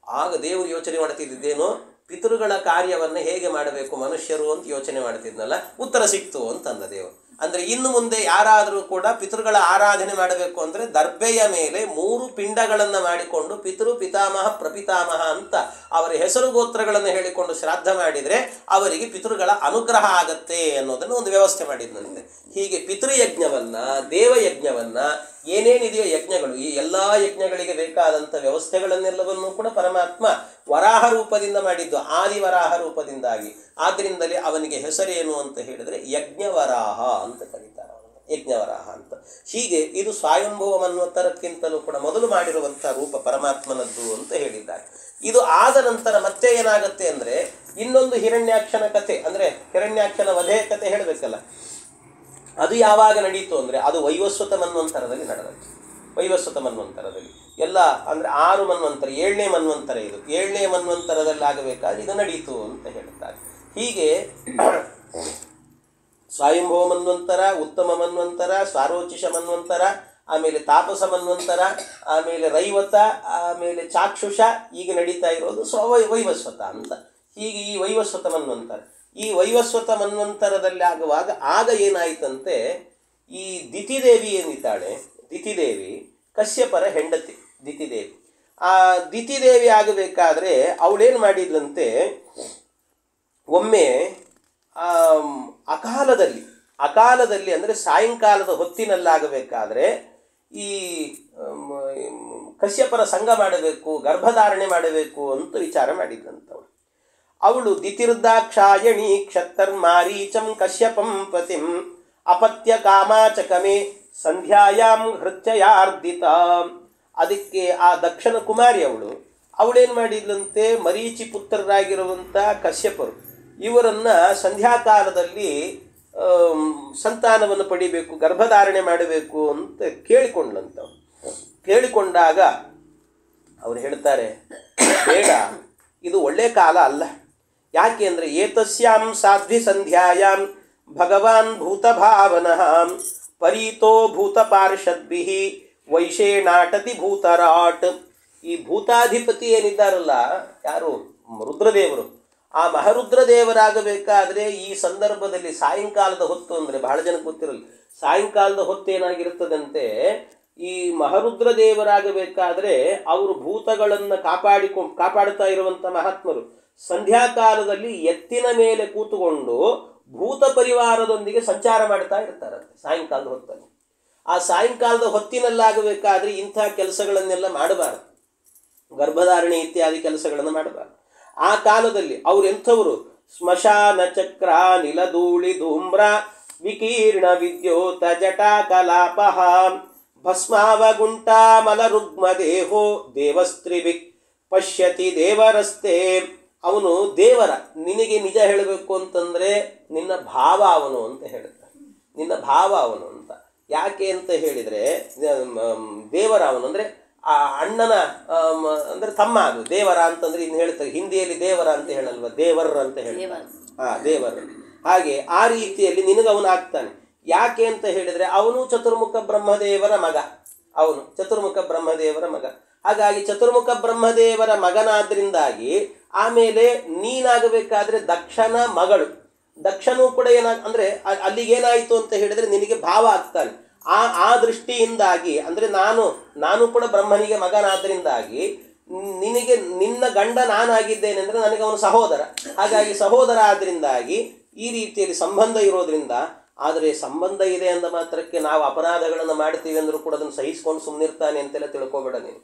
ಆಗ ದೇವರು ಯೋಚನೆ ಮಾಡ್ತಿದ್ದೇನು, ಪಿತೃಗಳ ಕಾರ್ಯವನ್ನು ಹೇಗೆ ಮಾಡಬೇಕು ಮನುಷ್ಯರು ಅಂತ ಯೋಚನೆ ಮಾಡ್ತಿದ್ನಲ್ಲ, ಉತ್ತರ ಸಿಕ್ತು ಅಂತಂದ ದೇವರು. ಅಂದರೆ ಇನ್ನು ಮುಂದೆ ಯಾರಾದರೂ ಕೂಡ ಪಿತೃಗಳ ಆರಾಧನೆ ಮಾಡಬೇಕು ಅಂದರೆ ದರ್ಬೆಯ ಮೇಲೆ 3 ಪಿಂಡಗಳನ್ನು ಮಾಡಿಕೊಂಡು ಪಿತೃ ಪಿತಾಮಹ ಪ್ರಪಿತಾಮಹ ಅಂತ ಅವರ ಹೆಸರು ಗೋತ್ರಗಳನ್ನು ಹೇಳಿಕೊಂಡು ಶ್ರಾದ್ದ ಮಾಡಿದರೆ ಅವರಿಗೆ ಪಿತೃಗಳ ಅನುಗ್ರಹ ಆಗತ್ತೆ ಅನ್ನೋದನ್ನು ಒಂದು ವ್ಯವಸ್ಥೆ ಮಾಡಿದ್ನಂತೆ. ಹೀಗೆ ಪಿತೃಯಜ್ಞವನ್ನು, ದೇವಯಜ್ಞವನ್ನು, ಏನೇನಿದೆಯೋ ಯಜ್ಞಗಳು, ಈ ಎಲ್ಲ ಯಜ್ಞಗಳಿಗೆ ಬೇಕಾದಂಥ ವ್ಯವಸ್ಥೆಗಳನ್ನೆಲ್ಲವನ್ನೂ ಕೂಡ ಪರಮಾತ್ಮ ವರಾಹ ರೂಪದಿಂದ ಮಾಡಿದ್ದು, ಆದಿವರಾಹ ರೂಪದಿಂದಾಗಿ. ಆದ್ದರಿಂದಲೇ ಅವನಿಗೆ ಹೆಸರೇನು ಅಂತ ಹೇಳಿದರೆ ಯಜ್ಞವರಾಹ ಅಂತ ಕರೀತಾರೆ, ಯಜ್ಞವರಾಹ ಅಂತ. ಹೀಗೆ ಇದು ಸ್ವಯಂಭುವ ಮನ್ವಂತರಕ್ಕಿಂತಲೂ ಕೂಡ ಮೊದಲು ಮಾಡಿರುವಂಥ ರೂಪ ಪರಮಾತ್ಮನದ್ದು ಅಂತ ಹೇಳಿದ್ದಾರೆ. ಇದು ಆದ ನಂತರ ಮತ್ತೆ ಏನಾಗುತ್ತೆ ಅಂದರೆ ಇನ್ನೊಂದು ಹಿರಣ್ಯಾಕ್ಷನ ಕಥೆ, ಅಂದರೆ ಹಿರಣ್ಯಾಕ್ಷನ ವಧೆ ಕಥೆ ಹೇಳಬೇಕಲ್ಲ, ಅದು ಯಾವಾಗ ನಡೀತು ಅಂದರೆ ಅದು ವೈವಸ್ವತ ಮನ್ವಂತರದಲ್ಲಿ ನಡೆದದ್ದು. ವೈವಸ್ವತ ಮನ್ವಂತರದಲ್ಲಿ ಎಲ್ಲ ಅಂದರೆ 6 ಮನ್ವಂತರ, 7ನೇ ಮನ್ವಂತರ ಇದು. 7ನೇ ಮನ್ವಂತರದಲ್ಲಿ ಆಗಬೇಕಾದ್ರೆ ಇದು ನಡೀತು ಅಂತ ಹೇಳ್ತಾರೆ. ಹೀಗೆ ಸ್ವಯಂಭವ ಮನ್ವಂತರ, ಉತ್ತಮ ಮನ್ವಂತರ, ಸಾರೋಚಿಷ ಮನ್ವಂತರ, ಆಮೇಲೆ ತಾಪಸ ಮನ್ವಂತರ, ಆಮೇಲೆ ರೈವತ, ಆಮೇಲೆ ಚಾಕ್ಷುಷ, ಈಗ ನಡೀತಾ ಇರೋದು ವೈವಸ್ವತ ಅಂತ. ಹೀಗೆ ಈ ವೈವಸ್ವತ ಮನ್ವಂತರ, ಈ ವೈವಸ್ವತ ಮನ್ವಂತರದಲ್ಲಿ ಆಗುವಾಗ ಆಗ ಏನಾಯ್ತಂತೆ, ಈ ದಿತಿದೇವಿ ಏನಿದ್ದಾಳೆ, ದಿತಿದೇವಿ ಕಶ್ಯಪರ ಹೆಂಡತಿ ದಿತಿದೇವಿ. ಆ ದಿತಿದೇವಿ ಆಗಬೇಕಾದ್ರೆ ಅವಳೇನು ಮಾಡಿದ್ಲಂತೆ, ಒಮ್ಮೆ ಅಕಾಲದಲ್ಲಿ ಅಂದರೆ ಸಾಯಂಕಾಲದ ಹೊತ್ತಿನಲ್ಲಾಗಬೇಕಾದ್ರೆ ಈ ಕಶ್ಯಪರ ಸಂಘ ಮಾಡಬೇಕು, ಗರ್ಭಧಾರಣೆ ಮಾಡಬೇಕು ಅಂತ ವಿಚಾರ ಮಾಡಿದ್ಲಂತವಳು. ಅವಳು ದಿತಿರ್ದಾಕ್ಷಾಯಣಿ ಕ್ಷತ್ತರ್ಮಾರೀಚಂ ಕಶ್ಯಪಂ ಪತಿಂ ಅಪತ್ಯ ಕಾಮಾಚಕಮೆ ಸಂಧ್ಯಾಯಾಂ ಹೃತ್ಯಯಾರ್ದಿತ. ಅದಕ್ಕೆ ಆ ದಕ್ಷಿಣ ಕುಮಾರಿ ಅವಳೇನು ಮಾಡಿದ್ಲಂತೆ, ಮರೀಚಿ ಪುತ್ರರಾಗಿರುವಂಥ ಕಶ್ಯಪರು ಇವರನ್ನು ಸಂಧ್ಯಾಕಾಲದಲ್ಲಿ ಸಂತಾನವನ್ನು ಪಡಿಬೇಕು, ಗರ್ಭಧಾರಣೆ ಮಾಡಬೇಕು ಅಂತ ಕೇಳಿಕೊಂಡ್ಲಂತವ್ರು. ಕೇಳಿಕೊಂಡಾಗ ಅವ್ರು ಹೇಳ್ತಾರೆ, ಬೇಡ, ಇದು ಒಳ್ಳೆ ಕಾಲ ಅಲ್ಲ. ಯಾಕೆ ಅಂದರೆ ಏತಸ್ಯಾಂ ಸಾಧ್ವಿ ಸಂಧ್ಯಾಯಾಂ ಭಗವಾನ್ ಭೂತಭಾವನಃ ಪರೀತೋ ಭೂತಪಾರ್ಷದ್ಭಿ ವೈಶೇನಾಟತಿ ಭೂತರಾಟ್. ಈ ಭೂತಾಧಿಪತಿ ಏನಿದ್ದಾರಲ್ಲ, ಯಾರು ರುದ್ರದೇವರು, ಆ ಮಹಾರುದ್ರದೇವರಾಗಬೇಕಾದ್ರೆ ಈ ಸಂದರ್ಭದಲ್ಲಿ ಸಾಯಂಕಾಲದ ಹೊತ್ತು, ಅಂದರೆ ಬಹಳ ಜನಕ್ಕೆ ಗೊತ್ತಿರಲ್ಲ, ಸಾಯಂಕಾಲದ ಹೊತ್ತು ಏನಾಗಿರುತ್ತದಂತೆ, ಈ ಮಹಾರುದ್ರದೇವರಾಗಬೇಕಾದ್ರೆ ಅವರು ಭೂತಗಳನ್ನು ಕಾಪಾಡ್ತಾ ಇರುವಂಥ ಮಹಾತ್ಮರು ಸಂಧ್ಯಾಕಾಲದಲ್ಲಿ ಎತ್ತಿನ ಮೇಲೆ ಕೂತುಕೊಂಡು ಭೂತ ಪರಿವಾರದೊಂದಿಗೆ ಸಂಚಾರ ಮಾಡ್ತಾ ಇರ್ತಾರಂತೆ ಸಾಯಂಕಾಲದ ಹೊತ್ತಲ್ಲಿ. ಆ ಸಾಯಂಕಾಲದ ಹೊತ್ತಿನಲ್ಲಾಗಬೇಕಾದ್ರೆ ಇಂಥ ಕೆಲಸಗಳನ್ನೆಲ್ಲ ಮಾಡಬಾರದು, ಗರ್ಭಧಾರಣೆ ಇತ್ಯಾದಿ ಕೆಲಸಗಳನ್ನು ಮಾಡಬಾರದು. ಆ ಕಾಲದಲ್ಲಿ ಅವರೆಂಥವರು, ಸ್ಮಶಾನ ಚಕ್ರ ನಿಲಧೂಳಿ ಧೂಮ್ರ ವಿಕೀರ್ಣ ವಿದ್ಯೋತ ಜಟಾ ಕಲಾಪಃ ಭಸ್ಮಾವಗುಂಟ ಮಲರುಗ್ಮ ದೇಹೋ ದೇವಸ್ತ್ರಿವಿಕ್ ಪಶ್ಯತಿ ದೇವರಸ್ತೆ. ಅವನು ದೇವರ, ನಿನಗೆ ನಿಜ ಹೇಳಬೇಕು ಅಂತಂದರೆ ನಿನ್ನ ಭಾವ ಅವನು ಅಂತ ಹೇಳ್ತಾನೆ, ನಿನ್ನ ಭಾವ ಅವನು ಅಂತ. ಯಾಕೆ ಅಂತ ಹೇಳಿದರೆ ದೇವರ ಅವನು ಅಂದರೆ ಆ ಅಣ್ಣನ ಅಂದರೆ ತಮ್ಮ, ಅದು ದೇವರ ಅಂತಂದರೆ ಇನ್ನು ಹೇಳ್ತಾರೆ, ಹಿಂದಿಯಲ್ಲಿ ದೇವರ ಅಂತ ಹೇಳಲ್ವ, ದೇವರ್ ಅಂತ ಹೇಳ್ತಾರೆ, ದೇವರ. ಹಾಗೆ ಆ ರೀತಿಯಲ್ಲಿ ನಿನಗವನು ಆಗ್ತಾನೆ. ಯಾಕೆ ಅಂತ ಹೇಳಿದರೆ ಅವನು ಚತುರ್ಮುಖ ಬ್ರಹ್ಮದೇವರ ಮಗ, ಅವನು ಚತುರ್ಮುಖ ಬ್ರಹ್ಮದೇವರ ಮಗ. ಹಾಗಾಗಿ ಚತುರ್ಮುಖ ಬ್ರಹ್ಮದೇವರ ಮಗನಾದ್ರಿಂದಾಗಿ ಆಮೇಲೆ ನೀನಾಗಬೇಕಾದ್ರೆ ದಕ್ಷನ ಮಗಳು, ದಕ್ಷನೂ ಕೂಡ ಅಂದರೆ ಅಲ್ಲಿಗೇನಾಯಿತು ಅಂತ ಹೇಳಿದರೆ ನಿನಗೆ ಭಾವ ಆಗ್ತಾನೆ. ಆ ದೃಷ್ಟಿಯಿಂದಾಗಿ ಅಂದರೆ ನಾನು ಕೂಡ ಬ್ರಹ್ಮನಿಗೆ ಮಗನಾದ್ರಿಂದಾಗಿ ನಿನಗೆ ನಿನ್ನ ಗಂಡ ನಾನಾಗಿದ್ದೇನೆ ಅಂದರೆ ನನಗೆ ಅವನು ಸಹೋದರ. ಹಾಗಾಗಿ ಸಹೋದರ ಆದ್ದರಿಂದಾಗಿ ಈ ರೀತಿಯಲ್ಲಿ ಸಂಬಂಧ ಇರೋದ್ರಿಂದ, ಆದರೆ ಸಂಬಂಧ ಇದೆ ಅಂದ ಮಾತ್ರಕ್ಕೆ ನಾವು ಅಪರಾಧಗಳನ್ನು ಮಾಡ್ತೀವಿ ಅಂದರೂ ಕೂಡ ಅದನ್ನು ಸಹಿಸ್ಕೊಂಡು ಸುಮ್ಮನಿರ್ತಾನೆ ಅಂತೆಲ್ಲ ತಿಳ್ಕೊಬೇಡ ನೀನು,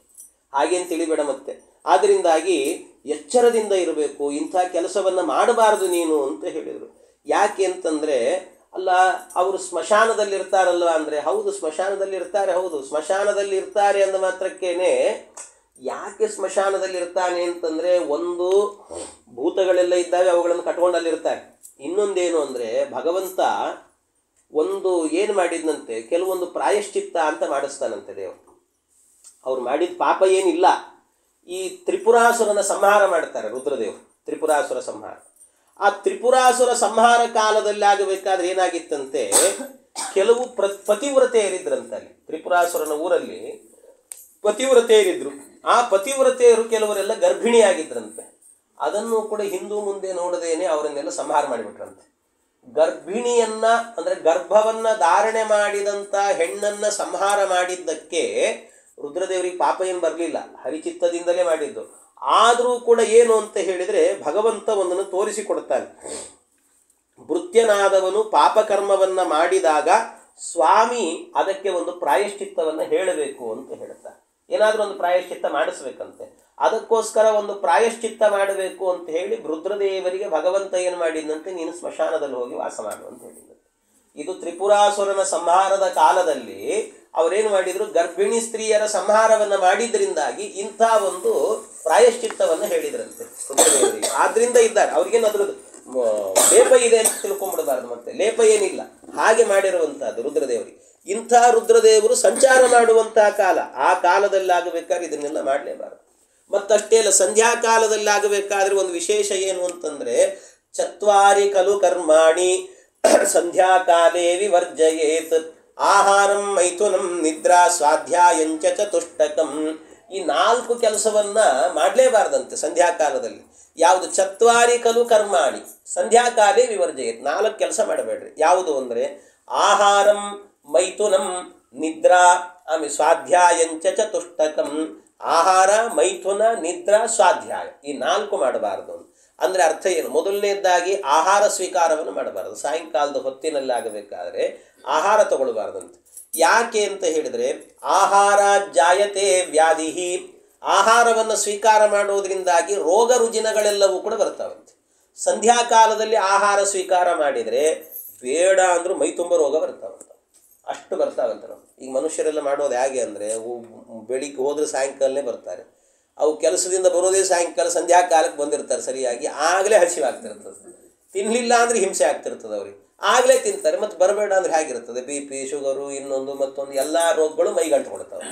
ಹಾಗೇನು ತಿಳಿಬೇಡ. ಮತ್ತೆ ಆದ್ದರಿಂದಾಗಿ ಎಚ್ಚರದಿಂದ ಇರಬೇಕು, ಇಂಥ ಕೆಲಸವನ್ನು ಮಾಡಬಾರದು ನೀನು ಅಂತ ಹೇಳಿದರು. ಯಾಕೆ ಅಂತಂದರೆ, ಅಲ್ಲ ಅವರು ಸ್ಮಶಾನದಲ್ಲಿ ಇರ್ತಾರಲ್ವ ಅಂದರೆ, ಹೌದು ಸ್ಮಶಾನದಲ್ಲಿ ಇರ್ತಾರೆ, ಹೌದು ಸ್ಮಶಾನದಲ್ಲಿ ಇರ್ತಾರೆ ಅಂದ ಮಾತ್ರಕ್ಕೇನೆ ಯಾಕೆ ಸ್ಮಶಾನದಲ್ಲಿ ಇರ್ತಾನೆ ಅಂತಂದರೆ, ಒಂದು ಭೂತಗಳೆಲ್ಲ ಇದ್ದಾವೆ, ಅವುಗಳನ್ನು ಕಟ್ಕೊಂಡಲ್ಲಿರ್ತಾರೆ. ಇನ್ನೊಂದೇನು ಅಂದರೆ, ಭಗವಂತ ಒಂದು ಏನು ಮಾಡಿದ್ನಂತೆ, ಕೆಲವೊಂದು ಪ್ರಾಯಶ್ಚಿತ್ತ ಅಂತ ಮಾಡಿಸ್ತಾನಂತೆ ದೇವರು. ಅವ್ರು ಮಾಡಿದ ಪಾಪ ಏನಿಲ್ಲ. ಈ ತ್ರಿಪುರಾಸುರನ ಸಂಹಾರ ಮಾಡ್ತಾರೆ ರುದ್ರದೇವರು, ತ್ರಿಪುರಾಸುರ ಸಂಹಾರ. ಆ ತ್ರಿಪುರಾಸುರ ಸಂಹಾರ ಕಾಲದಲ್ಲಿ ಆಗಬೇಕಾದ್ರೆ ಏನಾಗಿತ್ತಂತೆ, ಕೆಲವು ಪತಿವ್ರತೆಯರಿದ್ರಂತೆ. ಅಲ್ಲಿ ತ್ರಿಪುರಾಸುರನ ಊರಲ್ಲಿ ಪತಿವ್ರತೆಯರಿದ್ರು. ಆ ಪತಿವ್ರತೆಯರು ಕೆಲವರೆಲ್ಲ ಗರ್ಭಿಣಿಯಾಗಿದ್ರಂತೆ. ಅದನ್ನು ಕೂಡ ಹಿಂದೂ ಮುಂದೆ ನೋಡದೇನೆ ಅವರನ್ನೆಲ್ಲ ಸಂಹಾರ ಮಾಡಿಬಿಟ್ರಂತೆ. ಗರ್ಭಿಣಿಯನ್ನ ಅಂದರೆ ಗರ್ಭವನ್ನ ಧಾರಣೆ ಮಾಡಿದಂಥ ಹೆಣ್ಣನ್ನ ಸಂಹಾರ ಮಾಡಿದ್ದಕ್ಕೆ ರುದ್ರದೇವರಿಗೆ ಪಾಪ ಏನು ಬರಲಿಲ್ಲ, ಹರಿಚಿತ್ತದಿಂದಲೇ ಮಾಡಿದ್ದು. ಆದರೂ ಕೂಡ ಏನು ಅಂತ ಹೇಳಿದರೆ ಭಗವಂತ ಒಂದನ್ನು ತೋರಿಸಿಕೊಡ್ತಾನೆ. ಭೃತ್ಯನಾದವನು ಪಾಪಕರ್ಮವನ್ನು ಮಾಡಿದಾಗ ಸ್ವಾಮಿ ಅದಕ್ಕೆ ಒಂದು ಪ್ರಾಯಶ್ಚಿತ್ತವನ್ನು ಹೇಳಬೇಕು ಅಂತ ಹೇಳ್ತಾರೆ. ಏನಾದರೂ ಒಂದು ಪ್ರಾಯಶ್ಚಿತ್ತ ಮಾಡಿಸ್ಬೇಕಂತೆ. ಅದಕ್ಕೋಸ್ಕರ ಒಂದು ಪ್ರಾಯಶ್ಚಿತ್ತ ಮಾಡಬೇಕು ಅಂತ ಹೇಳಿ ರುದ್ರದೇವರಿಗೆ ಭಗವಂತ ಏನು ಮಾಡಿದಂತೆ, ನೀನು ಸ್ಮಶಾನದಲ್ಲಿ ಹೋಗಿ ವಾಸ ಮಾಡು ಅಂತ ಹೇಳಿದಂತೆ. ಇದು ತ್ರಿಪುರಾಸುರನ ಸಂಹಾರದ ಕಾಲದಲ್ಲಿ ಅವರೇನು ಮಾಡಿದರು, ಗರ್ಭಿಣಿ ಸ್ತ್ರೀಯರ ಸಂಹಾರವನ್ನು ಮಾಡಿದ್ರಿಂದಾಗಿ ಇಂಥ ಒಂದು ಪ್ರಾಯಶ್ಚಿತ್ತವನ್ನು ಹೇಳಿದ್ರಂತೆ ರುದ್ರದೇವರಿಗೆ. ಆದ್ರಿಂದ ಇದ್ದಾರೆ, ಅವ್ರಿಗೇನು ಅದ್ರದ್ದು ಲೇಪ ಇದೆ ಅಂತ ತಿಳ್ಕೊಂಡ್ಬಿಡಬಾರ್ದು. ಮತ್ತೆ ಲೇಪ ಏನಿಲ್ಲ, ಹಾಗೆ ಮಾಡಿರುವಂತಹದ್ದು ರುದ್ರದೇವರಿಗೆ. ಇಂಥ ರುದ್ರದೇವರು ಸಂಚಾರ ಮಾಡುವಂತಹ ಕಾಲ, ಆ ಕಾಲದಲ್ಲಿ ಆಗಬೇಕಾದ್ರೆ ಇದನ್ನೆಲ್ಲ ಮಾಡಲೇಬಾರದು. ಮತ್ತಷ್ಟೇ ಅಲ್ಲ, ಸಂಧ್ಯಾ ಕಾಲದಲ್ಲಿ ಆಗಬೇಕಾದ್ರೆ ಒಂದು ವಿಶೇಷ ಏನು ಅಂತಂದ್ರೆ, ಚತ್ವಾರಿ ಖಲು ಕರ್ಮಾಣಿ ಸಂಧ್ಯಾ ಕಾಲೇ ವಿವರ್ಜಯೇತ್ ಆಹಾರಂ ಮೈಥುನಂ ನಿದ್ರಾ ಸ್ವಾಧ್ಯಾಯಂಚ ಚತುಷ್ಟಕಂ. ಈ 4 ಕೆಲಸವನ್ನ ಮಾಡಲೇಬಾರ್ದಂತೆ ಸಂಧ್ಯಾಕಾಲದಲ್ಲಿ. ಯಾವುದು? ಚತ್ವಾರಿ ಖಲು ಕರ್ಮಾಣಿ ಸಂಧ್ಯಾಕಾಲೇ ವಿವರ್ಜಯೇತ್. 4 ಕೆಲಸ ಮಾಡಬೇಡ್ರಿ. ಯಾವುದು ಅಂದರೆ ಆಹಾರಂ ಮೈಥುನಂ ನಿದ್ರಾ ಆಮೇಲೆ ಸ್ವಾಧ್ಯಾಯಂಚ ಚತುಷ್ಟಕಂ. ಆಹಾರ, ಮೈಥುನ, ನಿದ್ರಾ, ಸ್ವಾಧ್ಯಾಯ, ಈ 4 ಮಾಡಬಾರದು. ಅಂದರೆ ಅರ್ಥ ಏನು? ಮೊದಲನೇದಾಗಿ ಆಹಾರ ಸ್ವೀಕಾರವನ್ನು ಮಾಡಬಾರದು. ಸಾಯಂಕಾಲದ ಹೊತ್ತಿನಲ್ಲಿ ಆಗಬೇಕಾದ್ರೆ ಆಹಾರ ತಗೊಳ್ಬಾರ್ದಂತೆ. ಯಾಕೆ ಅಂತ ಹೇಳಿದರೆ, ಆಹಾರ ಜಾಯತೆ ವ್ಯಾಧಿ. ಆಹಾರವನ್ನು ಸ್ವೀಕಾರ ಮಾಡೋದ್ರಿಂದಾಗಿ ರೋಗ ರುಜಿನಗಳೆಲ್ಲವೂ ಕೂಡ ಬರ್ತಾವಂತೆ. ಸಂಧ್ಯಾಕಾಲದಲ್ಲಿ ಆಹಾರ ಸ್ವೀಕಾರ ಮಾಡಿದರೆ ಬೇಡ ಅಂದರೂ ಮೈ ತುಂಬ ರೋಗ ಬರ್ತಾವಂತ, ಅಷ್ಟು ಬರ್ತಾವಂತ. ಈಗ ಮನುಷ್ಯರೆಲ್ಲ ಮಾಡೋದು ಹೇಗೆ ಅಂದರೆ, ಬೆಳಿಗ್ಗೆ ಹೋದರೆ ಸಾಯಂಕಾಲನೇ ಬರ್ತಾರೆ. ಅವು ಕೆಲಸದಿಂದ ಬರೋದೇ ಸಾಯಂಕಾಲ, ಸಂಧ್ಯಾಕಾಲಕ್ಕೆ ಬಂದಿರ್ತಾರೆ ಸರಿಯಾಗಿ. ಆಗಲೇ ಹಸಿವಾಗ್ತಿರ್ತದೆ. ತಿನ್ನಲಿಲ್ಲ ಅಂದರೆ ಹಿಂಸೆ ಆಗ್ತಿರ್ತದೆ ಅವ್ರಿಗೆ. ಆಗಲೇ ತಿಂತಾರೆ, ಮತ್ತು ಬರಬೇಡ ಅಂದರೆ ಹೇಗಿರ್ತದೆ, BP, ಶುಗರು, ಇನ್ನೊಂದು ಮತ್ತೊಂದು ಎಲ್ಲ ರೋಗಗಳು ಮೈಗಂಟುಕೊಳ್ತಾವೆ,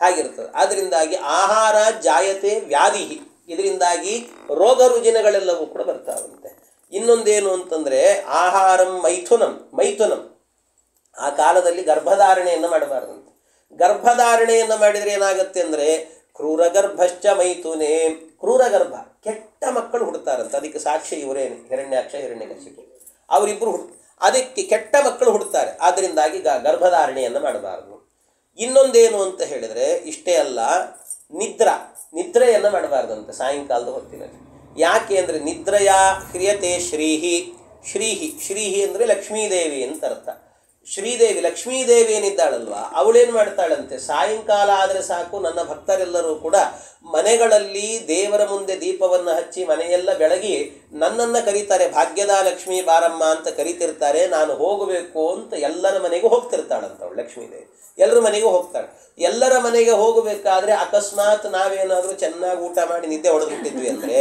ಹಾಗಿರ್ತದೆ. ಅದರಿಂದಾಗಿ ಆಹಾರ ಜಾಯತೆ ವ್ಯಾಧಿ, ಇದರಿಂದಾಗಿ ರೋಗ ರುಜಿನಗಳೆಲ್ಲವೂ ಕೂಡ ಬರ್ತಾವಂತೆ. ಇನ್ನೊಂದೇನು ಅಂತಂದರೆ ಆಹಾರಂ ಮೈಥುನಂ. ಆ ಕಾಲದಲ್ಲಿ ಗರ್ಭಧಾರಣೆಯನ್ನು ಮಾಡಬಾರ್ದಂತೆ. ಗರ್ಭಧಾರಣೆಯನ್ನು ಮಾಡಿದರೆ ಏನಾಗುತ್ತೆ ಅಂದರೆ ಕ್ರೂರಗರ್ಭಶ್ಚ ಮೈಥುನೇ. ಕ್ರೂರಗರ್ಭ, ಕೆಟ್ಟ ಮಕ್ಕಳು ಹುಡ್ತಾರಂತೆ. ಅದಕ್ಕೆ ಸಾಕ್ಷಿ ಇವರೇನು, ಹಿರಣ್ಯಾಕ್ಷ ಹಿರಣ್ಯಕಶಿಪು, ಅವರಿಬ್ಬರು ಅದಕ್ಕೆ ಕೆಟ್ಟ ಮಕ್ಕಳು ಹುಡ್ತಾರೆ. ಆದ್ದರಿಂದಾಗಿ ಗರ್ಭಧಾರಣೆಯನ್ನು ಮಾಡಬಾರದು. ಇನ್ನೊಂದೇನು ಅಂತ ಹೇಳಿದರೆ ಇಷ್ಟೇ ಅಲ್ಲ, ನಿದ್ರೆಯನ್ನು ಮಾಡಬಾರ್ದಂತೆ ಸಾಯಂಕಾಲದ ಹೊತ್ತಿನಲ್ಲಿ. ಯಾಕೆ ಅಂದರೆ ನಿದ್ರೆಯ ಕ್ರಿಯತೆ ಶ್ರೀಹಿ ಅಂದರೆ ಲಕ್ಷ್ಮೀದೇವಿ ಅಂತ ಅರ್ಥ. ಶ್ರೀದೇವಿ, ಲಕ್ಷ್ಮೀದೇವಿ ಏನಿದ್ದಾಳಲ್ವ, ಅವಳೇನು ಮಾಡ್ತಾಳಂತೆ, ಸಾಯಂಕಾಲ ಆದರೆ ಸಾಕು ನನ್ನ ಭಕ್ತರೆಲ್ಲರೂ ಕೂಡ ಮನೆಗಳಲ್ಲಿ ದೇವರ ಮುಂದೆ ದೀಪವನ್ನು ಹಚ್ಚಿ ಮನೆಯೆಲ್ಲ ಬೆಳಗಿ ನನ್ನನ್ನು ಕರೀತಾರೆ, ಭಾಗ್ಯದ ಲಕ್ಷ್ಮೀ ಬಾರಮ್ಮ ಅಂತ ಕರೀತಿರ್ತಾರೆ. ನಾನು ಹೋಗಬೇಕು ಅಂತ ಎಲ್ಲರ ಮನೆಗೂ ಹೋಗ್ತಿರ್ತಾಳಂತ ಅವಳು ಲಕ್ಷ್ಮೀದೇವಿ. ಎಲ್ಲರ ಮನೆಗೂ ಹೋಗ್ತಾಳೆ. ಎಲ್ಲರ ಮನೆಗೆ ಹೋಗಬೇಕಾದ್ರೆ ಅಕಸ್ಮಾತ್ ನಾವೇನಾದರೂ ಚೆನ್ನಾಗಿ ಊಟ ಮಾಡಿ ನಿದ್ದೆ ಹೊಡೆದ್ಬಿಟ್ಟಿದ್ವಿ ಅಂದರೆ,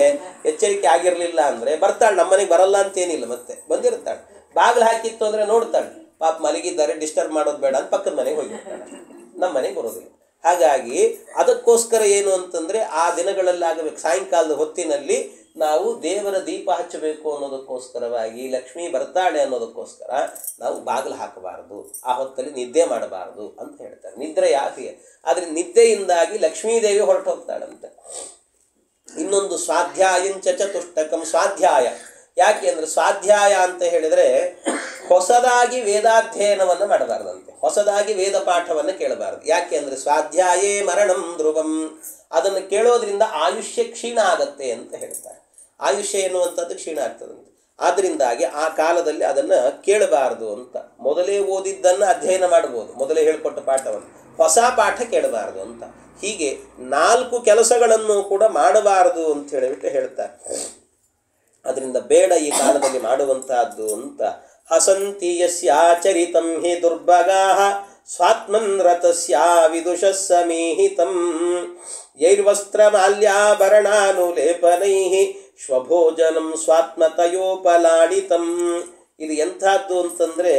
ಎಚ್ಚರಿಕೆ ಆಗಿರಲಿಲ್ಲ ಅಂದರೆ ಬರ್ತಾಳೆ. ನಮ್ಮ ಮನೆಗೆ ಬರಲ್ಲ ಅಂತೇನಿಲ್ಲ, ಮತ್ತೆ ಬಂದಿರ್ತಾಳೆ. ಬಾಗಿಲು ಹಾಕಿತ್ತು ಅಂದರೆ ನೋಡ್ತಾಳೆ, ಪಾಪ ಮಲಗಿದ್ದಾರೆ, ಡಿಸ್ಟರ್ಬ್ ಮಾಡೋದು ಬೇಡ ಅಂತ ಪಕ್ಕದ ಮನೆಗೆ ಹೋಗಿರ್ತಾಳೆ, ನಮ್ಮ ಮನೆಗೆ ಬರೋದಿಲ್ಲ. ಹಾಗಾಗಿ ಅದಕ್ಕೋಸ್ಕರ ಏನು ಅಂತಂದರೆ ಆ ದಿನಗಳಲ್ಲಿ ಆಗಬೇಕು, ಸಾಯಂಕಾಲದ ಹೊತ್ತಿನಲ್ಲಿ ನಾವು ದೇವರ ದೀಪ ಹಚ್ಚಬೇಕು ಅನ್ನೋದಕ್ಕೋಸ್ಕರವಾಗಿ, ಲಕ್ಷ್ಮೀ ಬರ್ತಾಳೆ ಅನ್ನೋದಕ್ಕೋಸ್ಕರ ನಾವು ಬಾಗಿಲು ಹಾಕಬಾರದು, ಆ ಹೊತ್ತಲ್ಲಿ ನಿದ್ದೆ ಮಾಡಬಾರದು ಅಂತ ಹೇಳ್ತಾರೆ. ನಿದ್ರೆ ಯಾಕೆ? ಆದರೆ ನಿದ್ದೆಯಿಂದಾಗಿ ಲಕ್ಷ್ಮೀದೇವಿ ಹೊರಟು ಹೋಗ್ತಾಳಂತೆ. ಇನ್ನೊಂದು ಸ್ವಾಧ್ಯಾಯಂಚ ಚತುಷ್ಟಕಂ, ಸ್ವಾಧ್ಯಾಯ. ಯಾಕೆ ಅಂದರೆ ಸ್ವಾಧ್ಯಾಯ ಅಂತ ಹೇಳಿದರೆ ಹೊಸದಾಗಿ ವೇದಾಧ್ಯಯನವನ್ನು ಮಾಡಬಾರ್ದಂತೆ, ಹೊಸದಾಗಿ ವೇದ ಪಾಠವನ್ನು ಕೇಳಬಾರದು. ಯಾಕೆ ಅಂದರೆ ಸ್ವಾಧ್ಯಾಯೇ ಮರಣಂ ಧ್ರುವಂ, ಅದನ್ನು ಕೇಳೋದ್ರಿಂದ ಆಯುಷ್ಯ ಕ್ಷೀಣ ಆಗತ್ತೆ ಅಂತ ಹೇಳ್ತಾರೆ. ಆಯುಷ್ಯ ಎನ್ನುವಂಥದ್ದು ಕ್ಷೀಣ ಆಗ್ತದಂತೆ. ಆದ್ದರಿಂದಾಗಿ ಆ ಕಾಲದಲ್ಲಿ ಅದನ್ನು ಕೇಳಬಾರದು ಅಂತ. ಮೊದಲೇ ಓದಿದ್ದನ್ನು ಅಧ್ಯಯನ ಮಾಡ್ಬೋದು, ಮೊದಲೇ ಹೇಳಿಕೊಟ್ಟ ಪಾಠವನ್ನು, ಹೊಸ ಪಾಠ ಕೇಳಬಾರದು ಅಂತ. ಹೀಗೆ 4 ಕೆಲಸಗಳನ್ನು ಕೂಡ ಮಾಡಬಾರದು ಅಂತ ಹೇಳಿಬಿಟ್ಟು ಹೇಳ್ತಾರೆ. ಅದರಿಂದ ಬೇಡ ಈ ಕಾಲದಲ್ಲಿ ಮಾಡುವಂತಹದ್ದು ಅಂತ. ಹಸಂತಿ ಯಸ್ಯಾಚರಿತಂ ಹಿ ದುರ್ಭಗಾಃ ಸ್ವಾತ್ಮನ್ ರತಸ್ಯಾ ವಿದುಷಃ ಸಮೀಹಿತಂ ಯೈರ್ವಸ್ತ್ರಮಾಲ್ಯಾಭರಣಾನುಲೇಪನೈಃ ಶ್ವಭೋಜನಂ ಸ್ವಾತ್ಮತಯೋಪಲಾಡಿತಂ. ಇದು ಎಂಥದ್ದು ಅಂತಂದರೆ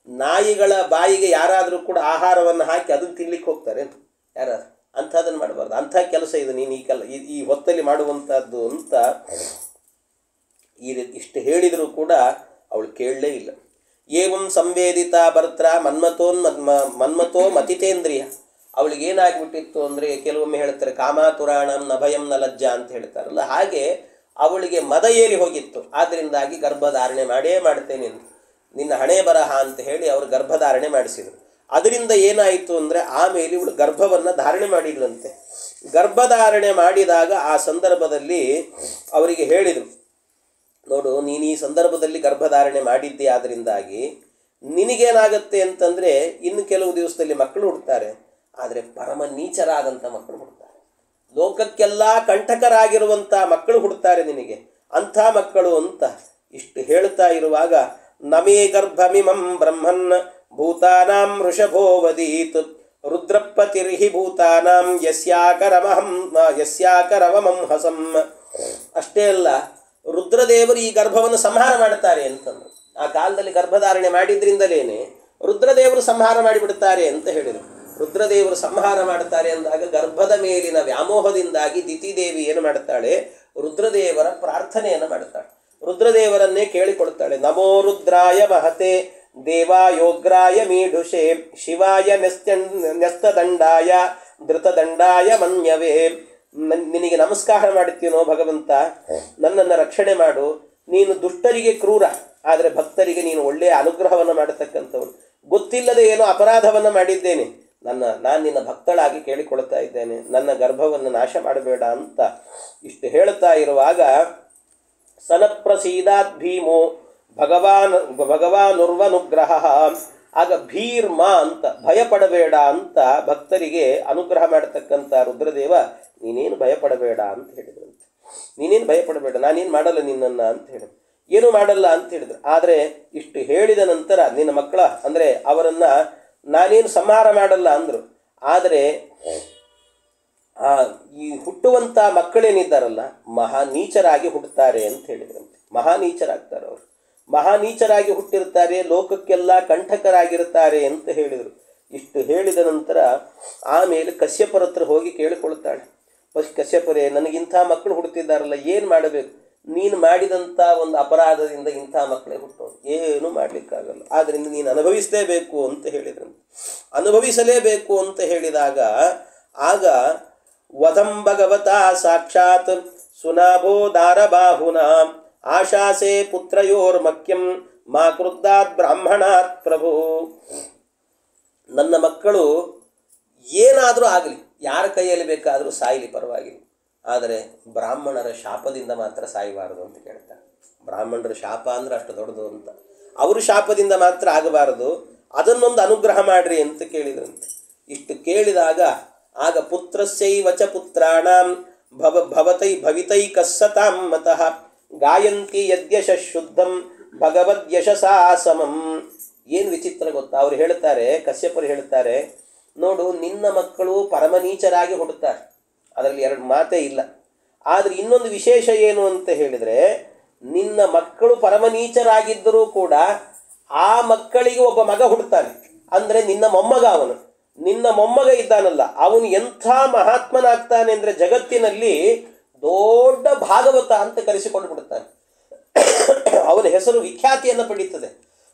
ನಾಯಿಗಳ ಬಾಯಿಗೆ ಯಾರಾದರೂ ಕೂಡ ಆಹಾರವನ್ನು ಹಾಕಿ ಅದನ್ನು ತಿನ್ಲಿಕ್ಕೆ ಹೋಗ್ತಾರೆ ಯಾರಾದ್ರು? ಅಂಥದ್ದನ್ನು ಮಾಡಬಾರ್ದು. ಅಂಥ ಕೆಲಸ ಇದು ನೀನು ಈ ಹೊತ್ತಲ್ಲಿ ಮಾಡುವಂಥದ್ದು ಅಂತ ಇಷ್ಟು ಹೇಳಿದರೂ ಕೂಡ ಅವಳು ಕೇಳಲೇ ಇಲ್ಲ. ಏವಂ ಸಂವೇದಿತ ಭರ್ತ್ರ ಮನ್ಮಥೋ ಮತಿತೇಂದ್ರಿಯ. ಅವಳಿಗೇನಾಗ್ಬಿಟ್ಟಿತ್ತು ಅಂದರೆ, ಕೆಲವೊಮ್ಮೆ ಹೇಳ್ತಾರೆ ಕಾಮಾತುರಾಣಂ ನಭಯಂ ನ ಲಜ್ಜಾ ಅಂತ ಹೇಳ್ತಾರಲ್ಲ, ಹಾಗೆ ಅವಳಿಗೆ ಮದ ಏರಿ ಹೋಗಿತ್ತು. ಆದ್ದರಿಂದಾಗಿ ಗರ್ಭಧಾರಣೆ ಮಾಡೇ ಮಾಡ್ತೇನೆ ನಿನ್ನ ಹಣೆ ಬರಹ ಅಂತ ಹೇಳಿ ಅವರು ಗರ್ಭಧಾರಣೆ ಮಾಡಿಸಿದರು. ಅದರಿಂದ ಏನಾಯಿತು ಅಂದರೆ, ಆಮೇಲೆ ಇವಳು ಗರ್ಭವನ್ನು ಧಾರಣೆ ಮಾಡಿದ್ರಂತೆ. ಗರ್ಭಧಾರಣೆ ಮಾಡಿದಾಗ ಆ ಸಂದರ್ಭದಲ್ಲಿ ಅವರಿಗೆ ಹೇಳಿದರು, ನೋಡು ನೀನು ಈ ಸಂದರ್ಭದಲ್ಲಿ ಗರ್ಭಧಾರಣೆ ಮಾಡಿದ್ದೆ, ಆದ್ದರಿಂದಾಗಿ ನಿನಗೇನಾಗತ್ತೆ ಅಂತಂದರೆ ಇನ್ನು ಕೆಲವು ದಿವಸದಲ್ಲಿ ಮಕ್ಕಳು ಹುಡ್ತಾರೆ, ಆದರೆ ಪರಮ ನೀಚರಾದಂಥ ಮಕ್ಕಳು ಹುಡ್ತಾರೆ, ಲೋಕಕ್ಕೆಲ್ಲ ಕಂಟಕರಾಗಿರುವಂಥ ಮಕ್ಕಳು ಹುಡ್ತಾರೆ ನಿನಗೆ, ಅಂಥ ಮಕ್ಕಳು ಅಂತ ಇಷ್ಟು ಹೇಳ್ತಾ ಇರುವಾಗ, ನಮೇ ಗರ್ಭಮಿಮಂ ಬ್ರಹ್ಮನ್ ಭೂತಾನಾಂ ವೃಷಭೋವದೀತ್ ರುದ್ರಪತಿರ್ಹಿ ಭೂತಾನಾಂ ಯಸ್ಯಾಕರವಮಂ ಹಸಂ. ಅಷ್ಟೇ ಅಲ್ಲ, ರುದ್ರದೇವರು ಈ ಗರ್ಭವನ್ನು ಸಂಹಾರ ಮಾಡ್ತಾರೆ ಅಂತಂದರು. ಆ ಕಾಲದಲ್ಲಿ ಗರ್ಭಧಾರಣೆ ಮಾಡಿದ್ರಿಂದಲೇನೆ ರುದ್ರದೇವರು ಸಂಹಾರ ಮಾಡಿಬಿಡ್ತಾರೆ ಅಂತ ಹೇಳಿದರು. ರುದ್ರದೇವರು ಸಂಹಾರ ಮಾಡ್ತಾರೆ ಅಂದಾಗ ಗರ್ಭದ ಮೇಲಿನ ವ್ಯಾಮೋಹದಿಂದಾಗಿ ದಿತಿದೇವಿ ಏನು ಮಾಡ್ತಾಳೆ, ರುದ್ರದೇವರ ಪ್ರಾರ್ಥನೆಯನ್ನು ಮಾಡ್ತಾಳೆ, ರುದ್ರದೇವರನ್ನೇ ಕೇಳಿಕೊಡ್ತಾಳೆ. ನಮೋ ರುದ್ರಾಯ ಮಹತೆ ದೇವಾಯೋಗ್ರಾಯ ಮೀಢುಷೆ ಶಿವಾಯ ನ್ಯಸ್ತದಂಡಾಯ ಧೃತದಂಡಾಯ ಮನ್ಯವೇ. ನಿನಗೆ ನಮಸ್ಕಾರ ಮಾಡುತ್ತೀನೋ ಭಗವಂತ, ನನ್ನನ್ನು ರಕ್ಷಣೆ ಮಾಡು. ನೀನು ದುಷ್ಟರಿಗೆ ಕ್ರೂರ, ಆದರೆ ಭಕ್ತರಿಗೆ ನೀನು ಒಳ್ಳೆಯ ಅನುಗ್ರಹವನ್ನು ಮಾಡತಕ್ಕಂಥವನು. ಗೊತ್ತಿಲ್ಲದೆ ಏನೋ ಅಪರಾಧವನ್ನು ಮಾಡಿದ್ದೇನೆ, ನಾನು ನಿನ್ನ ಭಕ್ತಳಾಗಿ ಕೇಳಿಕೊಳ್ತಾ ಇದ್ದೇನೆ, ನನ್ನ ಗರ್ಭವನ್ನು ನಾಶ ಮಾಡಬೇಡ ಅಂತ ಇಷ್ಟು ಹೇಳ್ತಾ ಇರುವಾಗ, ಸನಪ್ರಸೀದಾತ್ ಭೀಮೋ ಭಗವಾನುರ್ವನುಗ್ರಹ. ಆಗ ಭೀರ್ಮ ಅಂತ ಭಯಪಡಬೇಡ ಅಂತ ಭಕ್ತರಿಗೆ ಅನುಗ್ರಹ ಮಾಡತಕ್ಕಂಥ ರುದ್ರದೇವ, ನೀನೇನು ಭಯಪಡಬೇಡ ಅಂತ ಹೇಳಿದ್ರಂತೆ. ನೀನೇನು ಭಯಪಡಬೇಡ, ನಾನೇನು ಮಾಡಲ್ಲ ನಿನ್ನನ್ನು ಅಂತ ಹೇಳಿದ್ರು. ಏನು ಮಾಡಲ್ಲ ಅಂತ ಹೇಳಿದ್ರು. ಆದರೆ ಇಷ್ಟು ಹೇಳಿದ ನಂತರ ನಿನ್ನ ಮಕ್ಕಳ ಅಂದರೆ ಅವರನ್ನು ನಾನೇನು ಸಂಹಾರ ಮಾಡಲ್ಲ ಅಂದರು. ಆದರೆ ಈ ಹುಟ್ಟುವಂಥ ಮಕ್ಕಳೇನಿದ್ದಾರಲ್ಲ ಮಹಾನೀಚರಾಗಿ ಹುಟ್ಟುತ್ತಾರೆ ಅಂತ ಹೇಳಿದ್ರಂತೆ. ಮಹಾನೀಚರಾಗ್ತಾರೆ ಅವರು, ಮಹಾನೀಚರಾಗಿ ಹುಟ್ಟಿರ್ತಾರೆ, ಲೋಕಕ್ಕೆಲ್ಲ ಕಂಠಕರಾಗಿರ್ತಾರೆ ಅಂತ ಹೇಳಿದರು. ಇಷ್ಟು ಹೇಳಿದ ನಂತರ ಆಮೇಲೆ ಕಶ್ಯಪರ ಹತ್ರ ಹೋಗಿ ಕೇಳಿಕೊಳ್ತಾಳೆ, ಕಶ್ಯಪರೇ, ನನಗಿಂಥ ಮಕ್ಕಳು ಹುಡ್ತಿದ್ದಾರಲ್ಲ, ಏನು ಮಾಡಬೇಕು? ನೀನು ಮಾಡಿದಂಥ ಒಂದು ಅಪರಾಧದಿಂದ ಇಂಥ ಮಕ್ಕಳೇ ಹುಟ್ಟೋದು, ಏನು ಮಾಡಲಿಕ್ಕಾಗಲ್ಲ, ಆದ್ದರಿಂದ ನೀನು ಅನುಭವಿಸಲೇಬೇಕು ಅಂತ ಹೇಳಿದ್ರಂತೆ. ಅನುಭವಿಸಲೇಬೇಕು ಅಂತ ಹೇಳಿದಾಗ ಆಗ ವಧಂ ಭಗವತಾ ಸಾಕ್ಷಾತ್ ಸುನಾಭೋ ದಾರಬಾಹುನ ಆಶಾಸೆ ಪುತ್ರಯೋರ್ಮಕ್ಯಂ ಮಾ ಕ್ರುದ್ಧಾತ್ ಬ್ರಾಹ್ಮಣಾತ್ ಪ್ರಭು. ನನ್ನ ಮಕ್ಕಳು ಏನಾದರೂ ಆಗಲಿ, ಯಾರ ಕೈಯಲ್ಲಿ ಬೇಕಾದರೂ ಸಾಯಲಿ ಪರವಾಗಿಲ್ಲ, ಆದರೆ ಬ್ರಾಹ್ಮಣರ ಶಾಪದಿಂದ ಮಾತ್ರ ಸಾಯಬಾರದು ಅಂತ ಕೇಳ್ತಾರೆ. ಬ್ರಾಹ್ಮಣರ ಶಾಪ ಅಂದರೆ ಅಷ್ಟು ದೊಡ್ಡದು ಅಂತ, ಅವರು ಶಾಪದಿಂದ ಮಾತ್ರ ಆಗಬಾರದು, ಅದನ್ನೊಂದು ಅನುಗ್ರಹ ಮಾಡ್ರಿ ಅಂತ ಕೇಳಿದ್ರಂತೆ. ಇಷ್ಟು ಕೇಳಿದಾಗ ಆಗ ಪುತ್ರಸ್ಯೈವಚ ಪುತ್ರಾಣಾಂ ಭವಿತೈಕಸ್ಸತಾಂ ಮತಃ ಗಾಯಂತಿ ಯದ್ಯಶ ಶುದ್ಧಂ ಭಗವದ್ಯಶಸಾ ಸಮಂ. ಏನು ವಿಚಿತ್ರ ಗೊತ್ತಾ, ಅವ್ರು ಹೇಳ್ತಾರೆ, ಕಶ್ಯಪರು ಹೇಳ್ತಾರೆ, ನೋಡು ನಿನ್ನ ಮಕ್ಕಳು ಪರಮನೀಚರಾಗಿ ಹುಟ್ಟುತ್ತಾರೆ, ಅದರಲ್ಲಿ ಎರಡು ಮಾತೇ ಇಲ್ಲ. ಆದರೆ ಇನ್ನೊಂದು ವಿಶೇಷ ಏನು ಅಂತ ಹೇಳಿದರೆ, ನಿನ್ನ ಮಕ್ಕಳು ಪರಮನೀಚರಾಗಿದ್ದರೂ ಕೂಡ ಆ ಮಕ್ಕಳಿಗೆ ಒಬ್ಬ ಮಗ ಹುಡ್ತಾನೆ, ಅಂದರೆ ನಿನ್ನ ಮೊಮ್ಮಗ. ಅವನು ನಿನ್ನ ಮೊಮ್ಮಗ ಇದ್ದಾನಲ್ಲ, ಅವನು ಎಂಥ ಮಹಾತ್ಮನಾಗ್ತಾನೆ ಅಂದರೆ ಜಗತ್ತಿನಲ್ಲಿ ದೊಡ್ಡ ಭಾಗವತ ಅಂತ ಕರೆಸಿಕೊಂಡು ಬಿಡುತ್ತಾನೆ. ಅವನ ಹೆಸರು ವಿಖ್ಯಾತಿಯನ್ನು ಪಡೀತದೆ,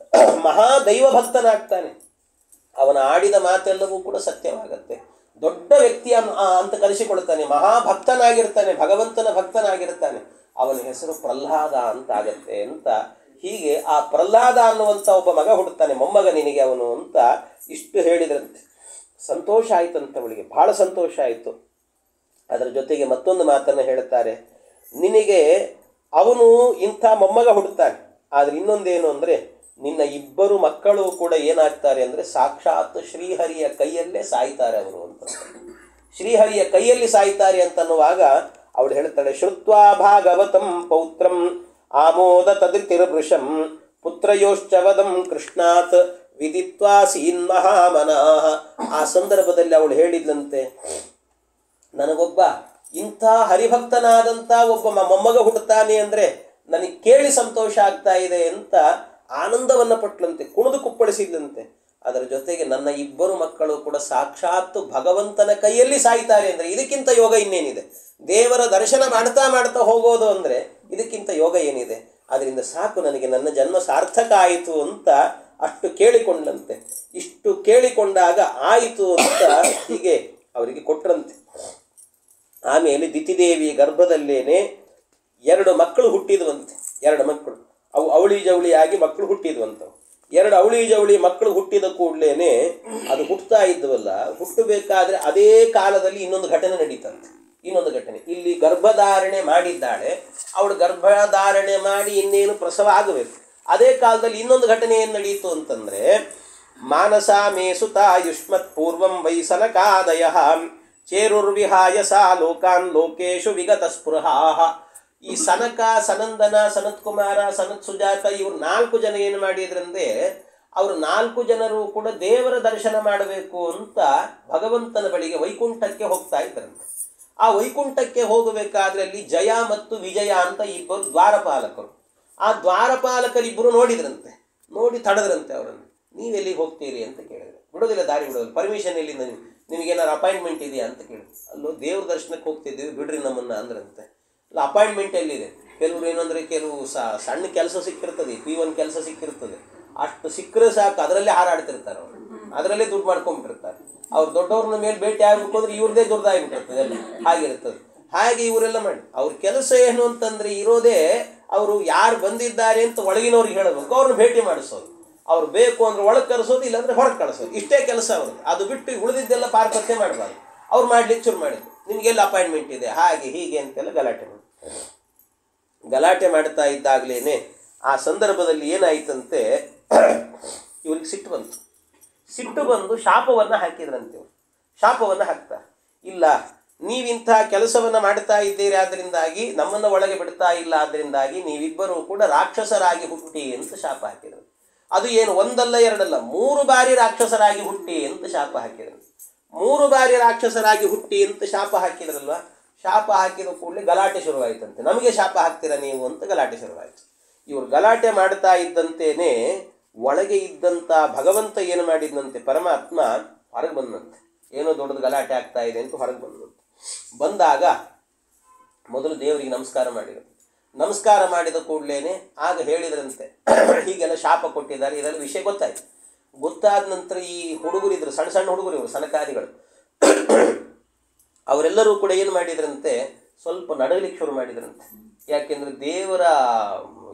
ಮಹಾದೈವ ಭಕ್ತನಾಗ್ತಾನೆ. ಅವನ ಆಡಿದ ಮಾತೆಲ್ಲವೂ ಕೂಡ ಸತ್ಯವಾಗತ್ತೆ, ದೊಡ್ಡ ವ್ಯಕ್ತಿ ಅಂತ ಕರೆಸಿಕೊಳ್ತಾನೆ, ಮಹಾಭಕ್ತನಾಗಿರ್ತಾನೆ, ಭಗವಂತನ ಭಕ್ತನಾಗಿರ್ತಾನೆ. ಅವನ ಹೆಸರು ಪ್ರಹ್ಲಾದ ಅಂತ ಆಗತ್ತೆ ಅಂತ. ಹೀಗೆ ಆ ಪ್ರಹ್ಲಾದ ಅನ್ನುವಂಥ ಒಬ್ಬ ಮಗ ಹುಡುಕ್ತಾನೆ, ಮೊಮ್ಮಗ ನಿನಗೆ ಅವನು ಅಂತ ಇಷ್ಟು ಹೇಳಿದ್ರಂತೆ. ಸಂತೋಷ ಆಯಿತಂತ ಅವಳಿಗೆ, ಭಾಳ ಸಂತೋಷ ಆಯಿತು. ಅದರ ಜೊತೆಗೆ ಮತ್ತೊಂದು ಮಾತನ್ನು ಹೇಳ್ತಾರೆ, ನಿನಗೆ ಅವನು ಇಂಥ ಮೊಮ್ಮಗ ಹುಡುಕ್ತಾನೆ, ಆದರೆ ಇನ್ನೊಂದೇನು ಅಂದರೆ ನಿನ್ನ ಇಬ್ಬರು ಮಕ್ಕಳು ಕೂಡ ಏನಾಗ್ತಾರೆ ಅಂದರೆ ಸಾಕ್ಷಾತ್ ಶ್ರೀಹರಿಯ ಕೈಯಲ್ಲೇ ಸಾಯ್ತಾರೆ ಅವರು ಅಂತ. ಶ್ರೀಹರಿಯ ಕೈಯಲ್ಲಿ ಸಾಯ್ತಾರೆ ಅಂತನ್ನುವಾಗ ಅವಳು ಹೇಳ್ತಾಳೆ, ಶ್ರುತ್ವಾ ಭಾಗವತಂ ಪೌತ್ರಂ ಆಮೋದ ತದೃತಿರ್ವೃಷಂ ಪುತ್ರಯೋಶ್ಚವದಂ ಕೃಷ್ಣಾತ್ ವಿದಿತ್ವಾ ಸೀನ್ ಮಹಾಮನಃ. ಆ ಸಂದರ್ಭದಲ್ಲಿ ಅವಳು ಹೇಳಿದ್ಲಂತೆ, ನನಗೊಬ್ಬ ಇಂಥ ಹರಿಭಕ್ತನಾದಂಥ ಒಬ್ಬ ಮೊಮ್ಮಗ ಹುಟ್ಟುತ್ತಾನೆ ಅಂದರೆ ನನಗೆ ಕೇಳಿ ಸಂತೋಷ ಆಗ್ತಾ ಇದೆ ಅಂತ ಆನಂದವನ್ನು ಪಟ್ಲಂತೆ. ಕುಣಿದು ಕುಪ್ಪಳಿಸ್ತಾಳೆ. ತೃಪ್ತಿಗೊಳಿಸಿದಂತೆ. ಅದರ ಜೊತೆಗೆ ನನ್ನ ಇಬ್ಬರು ಮಕ್ಕಳು ಕೂಡ ಸಾಕ್ಷಾತ್ ಭಗವಂತನ ಕೈಯಲ್ಲಿ ಸಾಯ್ತಾರೆ ಅಂದರೆ ಇದಕ್ಕಿಂತ ಯೋಗ ಇನ್ನೇನಿದೆ? ದೇವರ ದರ್ಶನ ಮಾಡ್ತಾ ಮಾಡ್ತಾ ಹೋಗೋದು ಅಂದರೆ ಇದಕ್ಕಿಂತ ಯೋಗ ಏನಿದೆ? ಅದರಿಂದ ಸಾಕು, ನನಗೆ ನನ್ನ ಜನ್ಮ ಸಾರ್ಥಕ ಆಯಿತು ಅಂತ ಅಷ್ಟು ಕೇಳಿಕೊಂಡಂತೆ. ಇಷ್ಟು ಕೇಳಿಕೊಂಡಾಗ ಆಯಿತು ಅಂತ ಹೀಗೆ ಅವರಿಗೆ ಕೊಟ್ಟರಂತೆ. ಆಮೇಲೆ ದಿತಿದೇವಿ ಗರ್ಭದಲ್ಲೇನೆ 2 ಮಕ್ಕಳು ಹುಟ್ಟಿದ್ವಂತೆ. 2 ಮಕ್ಕಳು, ಅವು ಅವಳಿ ಜವಳಿಯಾಗಿ ಮಕ್ಕಳು ಹುಟ್ಟಿದ್ವಂತವು. 2 ಅವಳಿ ಜವಳಿ ಮಕ್ಕಳು ಹುಟ್ಟಿದ ಕೂಡಲೇ ಅದು ಹುಟ್ಟುತ್ತಾ ಇದ್ವಲ್ಲ, ಹುಟ್ಟಬೇಕಾದ್ರೆ ಅದೇ ಕಾಲದಲ್ಲಿ ಇನ್ನೊಂದು ಘಟನೆ ನಡೀತಂತೆ. ಇನ್ನೊಂದು ಘಟನೆ, ಇಲ್ಲಿ ಗರ್ಭಧಾರಣೆ ಮಾಡಿದ್ದಾಳೆ, ಅವಳು ಗರ್ಭಧಾರಣೆ ಮಾಡಿ ಇನ್ನೇನು ಪ್ರಸವ ಆಗಬೇಕು. ಅದೇ ಕಾಲದಲ್ಲಿ ಇನ್ನೊಂದು ಘಟನೆ ಏನು ನಡೀತು ಅಂತಂದರೆ, ಮಾನಸ ಮೇಸುತ ಯುಷ್ಮತ್ ಪೂರ್ವಂ ವೈಸನಕಾದಯ ಚೇರುರ್ವಿಹಾಯ ಸಾ ಲೋಕಾನ್ ಲೋಕೇಶು ವಿಗತ ಸ್ಪೃಹಾ. ಈ ಸನಕ, ಸನಂದನ, ಸನತ್ ಕುಮಾರ, ಸನತ್ ಸುಜಾತ ಇವರು 4 ಜನ ಏನು ಮಾಡಿದ್ರಂದ್ರೆ, ಅವರು 4 ಜನರು ಕೂಡ ದೇವರ ದರ್ಶನ ಮಾಡಬೇಕು ಅಂತ ಭಗವಂತನ ಬಳಿಗೆ ವೈಕುಂಠಕ್ಕೆ ಹೋಗ್ತಾ ಇದ್ರಂತೆ. ಆ ವೈಕುಂಠಕ್ಕೆ ಹೋಗಬೇಕಾದ್ರೆ ಅಲ್ಲಿ ಜಯ ಮತ್ತು ವಿಜಯ ಅಂತ ಇಬ್ಬರು ದ್ವಾರಪಾಲಕರು. ಆ ದ್ವಾರಪಾಲಕರಿಬ್ಬರು ನೋಡಿದ್ರಂತೆ, ನೋಡಿ ತಡೆದ್ರಂತೆ ಅವರನ್ನು. ನೀವೆಲ್ಲಿಗೆ ಹೋಗ್ತೀರಿ ಅಂತ ಕೇಳಿದ್ರು. ಬಿಡೋದಿಲ್ಲ, ದಾರಿ ಬಿಡೋದಿಲ್ಲ. ಪರ್ಮಿಷನ್ ಎಲ್ಲಿಂದ ನಿಮಗೇನಾರು ಅಪಾಯಿಂಟ್ಮೆಂಟ್ ಇದೆಯಾ ಅಂತ ಕೇಳಿದ್ರು. ಅಲ್ಲೋ ದೇವ್ರ ದರ್ಶನಕ್ಕೆ ಹೋಗ್ತಿದ್ದೀವಿ, ಬಿಡ್ರಿ ನಮ್ಮನ್ನು ಅಂದ್ರಂತೆ. ಅಲ್ಲ, ಅಪಾಯಿಂಟ್ಮೆಂಟ್ ಎಲ್ಲಿದೆ? ಕೆಲವರು ಏನಂದರೆ, ಕೆಲವು ಸಣ್ಣ ಕೆಲಸ ಸಿಕ್ಕಿರ್ತದೆ, P1 ಕೆಲಸ ಸಿಕ್ಕಿರ್ತದೆ, ಅಷ್ಟು ಸಿಕ್ಕರೆ ಸಾಕು ಅದರಲ್ಲೇ ಹಾರಾಡ್ತಿರ್ತಾರೆ. ಅವರು ಅದರಲ್ಲೇ ದುಡ್ಡು ಮಾಡ್ಕೊಂಡ್ಬಿಟ್ಟಿರ್ತಾರೆ. ಅವ್ರು ದೊಡ್ಡವ್ರನ್ನ ಮೇಲೆ ಭೇಟಿ ಆಗಬೇಕು ಅಂದ್ರೆ ಇವ್ರದೇ ದುಡ್ದಾಗಿಬಿಟ್ಟಿರ್ತದೆ, ಎಲ್ಲ ಹಾಗಿರ್ತದೆ. ಹಾಗೆ ಇವರೆಲ್ಲ ಮಾಡಿ ಅವ್ರ ಕೆಲಸ ಏನು ಅಂತಂದರೆ ಇರೋದೇ ಅವರು ಯಾರು ಬಂದಿದ್ದಾರೆ ಅಂತ ಒಳಗಿನವ್ರಿಗೆ ಹೇಳಬೇಕು, ಅವ್ರನ್ನ ಭೇಟಿ ಮಾಡಿಸೋದು. ಅವ್ರು ಬೇಕು ಅಂದರೆ ಒಳಗೆ ಕಳಿಸೋದು, ಇಲ್ಲಾಂದರೆ ಹೊರಗೆ ಕಳಿಸೋದು, ಇಷ್ಟೇ ಕೆಲಸ ಅವ್ರದ್ದು. ಅದು ಬಿಟ್ಟು ಉಳಿದಿದ್ದೆಲ್ಲ ಪಾರ್ಪತ್ಯ ಮಾಡಬಾರ್ದು. ಅವ್ರು ಮಾಡ್ಲಿಕ್ಕೆ ಶುರು ಮಾಡಿದ್ರು. ನಿಮಗೆಲ್ಲ ಅಪಾಯಿಂಟ್ಮೆಂಟ್ ಇದೆ, ಹಾಗೆ ಹೀಗೆ ಅಂತೆಲ್ಲ ಗಲಾಟೆ ಮಾಡ್ತಾ ಇದ್ದಾಗಲೇ ಆ ಸಂದರ್ಭದಲ್ಲಿ ಏನಾಯ್ತಂತೆ, ಇವ್ರಿಗೆ ಸಿಟ್ಟು ಬಂತು. ಸಿಟ್ಟು ಬಂದು ಶಾಪವನ್ನು ಹಾಕಿದ್ರಂತೆ. ಇವರು ಶಾಪವನ್ನು ಹಾಕ್ತಾರೆ, ಇಲ್ಲ ನೀವಿಂಥ ಕೆಲಸವನ್ನು ಮಾಡ್ತಾ ಇದ್ದೀರಿ, ಆದ್ದರಿಂದಾಗಿ ನಮ್ಮನ್ನು ಒಳಗೆ ಬಿಡ್ತಾ ಇಲ್ಲ, ಆದ್ದರಿಂದಾಗಿ ನೀವಿಬ್ಬರೂ ಕೂಡ ರಾಕ್ಷಸರಾಗಿ ಹುಟ್ಟಿ ಅಂತ ಶಾಪ ಹಾಕಿದರು. ಅದು ಏನು ಒಂದಲ್ಲ ಎರಡಲ್ಲ, 3 ಬಾರಿ ರಾಕ್ಷಸರಾಗಿ ಹುಟ್ಟಿ ಅಂತ ಶಾಪ ಹಾಕಿದರು. 3 ಬಾರಿ ರಾಕ್ಷಸರಾಗಿ ಹುಟ್ಟಿ ಅಂತ ಶಾಪ ಹಾಕಿದ್ರಲ್ವ. ಶಾಪ ಹಾಕಿದ ಕೂಡಲೇ ಗಲಾಟೆ ಶುರುವಾಯಿತಂತೆ. ನಮಗೆ ಶಾಪ ಹಾಕ್ತೀರಾ ನೀವು ಅಂತ ಗಲಾಟೆ ಶುರುವಾಯಿತು. ಇವರು ಗಲಾಟೆ ಮಾಡ್ತಾ ಇದ್ದಂತೇನೆ ಒಳಗೆ ಇದ್ದಂಥ ಭಗವಂತ ಏನು ಮಾಡಿದಂತೆ, ಪರಮಾತ್ಮ ಹೊರಗೆ ಬಂದಂತೆ. ಏನೋ ದೊಡ್ಡದು ಗಲಾಟೆ ಆಗ್ತಾ ಇದೆ ಅಂತ ಹೊರಗೆ ಬಂದಂತೆ. ಬಂದಾಗ ಮೊದಲು ದೇವರಿಗೆ ನಮಸ್ಕಾರ ಮಾಡಿದರು. ನಮಸ್ಕಾರ ಮಾಡಿದ ಕೂಡಲೇ ಆಗ ಹೇಳಿದ್ರಂತೆ, ಹೀಗೆಲ್ಲ ಶಾಪ ಕೊಟ್ಟಿದ್ದಾರೆ, ಇದೆಲ್ಲ ವಿಷಯ ಗೊತ್ತಾಯ್ತು. ಗೊತ್ತಾದ ನಂತರ ಈ ಹುಡುಗರಿದ್ರು, ಸಣ್ಣ ಸಣ್ಣ ಹುಡುಗರು, ಇವರು ಸನಕಾದಿಗಳು, ಅವರೆಲ್ಲರೂ ಕೂಡ ಏನು ಮಾಡಿದ್ರಂತೆ, ಸ್ವಲ್ಪ ನಡಗಲಿಕ್ಕೆ ಶುರು ಮಾಡಿದ್ರಂತೆ. ಯಾಕೆಂದರೆ ದೇವರ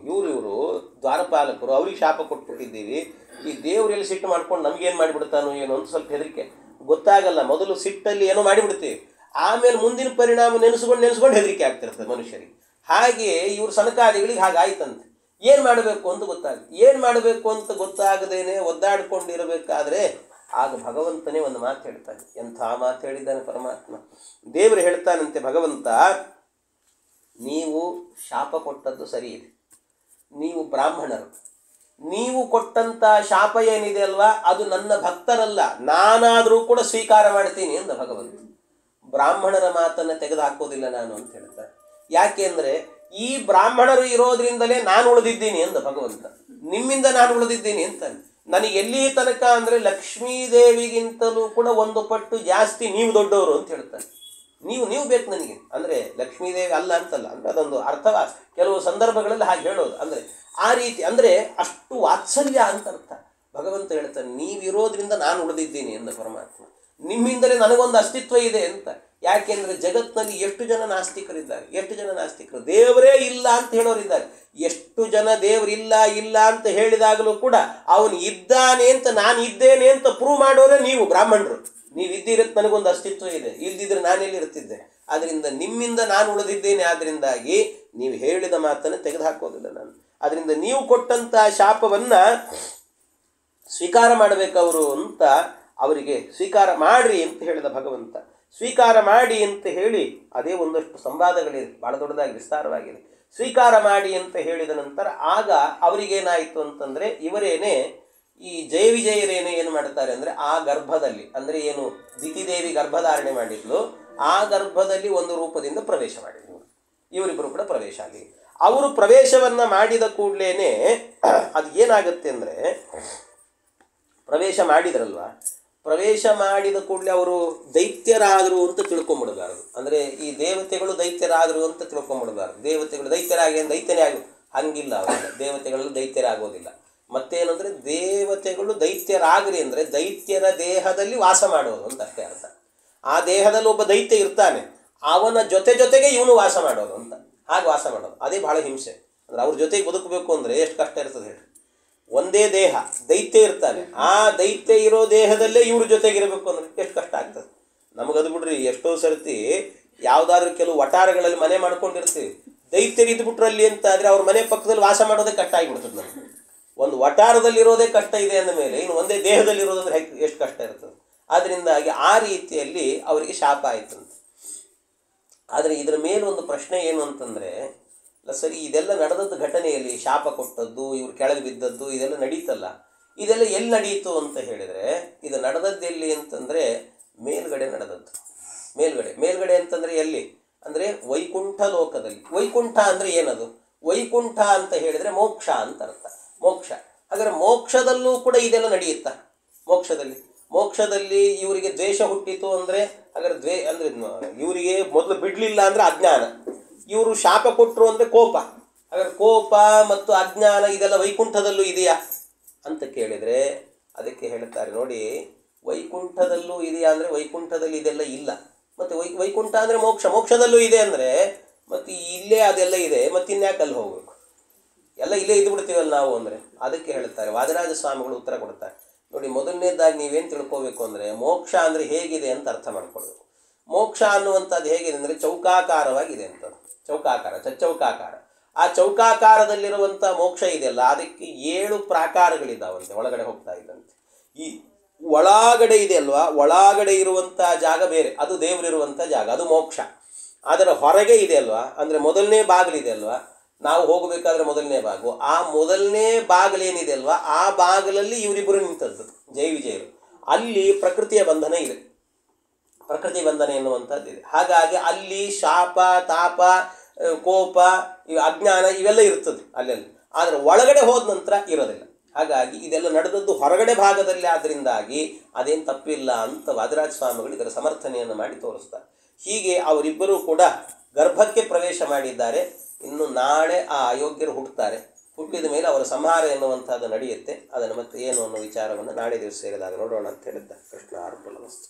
ಇವರು ದ್ವಾರಪಾಲಕರು, ಅವ್ರಿಗೆ ಶಾಪ ಕೊಟ್ಬಿಟ್ಟಿದ್ದೀವಿ, ಈ ದೇವರೆಲ್ಲಿ ಸಿಟ್ಟು ಮಾಡ್ಕೊಂಡು ನಮಗೇನು ಮಾಡಿಬಿಡ್ತಾನೋ ಏನೋ ಅಂತ ಸ್ವಲ್ಪ ಹೆದರಿಕೆ. ಗೊತ್ತಾಗಲ್ಲ, ಮೊದಲು ಸಿಟ್ಟಲ್ಲಿ ಏನೋ ಮಾಡಿಬಿಡ್ತೀವಿ, ಆಮೇಲೆ ಮುಂದಿನ ಪರಿಣಾಮ ನೆನೆಸ್ಕೊಂಡು ಹೆದರಿಕೆ ಆಗ್ತಿರ್ತದೆ ಮನುಷ್ಯರಿಗೆ. ಹಾಗೆ ಇವರು ಸನಕಾದಿಗಳಿಗೆ ಹಾಗಾಯ್ತಂತೆ. ಏನು ಮಾಡಬೇಕು ಅಂತ ಗೊತ್ತಾಗದೇನೆ ಒದ್ದಾಡ್ಕೊಂಡಿರಬೇಕಾದ್ರೆ ಆಗ ಭಗವಂತನೇ ಒಂದು ಮಾತು ಹೇಳ್ತಾನೆ. ಎಂಥ ಮಾತು ಹೇಳಿದ್ದಾನೆ ಪರಮಾತ್ಮ. ದೇವರು ಹೇಳ್ತಾನಂತೆ, ಭಗವಂತ ನೀವು ಶಾಪ ಕೊಟ್ಟದ್ದು ಸರಿ ಇದೆ, ನೀವು ಬ್ರಾಹ್ಮಣರು, ನೀವು ಕೊಟ್ಟಂಥ ಶಾಪ ಏನಿದೆ ಅಲ್ವಾ, ಅದು ನನ್ನ ಭಕ್ತರಲ್ಲ, ನಾನಾದರೂ ಕೂಡ ಸ್ವೀಕಾರ ಮಾಡ್ತೀನಿ ಅಂದ ಭಗವಂತ. ಬ್ರಾಹ್ಮಣರ ಮಾತನ್ನು ತೆಗೆದು ಹಾಕೋದಿಲ್ಲ ನಾನು ಅಂತ ಹೇಳ್ತಾರೆ. ಯಾಕೆಂದರೆ ಈ ಬ್ರಾಹ್ಮಣರು ಇರೋದ್ರಿಂದಲೇ ನಾನು ಉಳಿದಿದ್ದೀನಿ ಅಂದ ಭಗವಂತ. ನಿಮ್ಮಿಂದ ನಾನು ಉಳಿದಿದ್ದೀನಿ ಅಂತಾನೆ. ನನಗೆ ಎಲ್ಲಿ ತನಕ ಅಂದರೆ ಲಕ್ಷ್ಮೀದೇವಿಗಿಂತಲೂ ಕೂಡ 1 ಪಟ್ಟು ಜಾಸ್ತಿ ನೀವು ದೊಡ್ಡವರು ಅಂತ ಹೇಳ್ತಾನೆ. ನೀವು ಬೇಕು ನನಗೆ ಅಂದರೆ ಲಕ್ಷ್ಮೀದೇವಿ ಅಲ್ಲ ಅಂತಲ್ಲ, ಅಂದರೆ ಅದೊಂದು ಅರ್ಥವ ಕೆಲವು ಸಂದರ್ಭಗಳಲ್ಲಿ ಹಾಗೆ ಹೇಳೋದು. ಅಂದರೆ ಆ ರೀತಿ, ಅಂದರೆ ಅಷ್ಟು ವಾತ್ಸಲ್ಯ ಅಂತ ಅರ್ಥ. ಭಗವಂತ ಹೇಳ್ತಾನೆ, ನೀವಿರೋದ್ರಿಂದ ನಾನು ಉಳಿದಿದ್ದೀನಿ ಎಂದ ಪರಮಾತ್ಮ. ನಿಮ್ಮಿಂದಲೇ ನನಗೊಂದು ಅಸ್ತಿತ್ವ ಇದೆ ಅಂತ. ಯಾಕೆಂದರೆ ಜಗತ್ತಿನಲ್ಲಿ ಎಷ್ಟು ಜನ ನಾಸ್ತಿಕರು, ದೇವರೇ ಇಲ್ಲ ಅಂತ ಹೇಳೋರಿದ್ದಾರೆ. ಎಷ್ಟು ಜನ ದೇವರಿಲ್ಲ ಇಲ್ಲ ಅಂತ ಹೇಳಿದಾಗಲೂ ಕೂಡ ಅವನು ಇದ್ದಾನೆ ಅಂತ, ನಾನು ಇದ್ದೇನೆ ಅಂತ ಪ್ರೂವ್ ಮಾಡೋರೇ ನೀವು ಬ್ರಾಹ್ಮಣರು. ನೀವು ಇದ್ದಿರತ್ತೆ, ನನಗೊಂದು ಅಸ್ತಿತ್ವ ಇದೆ, ಇಲ್ದಿದ್ರೆ ನಾನೆಲ್ಲಿ ಇರ್ತಿದ್ದೆ. ಆದ್ದರಿಂದ ನಿಮ್ಮಿಂದ ನಾನು ಉಳಿದಿದ್ದೇನೆ, ಆದ್ದರಿಂದಾಗಿ ನೀವು ಹೇಳಿದ ಮಾತನ್ನು ತೆಗೆದುಹಾಕೋದಿಲ್ಲ ನಾನು. ಅದರಿಂದ ನೀವು ಕೊಟ್ಟಂಥ ಶಾಪವನ್ನು ಸ್ವೀಕಾರ ಮಾಡಬೇಕವರು ಅಂತ ಅವರಿಗೆ ಸ್ವೀಕಾರ ಮಾಡಿರಿ ಅಂತ ಹೇಳಿದ ಭಗವಂತ. ಸ್ವೀಕಾರ ಮಾಡಿ ಅಂತ ಹೇಳಿ, ಅದೇ ಒಂದಷ್ಟು ಸಂವಾದಗಳಿದೆ, ಭಾಳ ದೊಡ್ಡದಾಗಿ ವಿಸ್ತಾರವಾಗಿದೆ. ಸ್ವೀಕಾರ ಮಾಡಿ ಅಂತ ಹೇಳಿದ ನಂತರ ಆಗ ಅವರಿಗೇನಾಯಿತು ಅಂತಂದರೆ, ಇವರೇನೇ ಈ ಜಯ ವಿಜಯರೇನೇ ಏನು ಮಾಡ್ತಾರೆ ಅಂದರೆ, ಆ ಗರ್ಭದಲ್ಲಿ ಅಂದರೆ ಏನು ದಿತಿದೇವಿ ಗರ್ಭಧಾರಣೆ ಮಾಡಿದ್ಲು, ಆ ಗರ್ಭದಲ್ಲಿ ಒಂದು ರೂಪದಿಂದ ಪ್ರವೇಶ ಮಾಡಿದ್ರು. ಇವರಿಬ್ಬರು ಕೂಡ ಪ್ರವೇಶ ಆಗಿ, ಅವರು ಪ್ರವೇಶವನ್ನು ಮಾಡಿದ ಕೂಡಲೇ ಅದು ಏನಾಗುತ್ತೆ ಅಂದರೆ, ಪ್ರವೇಶ ಮಾಡಿದ್ರಲ್ವ, ಪ್ರವೇಶ ಮಾಡಿದ ಕೂಡಲೇ ಅವರು ದೈತ್ಯರಾದರು ಅಂತ ತಿಳ್ಕೊಂಬಿಡಬಾರದು. ಅಂದರೆ ಈ ದೇವತೆಗಳು ದೈತ್ಯರಾದರು ಅಂತ ತಿಳ್ಕೊಂಬಿಡಬಾರದು. ದೇವತೆಗಳು ದೈತ್ಯರಾಗಿ ದೈತ್ಯನೇ ಆಗ ಹಂಗಿಲ್ಲ, ಅವರೆಲ್ಲ ದೇವತೆಗಳು ದೈತ್ಯರಾಗೋದಿಲ್ಲ. ಮತ್ತೇನಂದರೆ ದೇವತೆಗಳು ದೈತ್ಯರಾಗ್ರಿ ಅಂದರೆ ದೈತ್ಯರ ದೇಹದಲ್ಲಿ ವಾಸ ಮಾಡೋದು ಅಂತ ಅಷ್ಟೇ ಅರ್ಥ. ಆ ದೇಹದಲ್ಲಿ ಒಬ್ಬ ದೈತ್ಯ ಇರ್ತಾನೆ, ಅವನ ಜೊತೆಗೆ ಇವನು ವಾಸ ಮಾಡೋದು ಅಂತ, ಹಾಗೆ ವಾಸ ಮಾಡೋದು. ಅದೇ ಬಹಳ ಹಿಂಸೆ. ಅಂದರೆ ಅವ್ರ ಜೊತೆಗೆ ಬದುಕಬೇಕು ಅಂದರೆ ಎಷ್ಟು ಕಷ್ಟ ಇರ್ತದೆ ಹೇಳಿ. ಒಂದೇ ದೇಹ, ದೈತ್ಯ ಇರ್ತಾನೆ, ಆ ದೈತ್ಯ ಇರೋ ದೇಹದಲ್ಲೇ ಇವ್ರ ಜೊತೆಗಿರಬೇಕು ಅಂದರೆ ಎಷ್ಟು ಕಷ್ಟ ಆಗ್ತದೆ. ನಮಗದು ಬಿಡ್ರಿ, ಎಷ್ಟೋ ಸರ್ತಿ ಯಾವುದಾದ್ರೂ ಕೆಲವು ವಟಾರಗಳಲ್ಲಿ ಮನೆ ಮಾಡ್ಕೊಂಡಿರ್ತೀವಿ, ದೈತ್ಯರು ಇದ್ಬಿಟ್ರಲ್ಲಿ ಅಂತ ಆದರೆ ಅವ್ರ ಮನೆ ಪಕ್ಕದಲ್ಲಿ ವಾಸ ಮಾಡೋದೇ ಕಷ್ಟ ಆಗಿಬಿಡ್ತದೆ. ನಮಗೆ ಒಂದು ವಟಾರದಲ್ಲಿರೋದೇ ಕಷ್ಟ ಇದೆ ಅಂದ ಮೇಲೆ ಇನ್ನು ಒಂದೇ ದೇಹದಲ್ಲಿರೋದಂದ್ರೆ ಎಷ್ಟು ಕಷ್ಟ ಇರ್ತದೆ. ಆದ್ದರಿಂದಾಗಿ ಆ ರೀತಿಯಲ್ಲಿ ಅವರಿಗೆ ಶಾಪ ಆಯ್ತಂತೆ. ಆದರೆ ಇದರ ಮೇಲೊಂದು ಪ್ರಶ್ನೆ ಏನು ಅಂತಂದರೆ, ಸರಿ ಇದೆಲ್ಲ ನಡೆದದ್ದು ಘಟನೆಯಲ್ಲಿ ಶಾಪ ಕೊಟ್ಟದ್ದು, ಇವ್ರು ಕೆಳಗೆ ಬಿದ್ದದ್ದು ಇದೆಲ್ಲ ನಡೀತಲ್ಲ, ಇದೆಲ್ಲ ಎಲ್ಲಿ ನಡೀತು ಅಂತ ಹೇಳಿದರೆ, ಇದು ನಡೆದದ್ದು ಎಲ್ಲಿ ಅಂತಂದರೆ ಮೇಲ್ಗಡೆ ನಡೆದದ್ದು. ಮೇಲ್ಗಡೆ ಅಂತಂದರೆ ಎಲ್ಲಿ ಅಂದರೆ ವೈಕುಂಠ ಲೋಕದಲ್ಲಿ. ವೈಕುಂಠ ಅಂದರೆ ಏನದು? ವೈಕುಂಠ ಅಂತ ಹೇಳಿದರೆ ಮೋಕ್ಷ ಅಂತ ಅರ್ಥ. ಮೋಕ್ಷ. ಹಾಗಾದರೆ ಮೋಕ್ಷದಲ್ಲೂ ಕೂಡ ಇದೆಲ್ಲ ನಡೆಯುತ್ತಾ? ಮೋಕ್ಷದಲ್ಲಿ ಇವರಿಗೆ ದ್ವೇಷ ಹುಟ್ಟಿತು ಅಂದರೆ, ಹಾಗಾದ್ರೆ ಅಂದರೆ ಇವರಿಗೆ ಮೊದಲು ಬಿಡಲಿಲ್ಲ ಅಂದರೆ ಅಜ್ಞಾನ, ಇವರು ಶಾಪ ಕೊಟ್ಟರು ಅಂದರೆ ಕೋಪ. ಹಾಗಾದ್ರೆ ಕೋಪ ಮತ್ತು ಅಜ್ಞಾನ ಇದೆಲ್ಲ ವೈಕುಂಠದಲ್ಲೂ ಇದೆಯಾ ಅಂತ ಕೇಳಿದರೆ ಅದಕ್ಕೆ ಹೇಳ್ತಾರೆ ನೋಡಿ, ವೈಕುಂಠದಲ್ಲೂ ಇದೆಯಾ ಅಂದರೆ ವೈಕುಂಠದಲ್ಲಿ ಇದೆಲ್ಲ ಇಲ್ಲ. ಮತ್ತು ವೈಕುಂಠ ಅಂದರೆ ಮೋಕ್ಷದಲ್ಲೂ ಇದೆ ಅಂದರೆ ಮತ್ತು ಇಲ್ಲೇ ಅದೆಲ್ಲ ಇದೆ, ಮತ್ತು ಇನ್ಯಾಕೆ ಅಲ್ಲಿ ಹೋಗಬೇಕು? ಎಲ್ಲ ಇಲ್ಲೇ ಇದ್ಬಿಡ್ತೀವಲ್ಲ ನಾವು ಅಂದರೆ. ಅದಕ್ಕೆ ಹೇಳ್ತಾರೆ ವಾದಿರಾಜ ಸ್ವಾಮಿಗಳು ಉತ್ತರ ಕೊಡ್ತಾರೆ ನೋಡಿ. ಮೊದಲನೇದಾಗಿ ನೀವೇನು ತಿಳ್ಕೋಬೇಕು ಅಂದರೆ ಮೋಕ್ಷ ಅಂದರೆ ಹೇಗಿದೆ ಅಂತ ಅರ್ಥ ಮಾಡ್ಕೊಳ್ಬೇಕು. ಮೋಕ್ಷ ಅನ್ನುವಂಥದ್ದು ಹೇಗಿದೆ ಅಂದರೆ ಚೌಕಾಕಾರವಾಗಿದೆ ಅಂತದ್ದು. ಚೌಕಾಕಾರ. ಆ ಚೌಕಾಕಾರದಲ್ಲಿರುವಂಥ ಮೋಕ್ಷ ಇದೆಯಲ್ಲ, ಅದಕ್ಕೆ 7 ಪ್ರಾಕಾರಗಳಿದ್ದಾವಂತೆ ಒಳಗಡೆ ಹೋಗ್ತಾ ಇದ್ದಂತೆ. ಈ ಒಳಗಡೆ ಇದೆ ಅಲ್ವಾ, ಒಳಗಡೆ ಇರುವಂಥ ಜಾಗ ಬೇರೆ, ಅದು ದೇವರಿರುವಂಥ ಜಾಗ, ಅದು ಮೋಕ್ಷ. ಅದರ ಹೊರಗೆ ಇದೆ ಅಲ್ವಾ, ಅಂದರೆ ಮೊದಲನೇ ಬಾಗಿಲಿದೆ ಅಲ್ವಾ, ನಾವು ಹೋಗಬೇಕಾದ್ರೆ ಮೊದಲನೇ ಬಾಗು, ಆ ಮೊದಲನೇ ಬಾಗಿಲೇನಿದೆ ಅಲ್ವಾ, ಆ ಬಾಗಿಲಲ್ಲಿ ಇವರಿಬ್ಬರು ನಿಂತದ್ದು ಜೈ ವಿಜಯರು. ಅಲ್ಲಿ ಪ್ರಕೃತಿಯ ಬಂಧನ ಇದೆ, ಪ್ರಕೃತಿ ಬಂಧನ ಎನ್ನುವಂಥದ್ದು ಇದೆ. ಹಾಗಾಗಿ ಅಲ್ಲಿ ಶಾಪ, ತಾಪ, ಕೋಪ, ಅಜ್ಞಾನ ಇವೆಲ್ಲ ಇರ್ತದೆ ಅಲ್ಲೆಲ್ಲ. ಆದರೆ ಒಳಗಡೆ ಹೋದ ನಂತರ ಇರೋದಿಲ್ಲ. ಹಾಗಾಗಿ ಇದೆಲ್ಲ ನಡೆದದ್ದು ಹೊರಗಡೆ ಭಾಗದಲ್ಲಿ, ಆದ್ದರಿಂದಾಗಿ ಅದೇನು ತಪ್ಪಿಲ್ಲ ಅಂತ ವಾದಿರಾಜ ಸ್ವಾಮಿಗಳು ಇದರ ಸಮರ್ಥನೆಯನ್ನು ಮಾಡಿ ತೋರಿಸ್ತಾರೆ. ಹೀಗೆ ಅವರಿಬ್ಬರೂ ಕೂಡ ಗರ್ಭಕ್ಕೆ ಪ್ರವೇಶ ಮಾಡಿದ್ದಾರೆ. ಇನ್ನು ನಾಳೆ ಆ ಅಯೋಗ್ಯರು ಹುಟ್ಟಿದ ಮೇಲೆ ಅವರ ಸಂಹಾರ ಎನ್ನುವಂಥದ್ದು ನಡೆಯುತ್ತೆ. ಅದನ್ನು ಮತ್ತೆ ಏನು ಅನ್ನೋ ವಿಚಾರವನ್ನು ನಾಳೆ ದಿವಸ ಸೇರಿದಾಗ ನೋಡೋಣ ಅಂತ ಹೇಳಿದ್ದ. ಕೃಷ್ಣ ಅರ್ಪಣಮಸ್ತು.